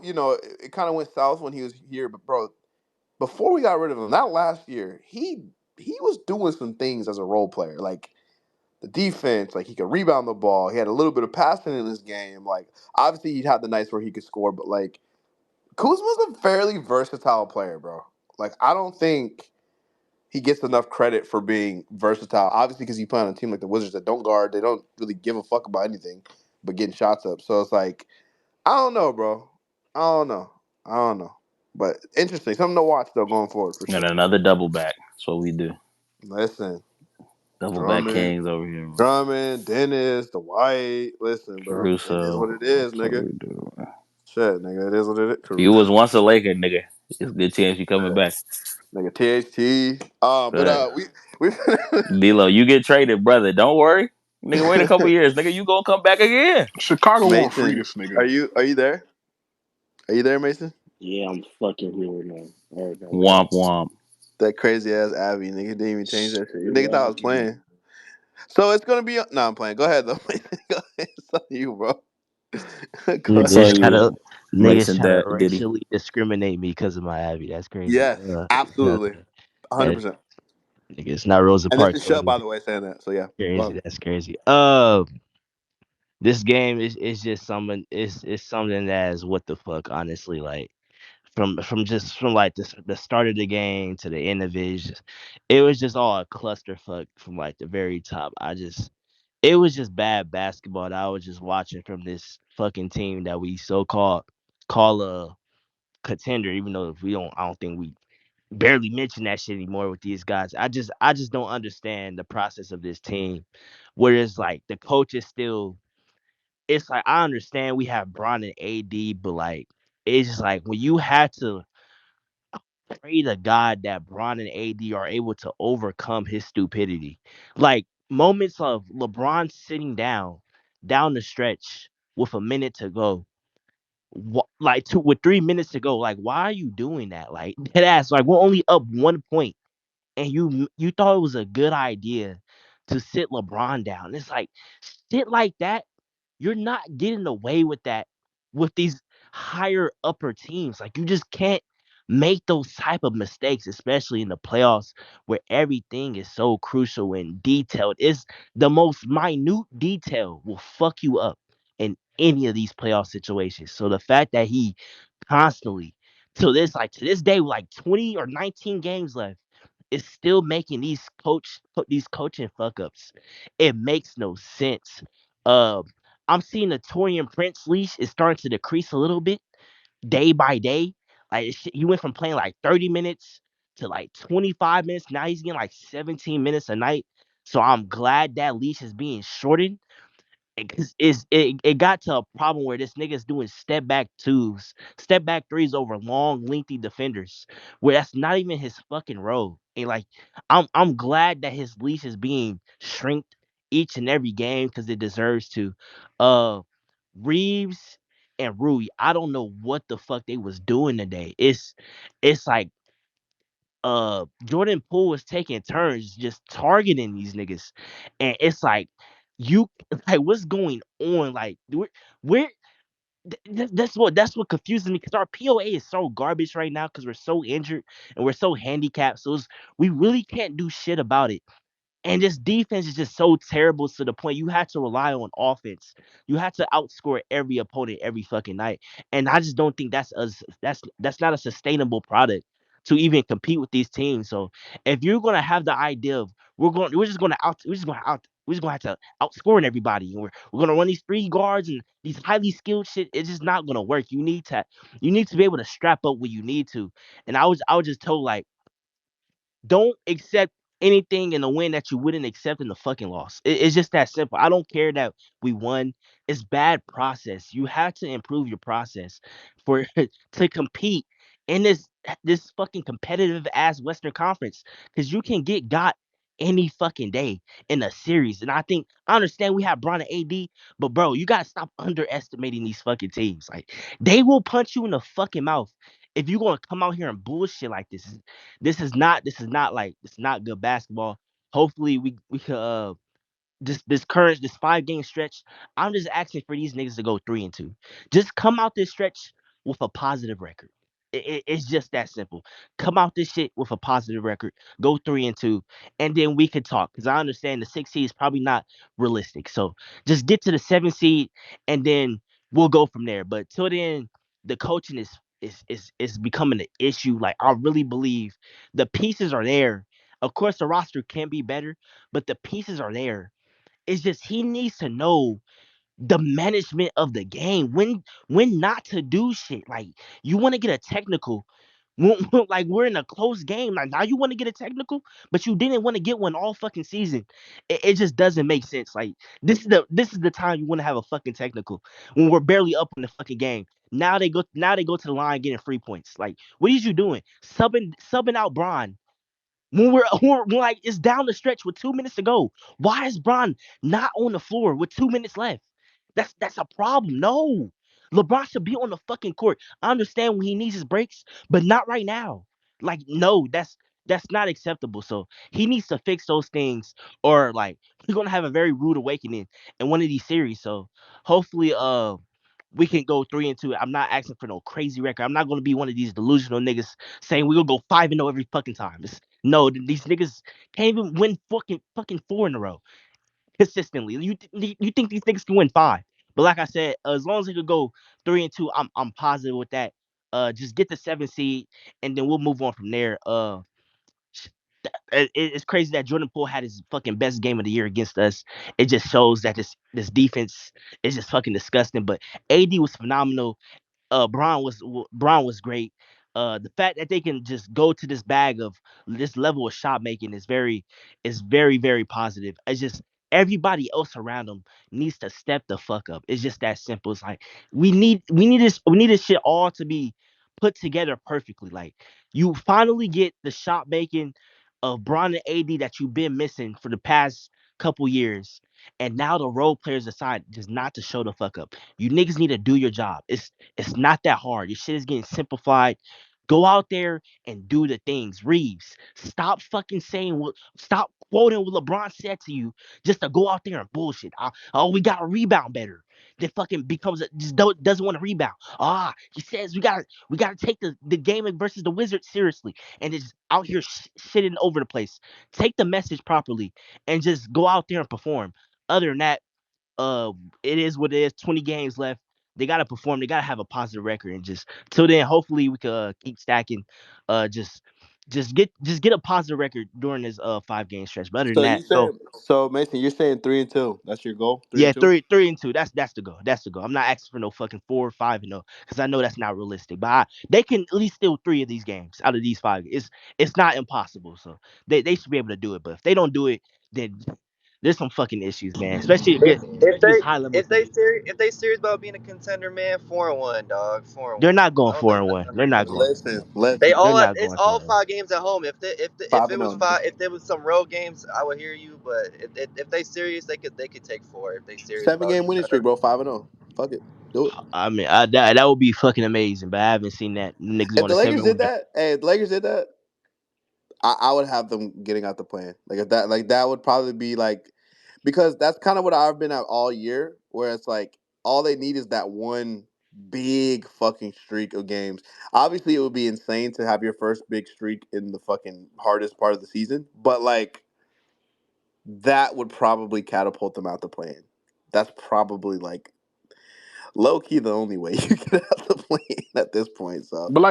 it kind of went south when he was here, but bro, before we got rid of him, that last year he was doing some things as a role player. Like the defense, like he could rebound the ball. He had a little bit of passing in his game. Like obviously he'd have the nights where he could score, but like Kuzma's a fairly versatile player, bro. Like I don't think he gets enough credit for being versatile. Obviously because he play on a team like the Wizards that don't guard, they don't really give a fuck about anything but getting shots up. So it's like I don't know, bro. I don't know. I don't know. But interesting. Something to watch though going forward for And sure. another double back. That's what we do. Listen, Double back Drummond, kings over here, man. Drummond, Dennis, the White. Listen, bro. It is what Caruso. it is, That's what nigga. we do. Man. Shit, nigga. It is what it is. You Caruso. was once a Laker, nigga. It's a good chance you coming back. Nigga, THT. But Right. we D'Lo, you get traded, brother. Don't worry. Nigga, wait a couple years. Nigga, you gonna come back again. Chicago won't free Mason, this nigga. are you there? Are you there, Mason? Yeah, I'm fucking here now. All right, now go ahead. Womp womp. That crazy ass Abby, nigga didn't even change that shit. Yeah, Nigga thought I I'm was here. playing. So it's gonna be. No, I'm playing. Go ahead though. Mason. Go ahead. It's on you, bro. Go That's ahead. on Niggas try to you, niggas Mason try to Diddy. racially discriminate me because of my Abby. That's crazy. Yes, absolutely, That 100%. nigga, it's not Rosa And this Parks is Shut, over by here. the way, saying that. So yeah, go Crazy. ahead. That's crazy. This game is just something. It's something that is what the fuck. Honestly, like from like the start of the game to the end of it, it was just all a clusterfuck from like the very top. It was just bad basketball that I was just watching from this fucking team that we so call a contender, even though if we don't, I don't think we barely mention that shit anymore with these guys. I just don't understand the process of this team. Where it's like the coach is still it's like I understand we have Bron and AD, but like it's just like when you have to pray to God that Bron and AD are able to overcome his stupidity. Like moments of LeBron sitting down the stretch with a minute to go Like 2 with 3 minutes to go. Like, why are you doing that? Like, dead ass. Like, we're only up 1 point, and you thought it was a good idea to sit LeBron down. It's like shit like that. You're not getting away with that with these higher upper teams. Like, you just can't make those type of mistakes, especially in the playoffs where everything is so crucial and detailed. It's the most minute detail will fuck you up in any of these playoff situations. So the fact that he constantly to this day with like 20 or 19 games left is still making these coaching fuck ups. It makes no sense. Um, I'm seeing the Torian Prince leash is starting to decrease a little bit day by day. Like he went from playing like 30 minutes to like 25 minutes. Now he's getting like 17 minutes a night. So I'm glad that leash is being shortened. Because it got to a problem where this nigga's doing step back threes over long, lengthy defenders, where that's not even his fucking role. And like, I'm glad that his leash is being shrinked each and every game because it deserves to. Uh, Reeves and Rui, I don't know what the fuck they was doing today. It's like Jordan Poole was taking turns just targeting these niggas. And it's like you like what's going on? Like we're that's what confuses me because our POA is so garbage right now because we're so injured and we're so handicapped. So we really can't do shit about it. And this defense is just so terrible to the point you have to rely on offense. You have to outscore every opponent every fucking night. And I just don't think that's not a sustainable product to even compete with these teams. So if you're gonna have the idea of we're just gonna have to outscoring everybody and we're gonna run these three guards and these highly skilled shit, it's just not gonna work. You need to be able to strap up when you need to. And I was just told like don't accept anything in the win that you wouldn't accept in the fucking loss. It's just that simple. I don't care that we won. It's bad process. You have to improve your process for to compete in this fucking competitive ass Western Conference because you can get got any fucking day in a series. And I understand we have Bron and AD, but bro, you gotta stop underestimating these fucking teams. Like they will punch you in the fucking mouth if you're gonna come out here and bullshit like this. This is not good basketball. Hopefully we could this 5 game stretch. I'm just asking for these niggas to go 3-2. Just come out this stretch with a positive record. It's just that simple. Come out this shit with a positive record. Go 3-2, and then we could talk. Because I understand the 6 seed is probably not realistic. So just get to the 7 seed, and then we'll go from there. But till then, the coaching is becoming an issue. Like I really believe the pieces are there. Of course, the roster can be better, but the pieces are there. It's just he needs to know the management of the game, when not to do shit. Like you want to get a technical. Like we're in a close game. Like now you want to get a technical, but you didn't want to get one all fucking season. It just doesn't make sense. Like this is the time you want to have a fucking technical when we're barely up in the fucking game. Now they go to the line getting free points. Like what is you doing? Subbing out Braun when we're like it's down the stretch with 2 minutes to go. Why is Bron not on the floor with 2 minutes left? That's a problem. No. LeBron should be on the fucking court. I understand when he needs his breaks, but not right now. Like, no, that's not acceptable. So he needs to fix those things, or like we're gonna have a very rude awakening in one of these series. So hopefully we can go 3-2. I'm not asking for no crazy record. I'm not gonna be one of these delusional niggas saying we're gonna go 5-0 every fucking time. No, these niggas can't even win fucking 4 in a row consistently. You think these niggas can win 5? But like I said, as long as they could go 3-2, I'm positive with that. Just get the 7 seed, and then we'll move on from there. It's crazy that Jordan Poole had his fucking best game of the year against us. It just shows that this defense is just fucking disgusting. But AD was phenomenal. Braun was great. The fact that they can just go to this bag of this level of shot making is very positive. It's just everybody else around them needs to step the fuck up. It's just that simple. It's like we need this shit all to be put together perfectly. Like you finally get the shot making of Braun and AD that you've been missing for the past couple years, and now the role players decide just not to show the fuck up. You niggas need to do your job. It's not that hard. Your shit is getting simplified. Go out there and do the things. Reeves, stop fucking saying what. Stop quoting what LeBron said to you just to go out there and bullshit. Oh, we got to rebound better. Then fucking becomes just doesn't want to rebound. He says we gotta take the game versus the Wizards seriously, and is out here shitting over the place. Take the message properly and just go out there and perform. Other than that, it is what it is. 20 games left. They gotta perform. They gotta have a positive record, and just till then, hopefully we can keep stacking. Just get a positive record during this 5 game stretch. But other than So you that, go. saying so Mason? You're saying 3-2. That's your goal. Three Yeah, and two. 3-2. That's the goal. That's the goal. I'm not asking for no fucking 4 or 5 because I know that's not realistic. But they can at least steal 3 of these games out of these 5. It's not impossible. So they should be able to do it. But if they don't do it, then there's some fucking issues, man. If Especially against they high level teams. if they serious about being a contender, man, 4-1, dog, four and They're one. not I going don't four think and that's one. They're not going. unrealistic. Listen, They listen. They're all not it's going all 4 and 1. 5 games at home. If Five it and was zero. five, if there was some road games, I would hear you. But if they serious, they could take 4 if they serious Seven about game winning streak, bro. 5-0. Fuck it. Do it. I mean, that would be fucking amazing. But I haven't seen that niggas If going the to Lakers 7 did win. that, hey, if the Lakers did that, I would have them getting out the plan. Like if that, like that would probably be like, because that's kind of what I've been at all year, where it's like all they need is that one big fucking streak of games. Obviously, it would be insane to have your first big streak in the fucking hardest part of the season, but like that would probably catapult them out the plan. That's probably like low key the only way you get out the plan at this point. So But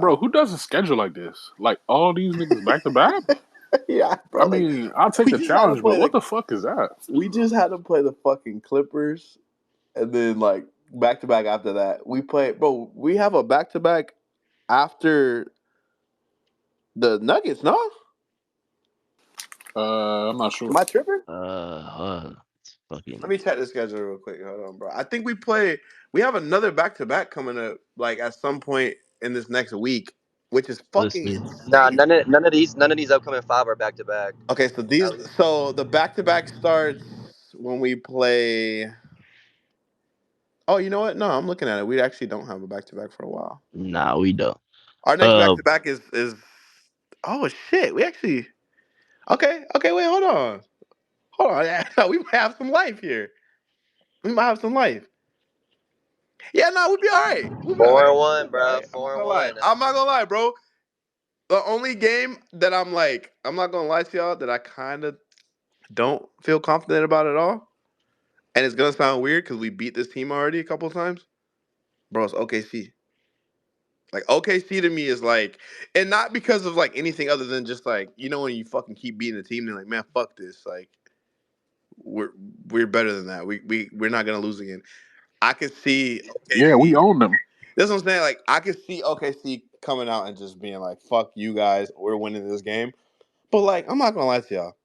bro, uh, who does a schedule like this? Like all these niggas back to back. yeah, I bro. Like mean, I'll take we the just had to challenge, but play what the the fuck is that? we just had to play the fucking Clippers, and then like back to back after that. We play, bro. We have a back to back after the Nuggets. No, I'm not sure. am I tripping? It's fucking. Let me check the schedule real quick. Hold on, bro. I think we play. We have another back to back coming up, like at some point in this next week, which is Let's fucking see. Nah, insane. none of these upcoming 5 are back to back. Okay, so these, At least so the back to back starts when we play. Oh, you know what? No, I'm looking at it. We actually don't have a back to back for a while. Nah, we don't. Our next back Uh, to back is. Oh shit! We actually. Okay. Okay. Wait. Hold on. Hold on. Yeah, we might have some life here. We might have some life. Yeah. No, we'll be all right. We'll be all four right. and We'll one, be all bro. right. I'm not Four and gonna lie. one. I'm not gonna lie, bro. The only game that I'm like, I'm not gonna lie to y'all, that I kind of don't feel confident about at all, and it's gonna sound weird because we beat this team already a couple of times, bro. It's OKC. Like OKC to me is like, and not because of like anything other than just like, you know, when you fucking keep beating the team, they're like, man, fuck this. Like we're we're better than that. We're not gonna lose again. I could see Yeah, we OKC. own them. This is what I'm saying. Like I could see OKC coming out and just being like, fuck you guys, we're winning this game. But like, I'm not gonna lie to y'all.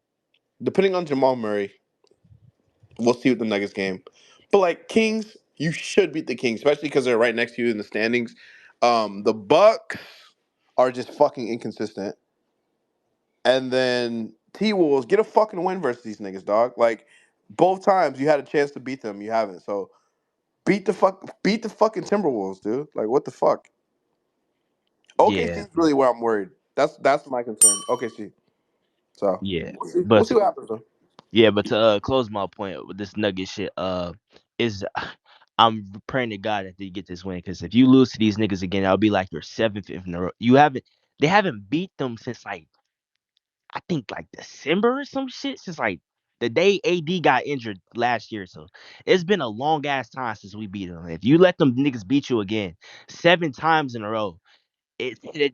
Depending on Jamal Murray, we'll see with the Nuggets game. But like Kings, you should beat the Kings, especially because they're right next to you in the standings. The Bucks are just fucking inconsistent. And then T Wolves get a fucking win versus these niggas, dog. Like both times you had a chance to beat them, you haven't. So beat the fucking Timberwolves, dude. Like what the fuck? OKC yeah, is really where I'm worried. That's my concern. OKC. So yeah, we'll see. We'll but see what happens though. yeah, but to close my point with this Nugget shit, is I'm praying to God that they get this win because if you lose to these niggas again, that'll be like your 7th in a row. They haven't beat them since like I think like December or some shit since like the day AD got injured last year. So it's been a long ass time since we beat them. If you let them niggas beat you again 7 times in a row,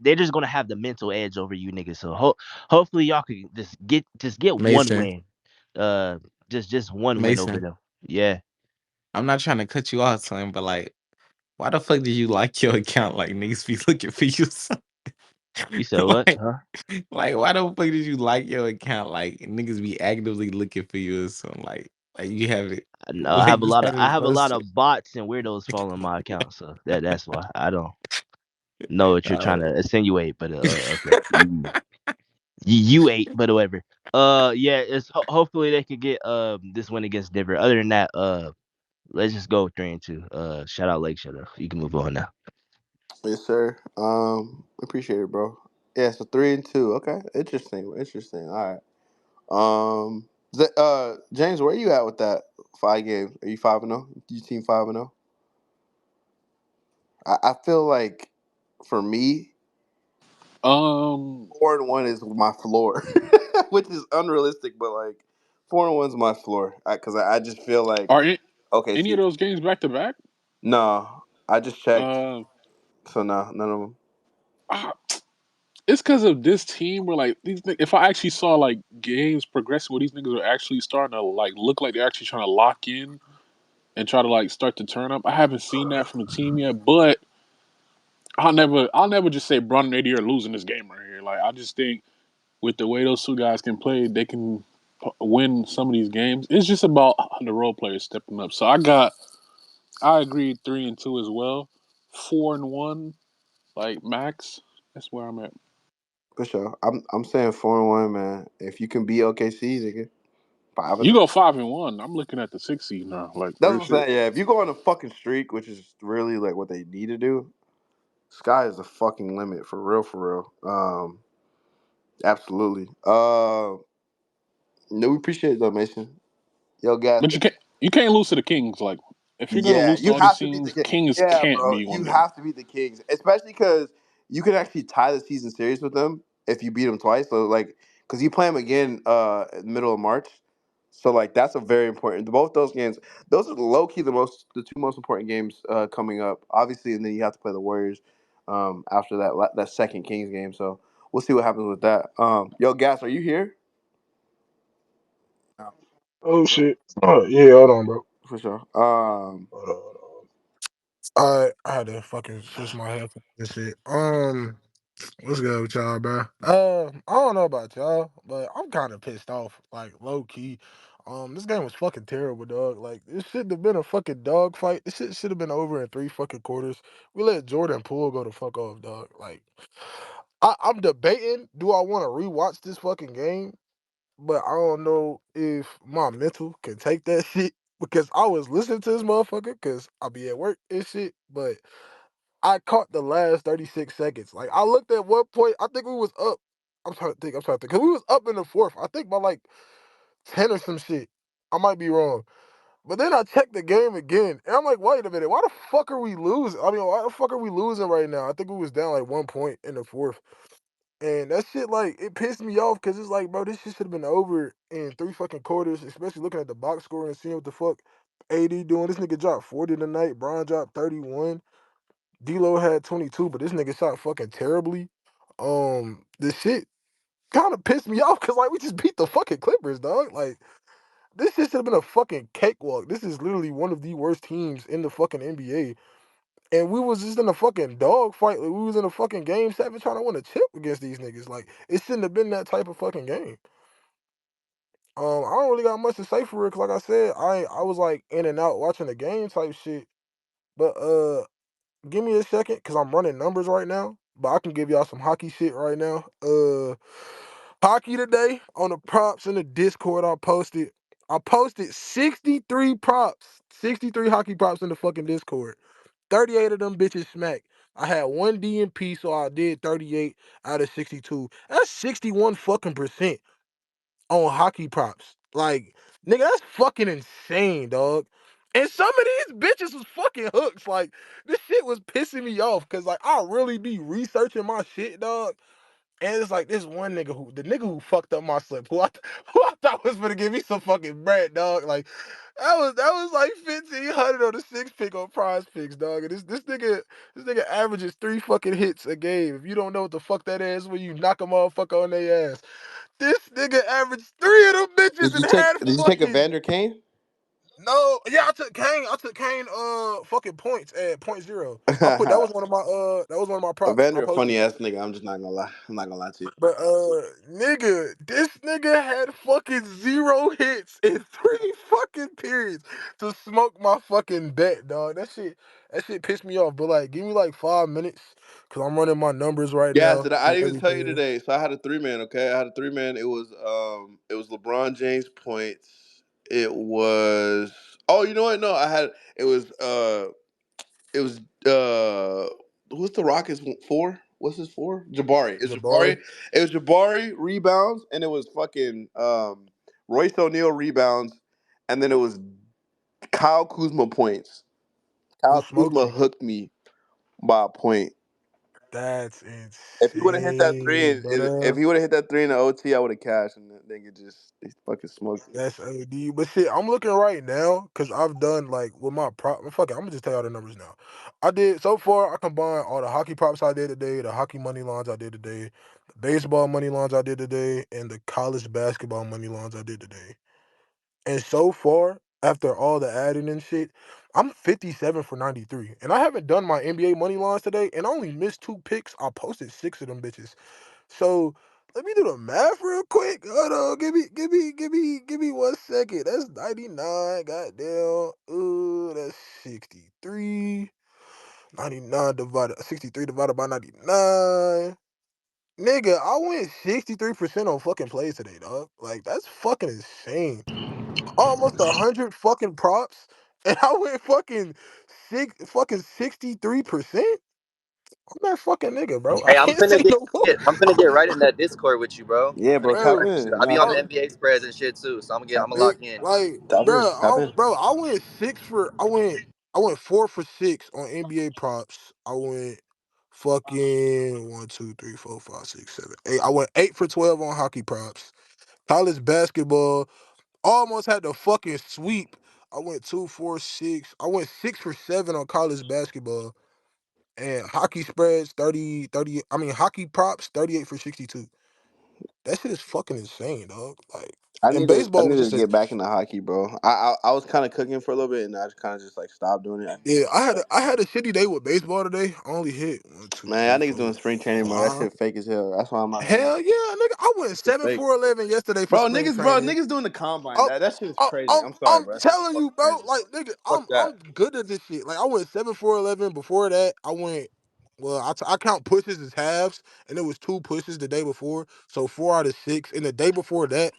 they're just gonna have the mental edge over you niggas. So hopefully y'all can just get one Mason, win. Uh, just one win over Mason. them. Yeah. I'm not trying to cut you off, son, but like, why the fuck did you like your account? Like niggas be looking for you. Son? You said what? like, Huh? like, why the fuck did you like your account? Like niggas be actively looking for you or something. Like you have it. No, I Like have a just lot of have I it have a lot posted. of bots and weirdos following my account, so that's why I don't know what you're trying Uh, to insinuate. But okay, you ate, but whatever. Yeah, it's hopefully they could get this win against Denver. Other than that, let's just go 3-2. Shout out Lake Shut up. You can move on now. Yes, sir. Appreciate it, bro. Yeah, so 3-2. Okay, interesting. Interesting. All right. James, where you at with that 5 games? Are you 5-0? You team 5-0? I feel like for me, Um, 4-1 is my floor, which is unrealistic. But like 4-1 is my floor because I just feel like are okay. any of See, those games back to back? no, I just checked, Uh, so no, none of them. ah, it's because of this team where like if I actually saw like games progressing where these niggas are actually starting to like look like they're actually trying to lock in and try to like start to turn up. I haven't seen that from the team yet, but I'll never just say Bron and AD are losing this game right here. Like I just think with the way those two guys can play, they can win some of these games. It's just about the role players stepping up. So I agree 3-2 as well. 4-1, like max. That's where I'm at. For sure, I'm saying 4-1, man. If you can beat OKC, nigga, five and You zero. go 5-1. I'm looking at the 6 seed now. Like That's real what I'm shit. saying. Yeah, if you go on a fucking streak, which is really like what they need to do, sky is the fucking limit for real, for real. Absolutely. No, we appreciate it though, Mason. Yo, guys. But you can't lose to the Kings. Like if you're gonna Yeah, lose to you all these have to beat the teams, Kings. Kings Yeah, can't bro, be you one of them. have to beat the Kings, especially because you can actually tie the season series with them if you beat them twice. So like, because you play them again, middle of March. So like, that's a very important. Both those games, those are low key the two most important games coming up. Obviously, and then you have to play the Warriors after that second Kings game. So we'll see what happens with that. Yo, Gas, are you here? Oh shit. Yeah, hold on, bro. For sure. Hold on, hold on. I had to fucking switch my headphones and shit. What's good with y'all, bro? I don't know about y'all, but I'm kind of pissed off, like low key. This game was fucking terrible, dog. Like this should have been a fucking dog fight. This shit should have been over in 3 fucking quarters. We let Jordan Poole go the fuck off, dog. Like, I'm debating. Do I want to rewatch this fucking game? But I don't know if my mental can take that shit because I was listening to this motherfucker because I be at work and shit. But I caught the last 36 seconds. Like I looked at one point, I think we was up. I'm trying to think. Cause we was up in the fourth. I think by like 10 or some shit. I might be wrong. But then I checked the game again, and I'm like, wait a minute, why the fuck are we losing? I mean, why the fuck are we losing right now? I think we was down like 1 point in the fourth. And that shit, like, it pissed me off because it's like, bro, this shit should have been over in 3 fucking quarters, especially looking at the box score and seeing what the fuck AD doing. This nigga dropped 40 tonight. Bron dropped 31. D'Lo had 22, but this nigga shot fucking terribly. This shit kind of pissed me off because, like, we just beat the fucking Clippers, dog. Like, this shit should have been a fucking cakewalk. This is literally one of the worst teams in the fucking NBA. And we was just in a fucking dog fight. Like, we was in a fucking game 7 trying to win a chip against these niggas. Like, it shouldn't have been that type of fucking game. I don't really got much to say for it, cause like I said, I was like in and out watching the game type shit. But give me a second, cause I'm running numbers right now. But I can give y'all some hockey shit right now. Hockey today on the props in the Discord I posted 63 props, 63 hockey props in the fucking Discord. 38 of them bitches smack. I had one DNP, so I did 38 out of 62. That's 61 fucking percent on hockey props. Like, nigga, that's fucking insane, dog. And some of these bitches was fucking hooks. Like, this shit was pissing me off. Cause like I really be researching my shit, dog. And it's like this one nigga the nigga who fucked up my slip, who I thought was gonna give me some fucking bread, dog. Like that was like 1,500 on the 6 pick on prize picks, dog. And this nigga averages 3 fucking hits a game. If you don't know what the fuck that is, when you knock a motherfucker on their ass. This nigga averaged 3 of them bitches and had Did you take a fucking Vander Kane? No, yeah, I took Kane. I took Kane. Fucking points at point zero. I put that was one of my props. I Evander, a posted. funny ass nigga. I'm just not gonna lie. I'm not gonna lie to you. But nigga, this nigga had fucking 0 hits in 3 fucking periods to smoke my fucking bet, dog. That shit pissed me off. But like, give me like 5 minutes, cause I'm running my numbers right Yeah, now did I and didn't even tell you everything. today? So I had a 3 man. Okay, I had a 3 man. It was LeBron James points. It was you know what? No, I had it was who's the Rockets for? What's his for? Jabari. It's Jabari. Jabari, It was Jabari rebounds, and it was fucking Royce O'Neal rebounds, and then it was Kyle Kuzma points. who Kyle smoked Kuzma me? hooked me by a point. That's If he would have hit that three, insane, if brother. he would have hit that three in the OT, I would have cashed, and the nigga just they fucking smoked me. That's OD. But shit, I'm looking right now because I've done like with my prop. Fuck it, I'm gonna just tell y'all the numbers now. I did so far. I combined all the hockey props I did today, the hockey money lines I did today, the baseball money lines I did today, and the college basketball money lines I did today. And so far, after all the adding and shit, I'm 57 for 93. And I haven't done my NBA money lines today, and I only missed 2 picks. I posted 6 of them bitches. So let me do the math real quick. Hold on, give me 1 second. That's 99. Goddamn. That's 63. 99 divided 63 divided by 99. Nigga, I went 63% on fucking plays today, dog. Like that's fucking insane. Almost 100 fucking props, and I went fucking 63%. I'm that fucking nigga, bro. I Hey, I'm can't finna say get, no more. I'm finna get right in that Discord with you, bro. Yeah, I'm bro, gonna get tap right Bro, with you. in. I'll You know be what on I the mean? NBA spreads and shit too, so I'm Tap gonna in. lock in. like, Tap in. Tap in. I went 4 for 6 on NBA props. I went fucking 1, 2, 3, 4, 5, 6, 7, 8. I went 8 for 12 on hockey props. College basketball almost had the fucking sweep. I went 2, 4, 6. I went 6 for 7 on college basketball. And hockey spreads 30, 30. I mean hockey props 38 for 62. That shit is fucking insane, dog. Like, and I baseball need was to just a get back into hockey, bro. I was kind of cooking for a little bit, and I just kind of just like stopped doing it. I need to yeah. get I back had up. a, I had a shitty day with baseball today. I only hit one, two, Man, three, y'all niggas doing four, spring training, bro. That five. shit fake as hell. That's why I'm not going. Hell yeah, nigga! I went That shit seven fake, for 11 yesterday for bro. spring training. Niggas doing the combine. I'm, That shit is I'm, crazy. I'm, I'm sorry, I'm bro. That shit is telling you, fucking bro. crazy. Like, nigga, Fuck I'm that. good at this shit. Like, I went 7 for 11. Before that, I went. Well, I count pushes as halves, and it was 2 pushes the day before, so 4 out of 6. And the day before that,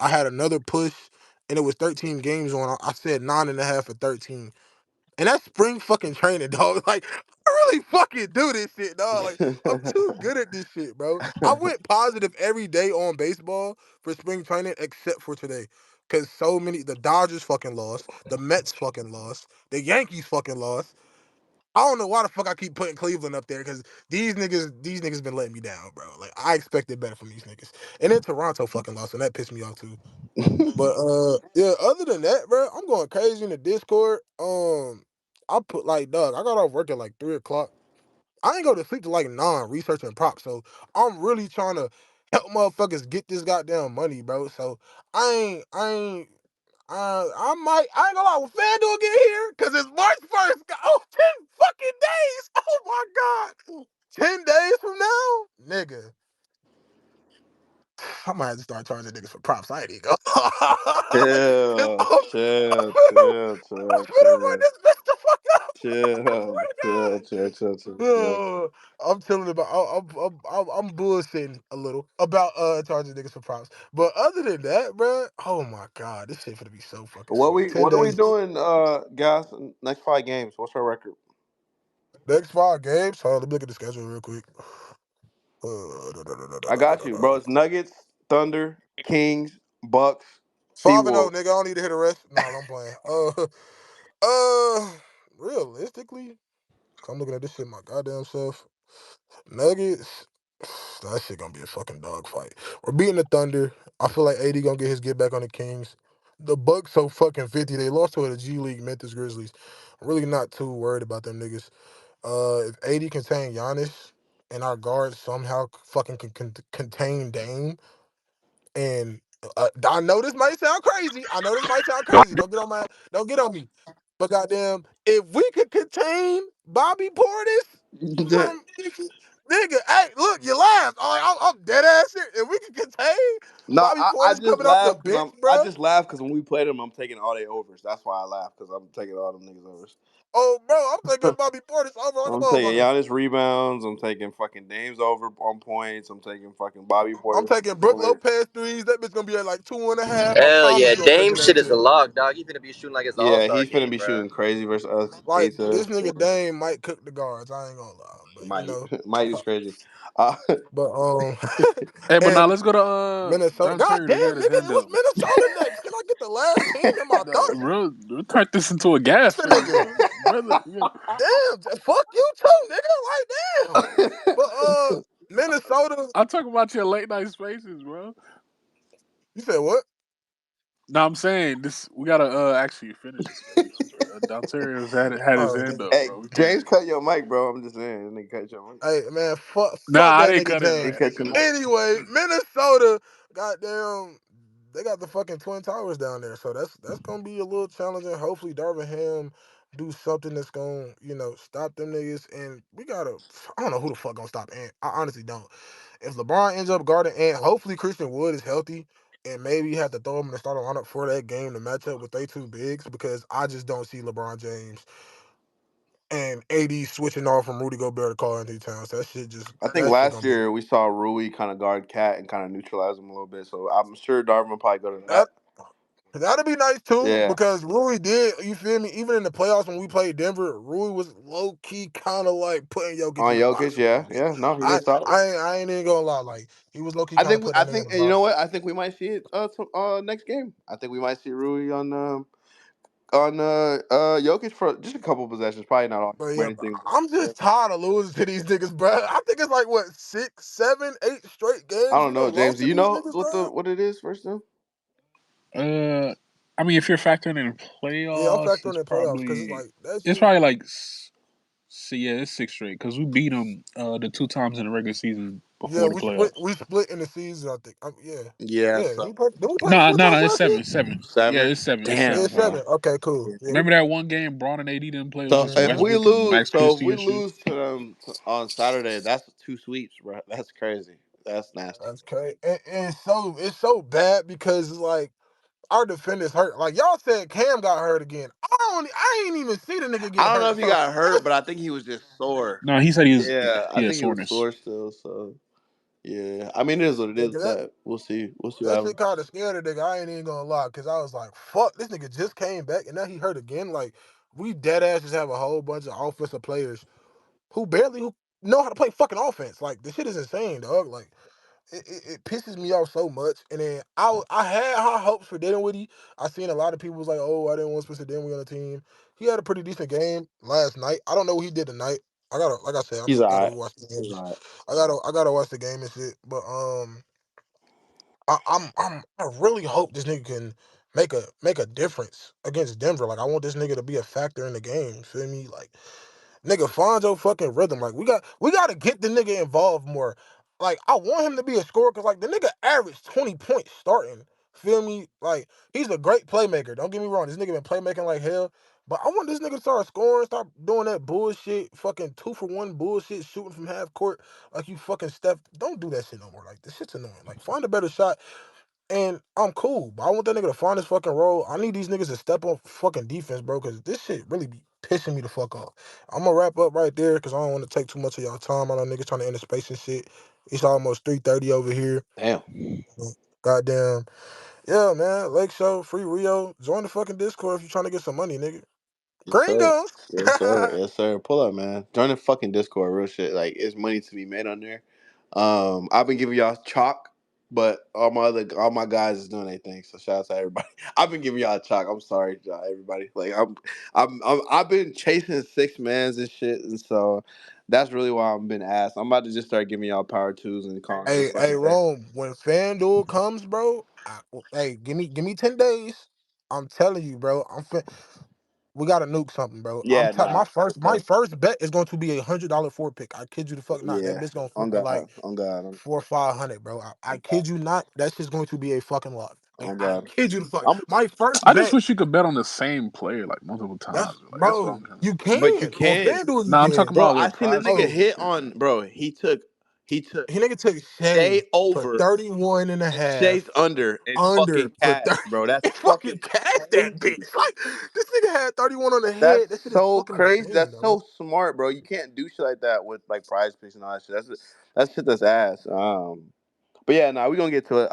I had another push, and it was 13 games on. I said 9.5 for 13. And that's spring fucking training, dog. Like, I really fucking do this shit, dog. Like, I'm too good at this shit, bro. I went positive every day on baseball for spring training except for today. Cause the Dodgers fucking lost, the Mets fucking lost, the Yankees fucking lost. I don't know why the fuck I keep putting Cleveland up there, cause these niggas been letting me down, bro. Like I expected better from these niggas. And then Toronto fucking lost, and that pissed me off too. But yeah, other than that, bro, I'm going crazy in the Discord. I put like dog, I got off work at like 3 o'clock. I ain't go to sleep till like 9 researching props. So I'm really trying to help motherfuckers get this goddamn money, bro. So I ain't gonna lie, when FanDuel get here, cause it's March 1st. Oh, 10 fucking days. Oh my God. 10 days from now? Nigga. I might have to start charging niggas for props. I ain't even go. chill, I'm chill, finna, chill, I'm chill, finna run chill, this bitch the fuck up. I chill, swear chill, to chill, chill, chill, God. chill. I'm telling about. I'm bullshitting a little about charging niggas for props. But other than that, bro, oh my God, this shit finna be so fucking sweet. Ten What are we days, doing, guys? Next 5 games. What's our record? next 5 games. Hold on, let me look at the schedule real quick. I got you, bro. It's Nuggets, Thunder, Kings, Bucks, T 5-0, Wolves. nigga. I don't need to hit a rest. No, I'm playing. Uh, realistically, I'm looking at this shit my goddamn self. Nuggets, that shit gonna be a fucking dogfight. We're beating the Thunder. I feel like AD gonna get his get back on the Kings. The Bucks so fucking 50. They lost to the G League Memphis Grizzlies. I'm really not too worried about them niggas. If AD contain Giannis and our guards somehow fucking contain Dame and I know this might sound crazy. Don't get on me. But goddamn, if we could contain Bobby Portis from nigga, hey, look, you laughed. I'm dead ass serious. If we could contain No, Bobby I Portis just coming off the laugh because bench, I bro. just laugh because when we played them, I'm taking all their overs. That's why I laugh because I'm taking all them niggas overs. Oh, bro, I'm taking Bobby Portis over like a I'm taking motherfucker. Giannis rebounds. I'm taking fucking Dames over on points. I'm taking fucking Bobby I'm Porter taking Brooke over. Lopez threes. That bitch gonna be at like 2.5. I Hell promise yeah, you, I'm Dame taking that shit is a shit. lock, dog. He finna be shooting like it's All Yeah, Star he's gonna game, be bro. shooting crazy versus us. Like Asa this nigga Dame might cook the guards. I ain't gonna lie, but you might know, might is crazy. Uh, but Hey, but now and let's go to Minnesota. Don God Terry damn, to had his nigga, it hand was up. Minnesota next. Can I get the last team in my Nah, thoughts? bro, don't turn this into a gas The fest, nigga, bro. Brother, damn, fuck you too, nigga. Like damn. But Minnesota. I'm talking about your late night spaces, bro. You said what? No, I'm saying this. We gotta actually finish this space, bro. Don Terry had his Oh, hand nigga. up, hey, bro. We can't. James, cut your mic, bro. I'm just saying, nigga, cut your mic. Hey man, Nah, fuck I that didn't nigga cut it, He man. James. I didn't cut cut your it. mic. Anyway, Minnesota, goddamn, they got the fucking Twin Towers down there, so that's gonna be a little challenging. Hopefully, Darvin Ham do something that's gonna stop them niggas. And I don't know who the fuck gonna stop Ant. I honestly don't. If LeBron ends up guarding Ant, hopefully Christian Wood is healthy. And maybe you have to throw him in the starting lineup for that game to match up with they two bigs because I just don't see LeBron James and AD switching off from Rudy Gobert to Karl Anthony Towns. I think That shit last gonna be year we saw Rui kind of guard Cat and kind of neutralize him a little bit. So I'm sure Darvin will probably go to that. that. That'd be nice too Yeah, because Rui did. You feel me? Even in the playoffs when we played Denver, Rui was low key kind of like putting Jokic on in a Jokic. box a little Yeah, bit. yeah. No, he did solid. I ain't even gonna lie. Like he was low key kind of putting I that nigga think, in a and you know box. what? I think we might see it next game. I think we might see Rui on Jokic for just a couple possessions, probably not all But or yeah, anything. I'm Yeah. just tired of losing to these niggas, bro. I think it's like what 6, 7, 8 straight I games don't we know, done James. lost Do to you these know niggas, bro. what it is first though? I mean, if you're factoring in Yeah, I'm playoffs, factoring in playoffs because it's like that it's shit. probably like see, yeah, it's six straight because we beat them the two times in the regular season Yeah, before the playoffs. we split in the season. I think. Yeah, Yeah, yeah. so Did we play No, four no, no, times it's last year? seven, seven. Yeah, 7. it's seven. It's Damn, Yeah, seven. Yeah. bro. 7. Okay, cool. Yeah, Remember that one game Braun and AD didn't play? It was So just if we Westbrook and lose, Max Christie and shit. to them on Saturday, that's 2 sweeps, bro. That's crazy. That's nasty. that's crazy. And it's so bad because it's like our defenders hurt. Like y'all said, Cam got hurt again. I ain't even see the nigga get I don't know hurt. if he So got hurt, but I think he was just sore. No, he said Yeah, I he had think he was soreness. sore still. So yeah, I mean it is what it is. that That we'll see. We'll see what that shit happens. kind of scared the nigga. I ain't even gonna lie, cause I was like, fuck, this nigga just came back and now he hurt again. Like we dead ass just have a whole bunch of offensive players who know how to play fucking offense. Like this shit is insane, dog. Like it pisses me off so much. And then I had high hopes for Dinwiddie. I seen a lot of people was like, oh, I didn't want Spencer Dinwiddie on the team. He had a pretty decent game last night. I don't know what he did tonight. Like I said, He's I gotta alright. rewatch the He's games. alright. I gotta watch the game and shit. But I really hope this nigga can make a difference against Denver. Like I want this nigga to be a factor in the game. Feel me? Like nigga, find your fucking rhythm. Like we gotta get the nigga involved more. Like I want him to be a scorer because like the nigga averaged 20 points starting. Feel me? Like he's a great playmaker. Don't get me wrong. This nigga been playmaking like hell. But I want this nigga to start scoring, stop doing that bullshit, fucking 2-for-1 bullshit, shooting from half court like you fucking Steph. Don't do that shit no more. Like this shit's annoying. Like find a better shot. And I'm cool, but I want that nigga to find his fucking role. I need these niggas to step on fucking defense, bro, because this shit really be pissing me the fuck off. I'm gonna wrap up right there because I don't want to take too much of y'all time. I know niggas trying to end the space and shit. It's almost 3:30 over here. Damn. Goddamn. Yeah, man. Lake Show, Free Rio. Join the fucking Discord if you trying to get some money, nigga. Yes, sir. Gringos. Yes, sir. Yes, sir. Pull up, man. Join the fucking Discord. Real shit. Like, it's money to be made on there. I've been giving y'all chalk, but all my guys is doing their thing. So shout out to everybody. I've been giving y'all chalk. I'm sorry, everybody. Like, I've been chasing six mans and shit, and so that's really why I've been asked. I'm about to just start giving y'all power twos and calling it a Hey, fucking day. Rome. When FanDuel comes, bro. Hey, give me 10 days. I'm telling you, bro. We gotta nuke something, bro. Yeah, My nah, for first sure. bet is going to be $100 four pick. I kid you the fuck not. That Yeah, bitch gonna on flip at like God, on God, 400 or 500, bro. I kid you not. That's just going to be a fucking lock. Like on I God. kid you the fuck. I'm, My first I just bet. wish you could bet on the same player like multiple That's times. Like that's what bro. I'm trying to. You but you can on can, FanDuel. You No, I'm can. talking bro. about I with seen the Prize nigga Picks Oh, and hit shit. on, bro. He took he nigga took Shay for over 31 and a and half Shay's under and under fucking for cash, 30. bro. That's It fucking fucking cashed that crazy. bitch. Like this nigga had 31 on the That's head. That shit is so fucking crazy. insane, That's though. so smart, bro. You can't do shit like that with like prize picks and all that shit. That's shit that's ass. But yeah, nah, we gonna get to it.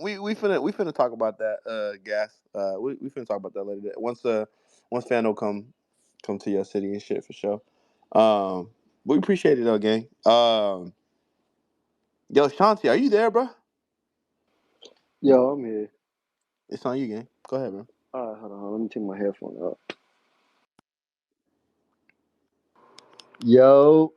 We finna talk about that gas. We finna talk about that later. Once Fano come to your city and shit for sure. We appreciate it though, gang. Yo, Shanti, are you there, bro? Yo, I'm here. It's on you, gang. Go ahead, bro. All right, hold on. Let me take my headphone off. Yo,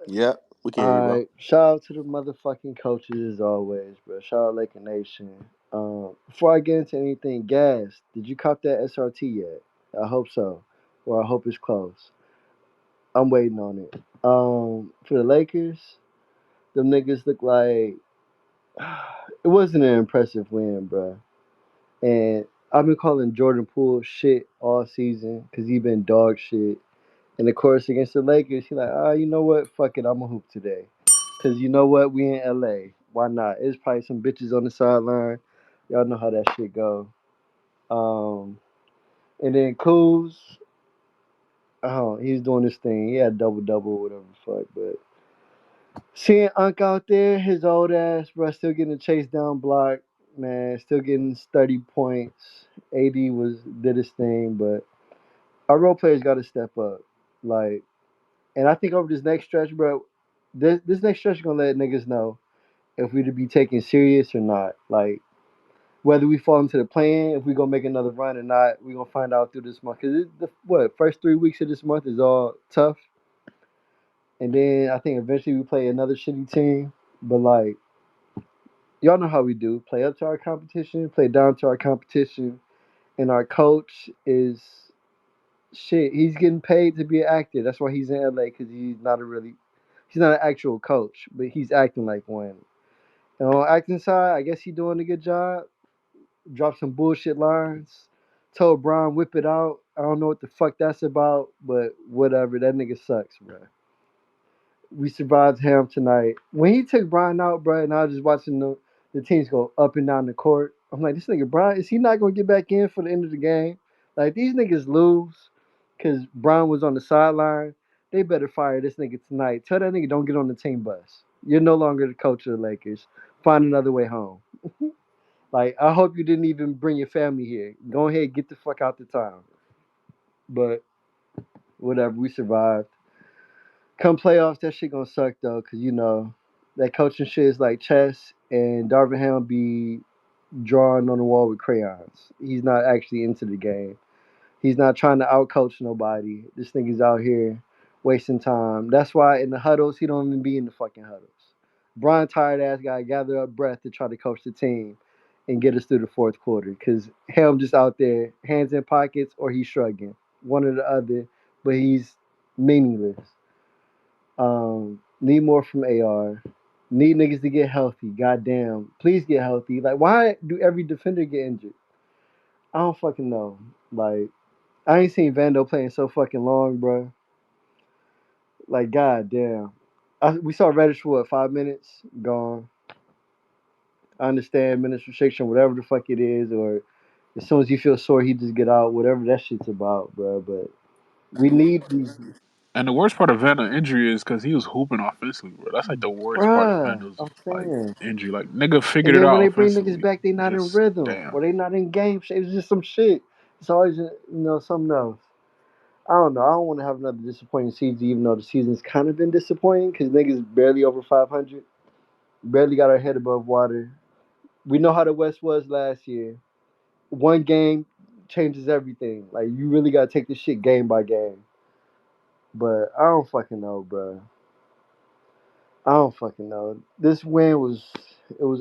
Yep, we can hear you, all bro. right. Shout out to the motherfucking coaches as always, bro. Shout out Laker Nation. Before I get into anything, Gas, did you cop that SRT yet? I hope so, or I hope it's close. I'm waiting on it. For the Lakers, them niggas look like it wasn't an impressive win, bro. And I've been calling Jordan Poole shit all season because he been dog shit. And of course, against the Lakers, he like, you know what? Fuck it, I'm a hoop today. Cause you know what? We in LA. Why not? It's probably some bitches on the sideline. Y'all know how that shit go. And then Kuz, he's doing this thing. He had double double, whatever the fuck. But seeing Unc out there, his old ass, bro, still getting a chase down block, man, still getting 30 points. AD did his thing, but our role players got to step up. Like, and I think over this next stretch, bro, this next stretch is gonna let niggas know if we to be taken serious or not. Like whether we fall into the plan, if we gonna make another run or not, we gonna find out through this month. Cause the first 3 weeks of this month is all tough, and then I think eventually we play another shitty team. But like y'all know how we do: play up to our competition, play down to our competition, and our coach is shit. He's getting paid to be an actor. That's why he's in LA because he's not an actual coach, but he's acting like one. And on acting side, I guess he's doing a good job. Dropped some bullshit lines. Told Brian whip it out. I don't know what the fuck that's about, but whatever. That nigga sucks, bro. We survived him tonight. When he took Brian out, bro, and I was just watching the teams go up and down the court. I'm like, this nigga Brian, is he not gonna get back in for the end of the game? Like these niggas lose because Brian was on the sideline. They better fire this nigga tonight. Tell that nigga don't get on the team bus. You're no longer the coach of the Lakers. Find another way home. Like I hope you didn't even bring your family here. Go ahead, get the fuck out the town. But whatever, we survived. Come playoffs, that shit gonna suck though, cause you know that coaching shit is like chess, and Darvin Ham be drawing on the wall with crayons. He's not actually into the game. He's not trying to outcoach nobody. This nigga's out here wasting time. That's why in the huddles, he don't even be in the fucking huddles. Brian tired ass guy gather up breath to try to coach the team and get us through the fourth quarter. Cause Ham just out there, hands in pockets or he's shrugging. One or the other, but he's meaningless. Need more from AR. Need niggas to get healthy. Goddamn. Please get healthy. Like, why do every defender get injured? I don't fucking know. Like, I ain't seen Vando playing so fucking long, bro. Like, goddamn. We saw Reddish for what, 5 minutes? Gone. I understand minutes restriction, whatever the fuck it is, or as soon as he feels sore, he just get out, whatever that shit's about, bro. But we need these. And the worst part of Vander's injury is because he was hooping offensively, bro. That's like the worst part of Bruh, Vander's I'm like saying. injury. Like nigga And figured it then when out they bring niggas offensively. back, they not in Just rhythm damn. or they not in game shape. It's just some shit. It's always something else. I don't know. I don't want to have another disappointing season, even though the season's kind of been disappointing because niggas barely over 500, barely got our head above water. We know how the West was last year. One game changes everything. Like you really gotta take this shit game by game. But I don't fucking know, bro. I don't fucking know. This win was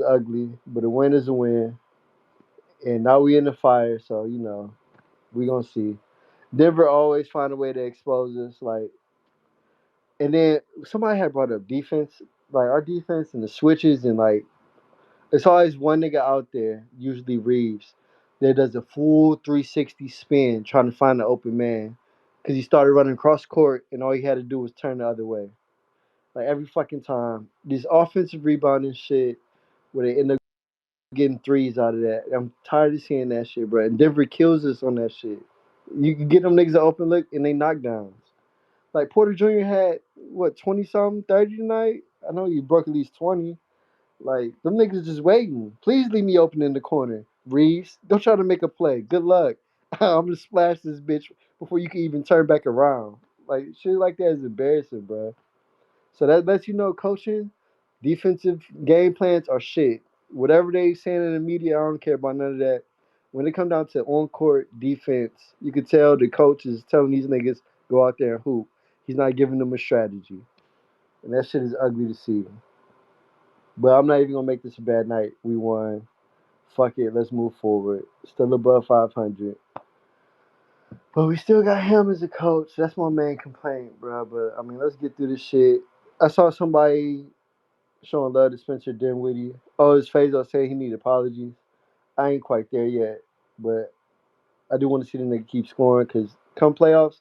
ugly, but a win is a win. And now we in the fire, so you know. We gonna see. Denver always find a way to expose us. Like, and then somebody had brought up defense. Like our defense and the switches and like it's always one nigga out there, usually Reeves, that does a full 360 spin trying to find the open man. Because he started running cross court and all he had to do was turn the other way. Like every fucking time. This offensive rebounding shit where they end up getting threes out of that. I'm tired of seeing that shit, bro. And Denver kills us on that shit. You can get them niggas an open look and they knockdowns. Like Porter Jr. had, what, 20 something, 30 tonight? I know you broke at least 20. Like, them niggas just waiting. Please leave me open in the corner. Reeves, don't try to make a play. Good luck. I'm gonna splash this bitch before you can even turn back around. Like, shit like that is embarrassing, bro. So that lets you know coaching, defensive game plans are shit. Whatever they saying in the media, I don't care about none of that. When it come down to on court defense, you could tell the coach is telling these niggas go out there and hoop. He's not giving them a strategy, and that shit is ugly to see. But I'm not even gonna make this a bad night. We won. Fuck it. Let's move forward. Still above 500. But we still got him as a coach. That's my main complaint, bro. But I mean, let's get through this shit. I saw somebody showing love to Spencer Dinwiddie. Oh, his face I say he need apologies. I ain't quite there yet, but I do want to see the nigga keep scoring because come playoffs,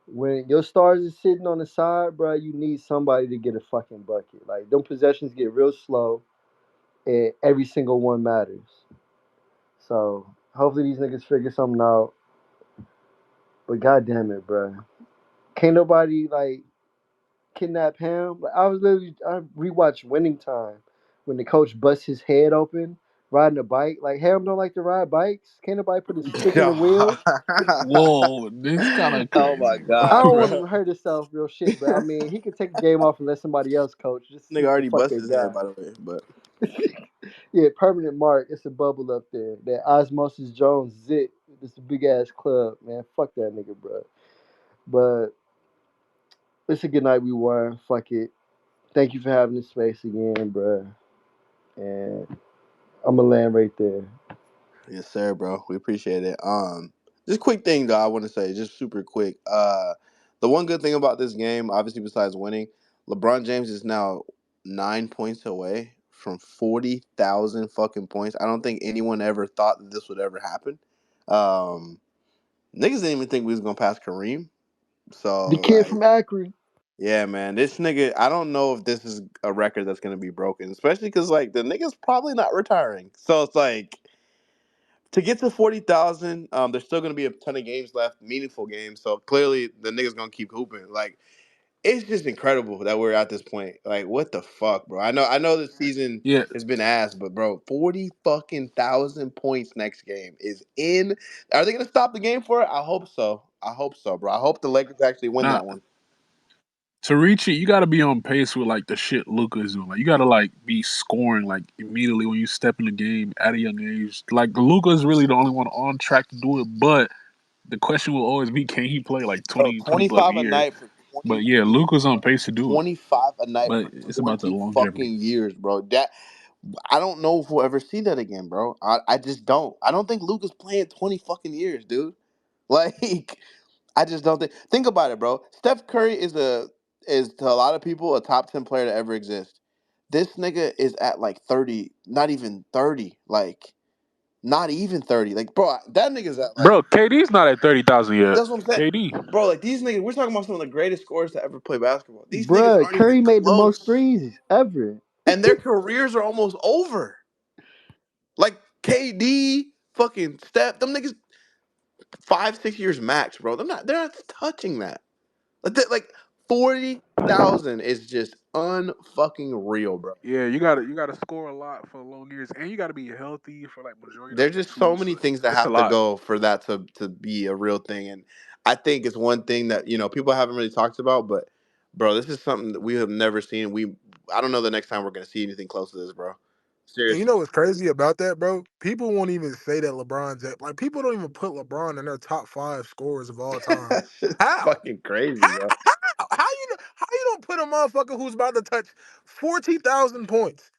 when your stars is sitting on the side, bro, you need somebody to get a fucking bucket. Like them possessions get real slow, and every single one matters. So hopefully these niggas figure something out. But goddamn it, bro, can't nobody like kidnap him. Like I rewatched Winning Time when the coach busts his head open riding a bike. Like Ham don't like to ride bikes. Can't nobody put a stick in the wheel. Whoa, this kind of Oh my crazy, bro. I god, don't want bro. him to hurt himself real shit, but I mean he could take a game off and let somebody else coach just to see Nigga what the already fuck busted they his head, got. by the way. But Yeah, permanent mark. It's a bubble up there. That Osmosis Jones zit. This a big ass club, man. Fuck that nigga, bro. But it's a good night. We won. Fuck it. Thank you for having this space again, bro. And I'm gonna land right there. yes, sir, bro. We appreciate it. Just quick thing though, I want to say, just super quick. The one good thing about this game, obviously besides winning, LeBron James is now 9 points away from 40,000 fucking points. I don't think anyone ever thought that this would ever happen. Um, Niggas didn't even think we was gonna pass Kareem. So The kid like, from Akron. yeah, man, this nigga. I don't know if this is a record that's gonna be broken, especially because like the nigga's probably not retiring. So it's like to get to 40,000, there's still gonna be a ton of games left, meaningful games. So clearly the nigga's gonna keep hooping. Like it's just incredible that we're at this point. Like what the fuck, bro? I know this season Yeah, has been ass, but bro, 40 fucking thousand points next game is in. Are they gonna stop the game for it? I hope so. I hope so, bro. I hope the Lakers actually win now that one. to reach it, you got to be on pace with like the shit Luca is doing. Like you got to like be scoring like immediately when you step in the game at a young age. Like Luca is really the only one on track to do it, but the question will always be, can he play like Bro, 20 plus 25 a years? night for 20 But yeah, Luca's on pace to do it. 25 a night But for it's about the 20 longevity. fucking years, bro. That I don't know if we'll ever see that again, bro. I just don't. I don't think Luca's playing 20 fucking years, dude. Like, I just don't think about it, bro. Steph Curry is to a lot of people a top 10 player to ever exist. This nigga is at like 30, not even 30, like not even 30. Like, bro, that nigga's at like Bro, KD's not at 30,000 yet. that's what I'm saying. KD. Bro, like these niggas, we're talking about some of the greatest scorers to ever play basketball. These niggas Bruh, aren't even Curry made the most close. threes ever. And their careers are almost over. Like KD, fucking Steph, them niggas 5, 6 years max, bro. They're not touching that. Like 40,000 is just unfucking real, bro. Yeah, you gotta score a lot for long years, and you gotta be healthy for like majority of the There's game just too. so So many things that it's a have to lot. go for that to be a real thing. And I think it's one thing that, people haven't really talked about, but bro, this is something that we have never seen. I don't know the next time we're gonna see anything close to this, bro. And you Seriously. know what's crazy about that, bro? People won't even say that LeBron's at like people don't even put LeBron in their top 5 scorers of all time. That's just How? fucking crazy, How? bro. How you don't put a motherfucker who's about to touch 40,000 points?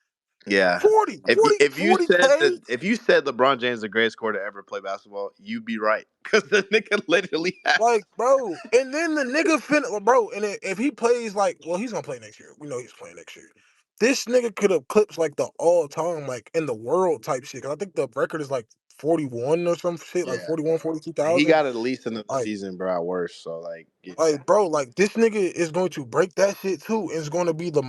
Yeah. 40, If you, 40, if you said 40K. that if you said LeBron James is the greatest scorer to ever play basketball, you'd be right because the nigga literally has. Like, bro, and then the nigga bro, and if he plays like, well, he's gonna play next year. We know he's playing next year. This nigga could have clipped like the all time, like in the world type shit. 'Cause I think the record is like 41 or some shit, like Yeah. 41, He 42,000. got at least another Like, season, bro, at worst. So like, yeah. bro, like this nigga is going to break that shit too. And is going to be the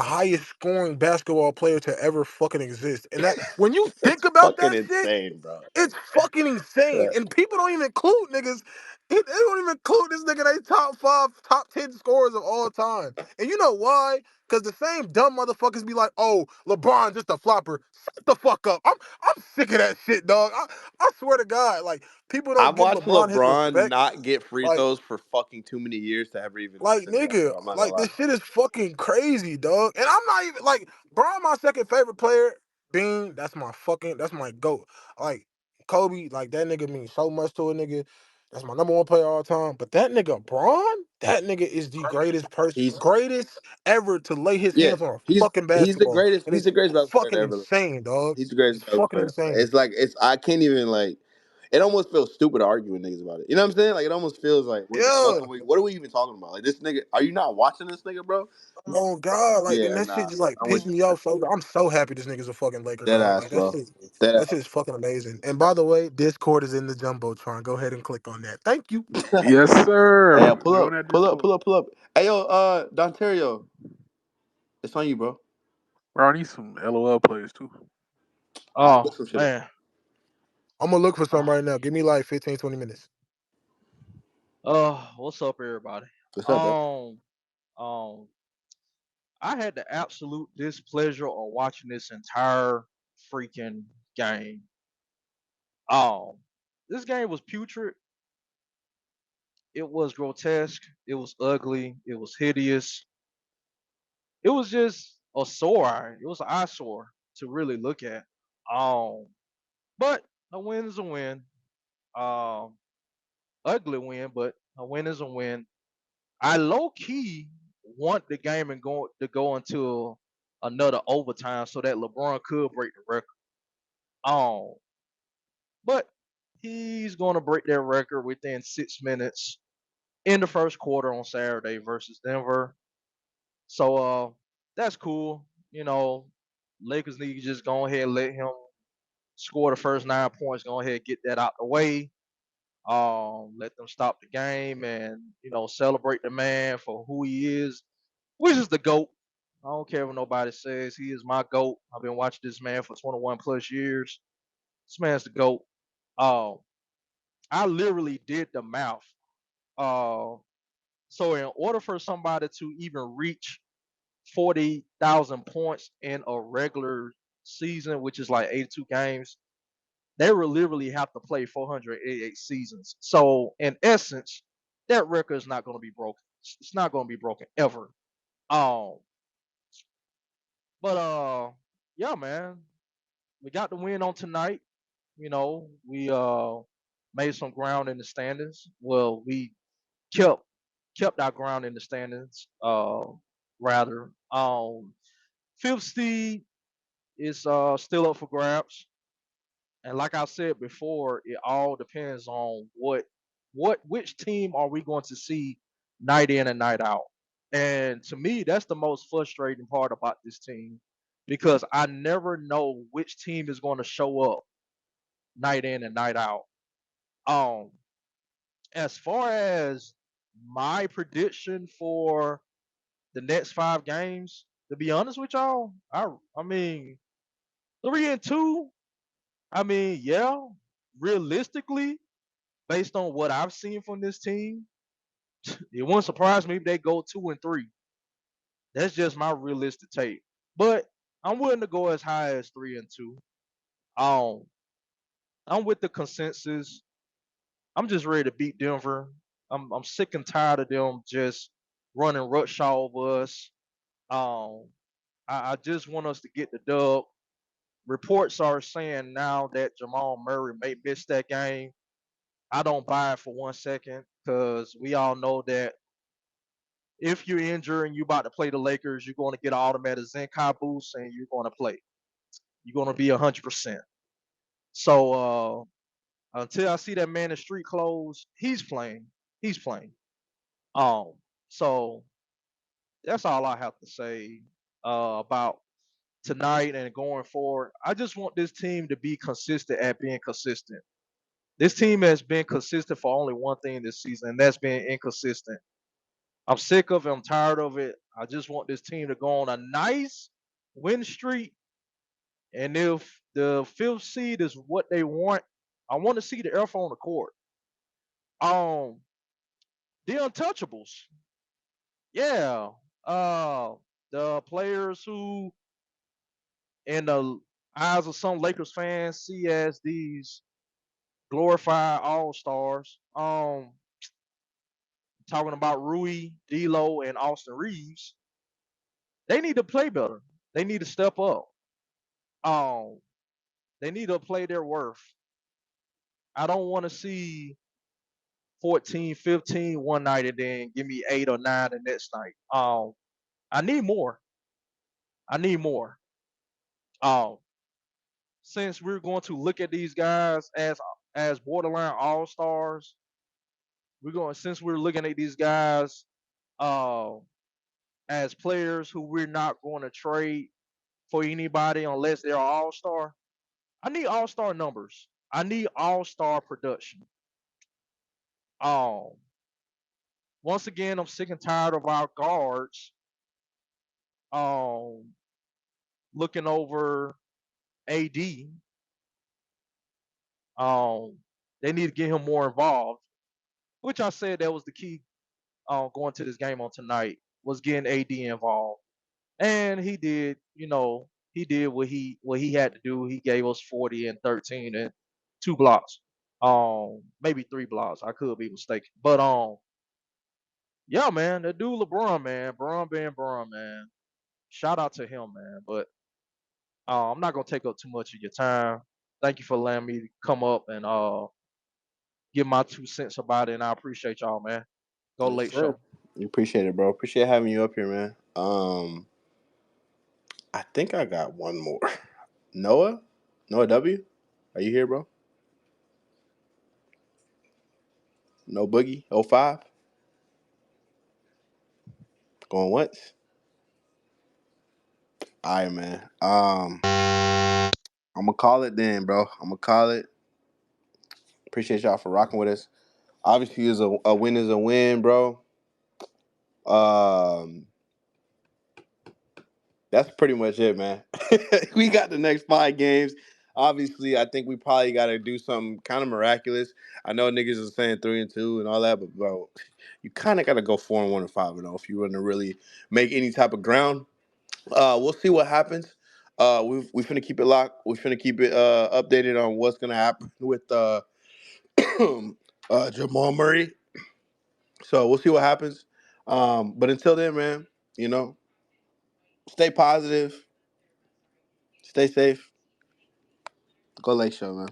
highest scoring basketball player to ever fucking exist. And that when you think That's about fucking that shit, insane, bro. it's fucking insane. Yeah. And people don't even include niggas. They don't even include this nigga. They top 5, top 10 scorers of all time. And you know why? Because the same dumb motherfuckers be like, oh, LeBron just a flopper. Shut the fuck up. I'm sick of that shit, dog. I swear to God, like people don't I've give watched LeBron his LeBron respect. not get free Like, throws for fucking too many years to ever even like listen to that, nigga, bro. I'm not gonna like lie. this shit is fucking crazy, dog. And I'm not even like Braun, my second favorite player. Bean, that's my goat. Like Kobe, like that nigga means so much to a nigga. That's my number one player all time. But that nigga Braun, that nigga is the He's greatest ever to lay his yeah, hands on a he's fucking he's the basketball. greatest. And He's it's the greatest basketball player fucking to ever live. insane, dog. He's the greatest It's basketball fucking player. insane. It's like I can't even like. It almost feels stupid to argue with niggas about it. You know what I'm saying? Like it almost feels like what the fuck Yeah. are we? What are we even talking about? Like this nigga? Are you not watching this nigga, bro? Oh God, like and Yeah, that shit nah. just like I'm with pissed you. me off so I'm so happy this nigga's a fucking Laker Dead dog. ass, Like that bro. shit Dead that shit is fucking amazing. And by the way, Discord is in the Jumbotron. Go ahead and click on that. Thank you. ass. Yes, Hey, sir. pull Join up, that pull up, Discord. pull up, pull up. Hey, yo, Dontario, it's on you, bro. Bro, I need some LOL plays too. I'll Oh put some shit up. man. I'm gonna look for some right now. Give me like 15, 20 minutes. What's up, everybody? What's up, bro? Um, um, I had the absolute displeasure of watching this entire freaking game. Um, this game was putrid. It was grotesque. It was ugly. It was hideous. It was just a sore eye. It was an eyesore to really look at. Um, but a win is a win. Um, ugly win, but a win is a win. I low key want the game and go into another overtime so that LeBron could break the record. Um, but he's gonna break that record within 6 minutes in the first quarter on Saturday versus Denver. So that's cool. You know, Lakers need to just go ahead and let him score the first 9 points. Go ahead and get that out the way. Let them stop the game and celebrate the man for who he is, which is the GOAT. I don't care what nobody says. He is my GOAT. I've been watching this man for 21 plus years. This man's the GOAT. Um, I literally did the math. Uh, so in order for somebody to even reach 40,000 points in a regular season, which is like 82 games, they will literally have to play 488 seasons. So in essence, that record is not going to be broken. It's not going to be broken ever. Um, but yeah, man, we got the win on tonight. We made some ground in the standings. Well, we kept our ground in the standings. Rather, fifth seed is still up for grabs. And like I said before, it all depends on which team are we going to see night in and night out. And to me, that's the most frustrating part about this team because I never know which team is going to show up night in and night out. Um, as far as my prediction for the next 5 games, to be honest with y'all, I mean 3-2. I mean, yeah, realistically, based on what I've seen from this team, it wouldn't surprise me if they go 2-3. That's just my realistic take. But I'm willing to go as high as 3-2. Um, I'm with the consensus. I'm just ready to beat Denver. I'm sick and tired of them just running rush over us. Um, I just want us to get the dub. Reports are saying now that Jamal Murray may miss that game. I don't buy it for 1 second because we all know that if you're injured and you're about to play the Lakers, you're going to get an automatic Zenkai boost and you're going to play. you're gonna be 100%. So until I see that man in street clothes, he's playing. He's playing. Um, so that's all I have to say about tonight and going forward. I just want this team to be consistent at being consistent. This team has been consistent for only one thing this season, and that's been inconsistent. I'm sick of it. I'm tired of it. I just want this team to go on a nice win streak. And if the fifth seed is what they want, I want to see the Alpha on the court. Um, the untouchables. Yeah. Uh, the players who, in the eyes of some Lakers fans, see as these glorified all stars. Talking about Rui, D'Lo, and Austin Reeves, they need to play better. They need to step up. Um, they need to play their worth. I don't want to see 14, 15 one night and then give me 8 or 9 the next night. I need more. I need more. Um, since we're going to look at these guys as borderline all stars, since we're looking at these guys uh, as players who we're not going to trade for anybody unless they're all star. I need all star numbers. I need all star production. Um, Once again, I'm sick and tired of our guards um looking over AD. Um, they need to get him more involved, which I said that was the key going to this game on tonight was getting AD involved. And he did, he did what he had to do. He gave us 40 and 13 and 2 blocks. Maybe 3 blocks. I could be mistaken. But yeah, man, that dude LeBron, man, Bron being Bron, man. Shout out to him, man. But I'm not gonna take up too much of your time. Thank you for letting me come up and give my 2 cents about it, and I appreciate y'all, man. Go Yes, Lake sir. Show. Appreciate it, bro. Appreciate having you up here, man. I think I got one more. Noah? Noah W? Are you here, bro? No Boogie? Oh 05? Going once? All right, man. I'm gonna call it then, bro. I'm gonna call it. Appreciate y'all for rocking with us. Obviously, a win is a win, bro. Um, that's pretty much it, man. We got the next 5 games. Obviously, I think we probably got to do something kind of miraculous. I know niggas are saying 3-2 and all that, but bro, you kind of got to go 4-1 and 5-0 if you want to really make any type of ground. We'll see what happens. We finna keep it locked. We finna keep it updated on what's gonna happen with Jamal Murray. So we'll see what happens. But until then, man, you know, stay positive, stay safe. Go Lake Show, man.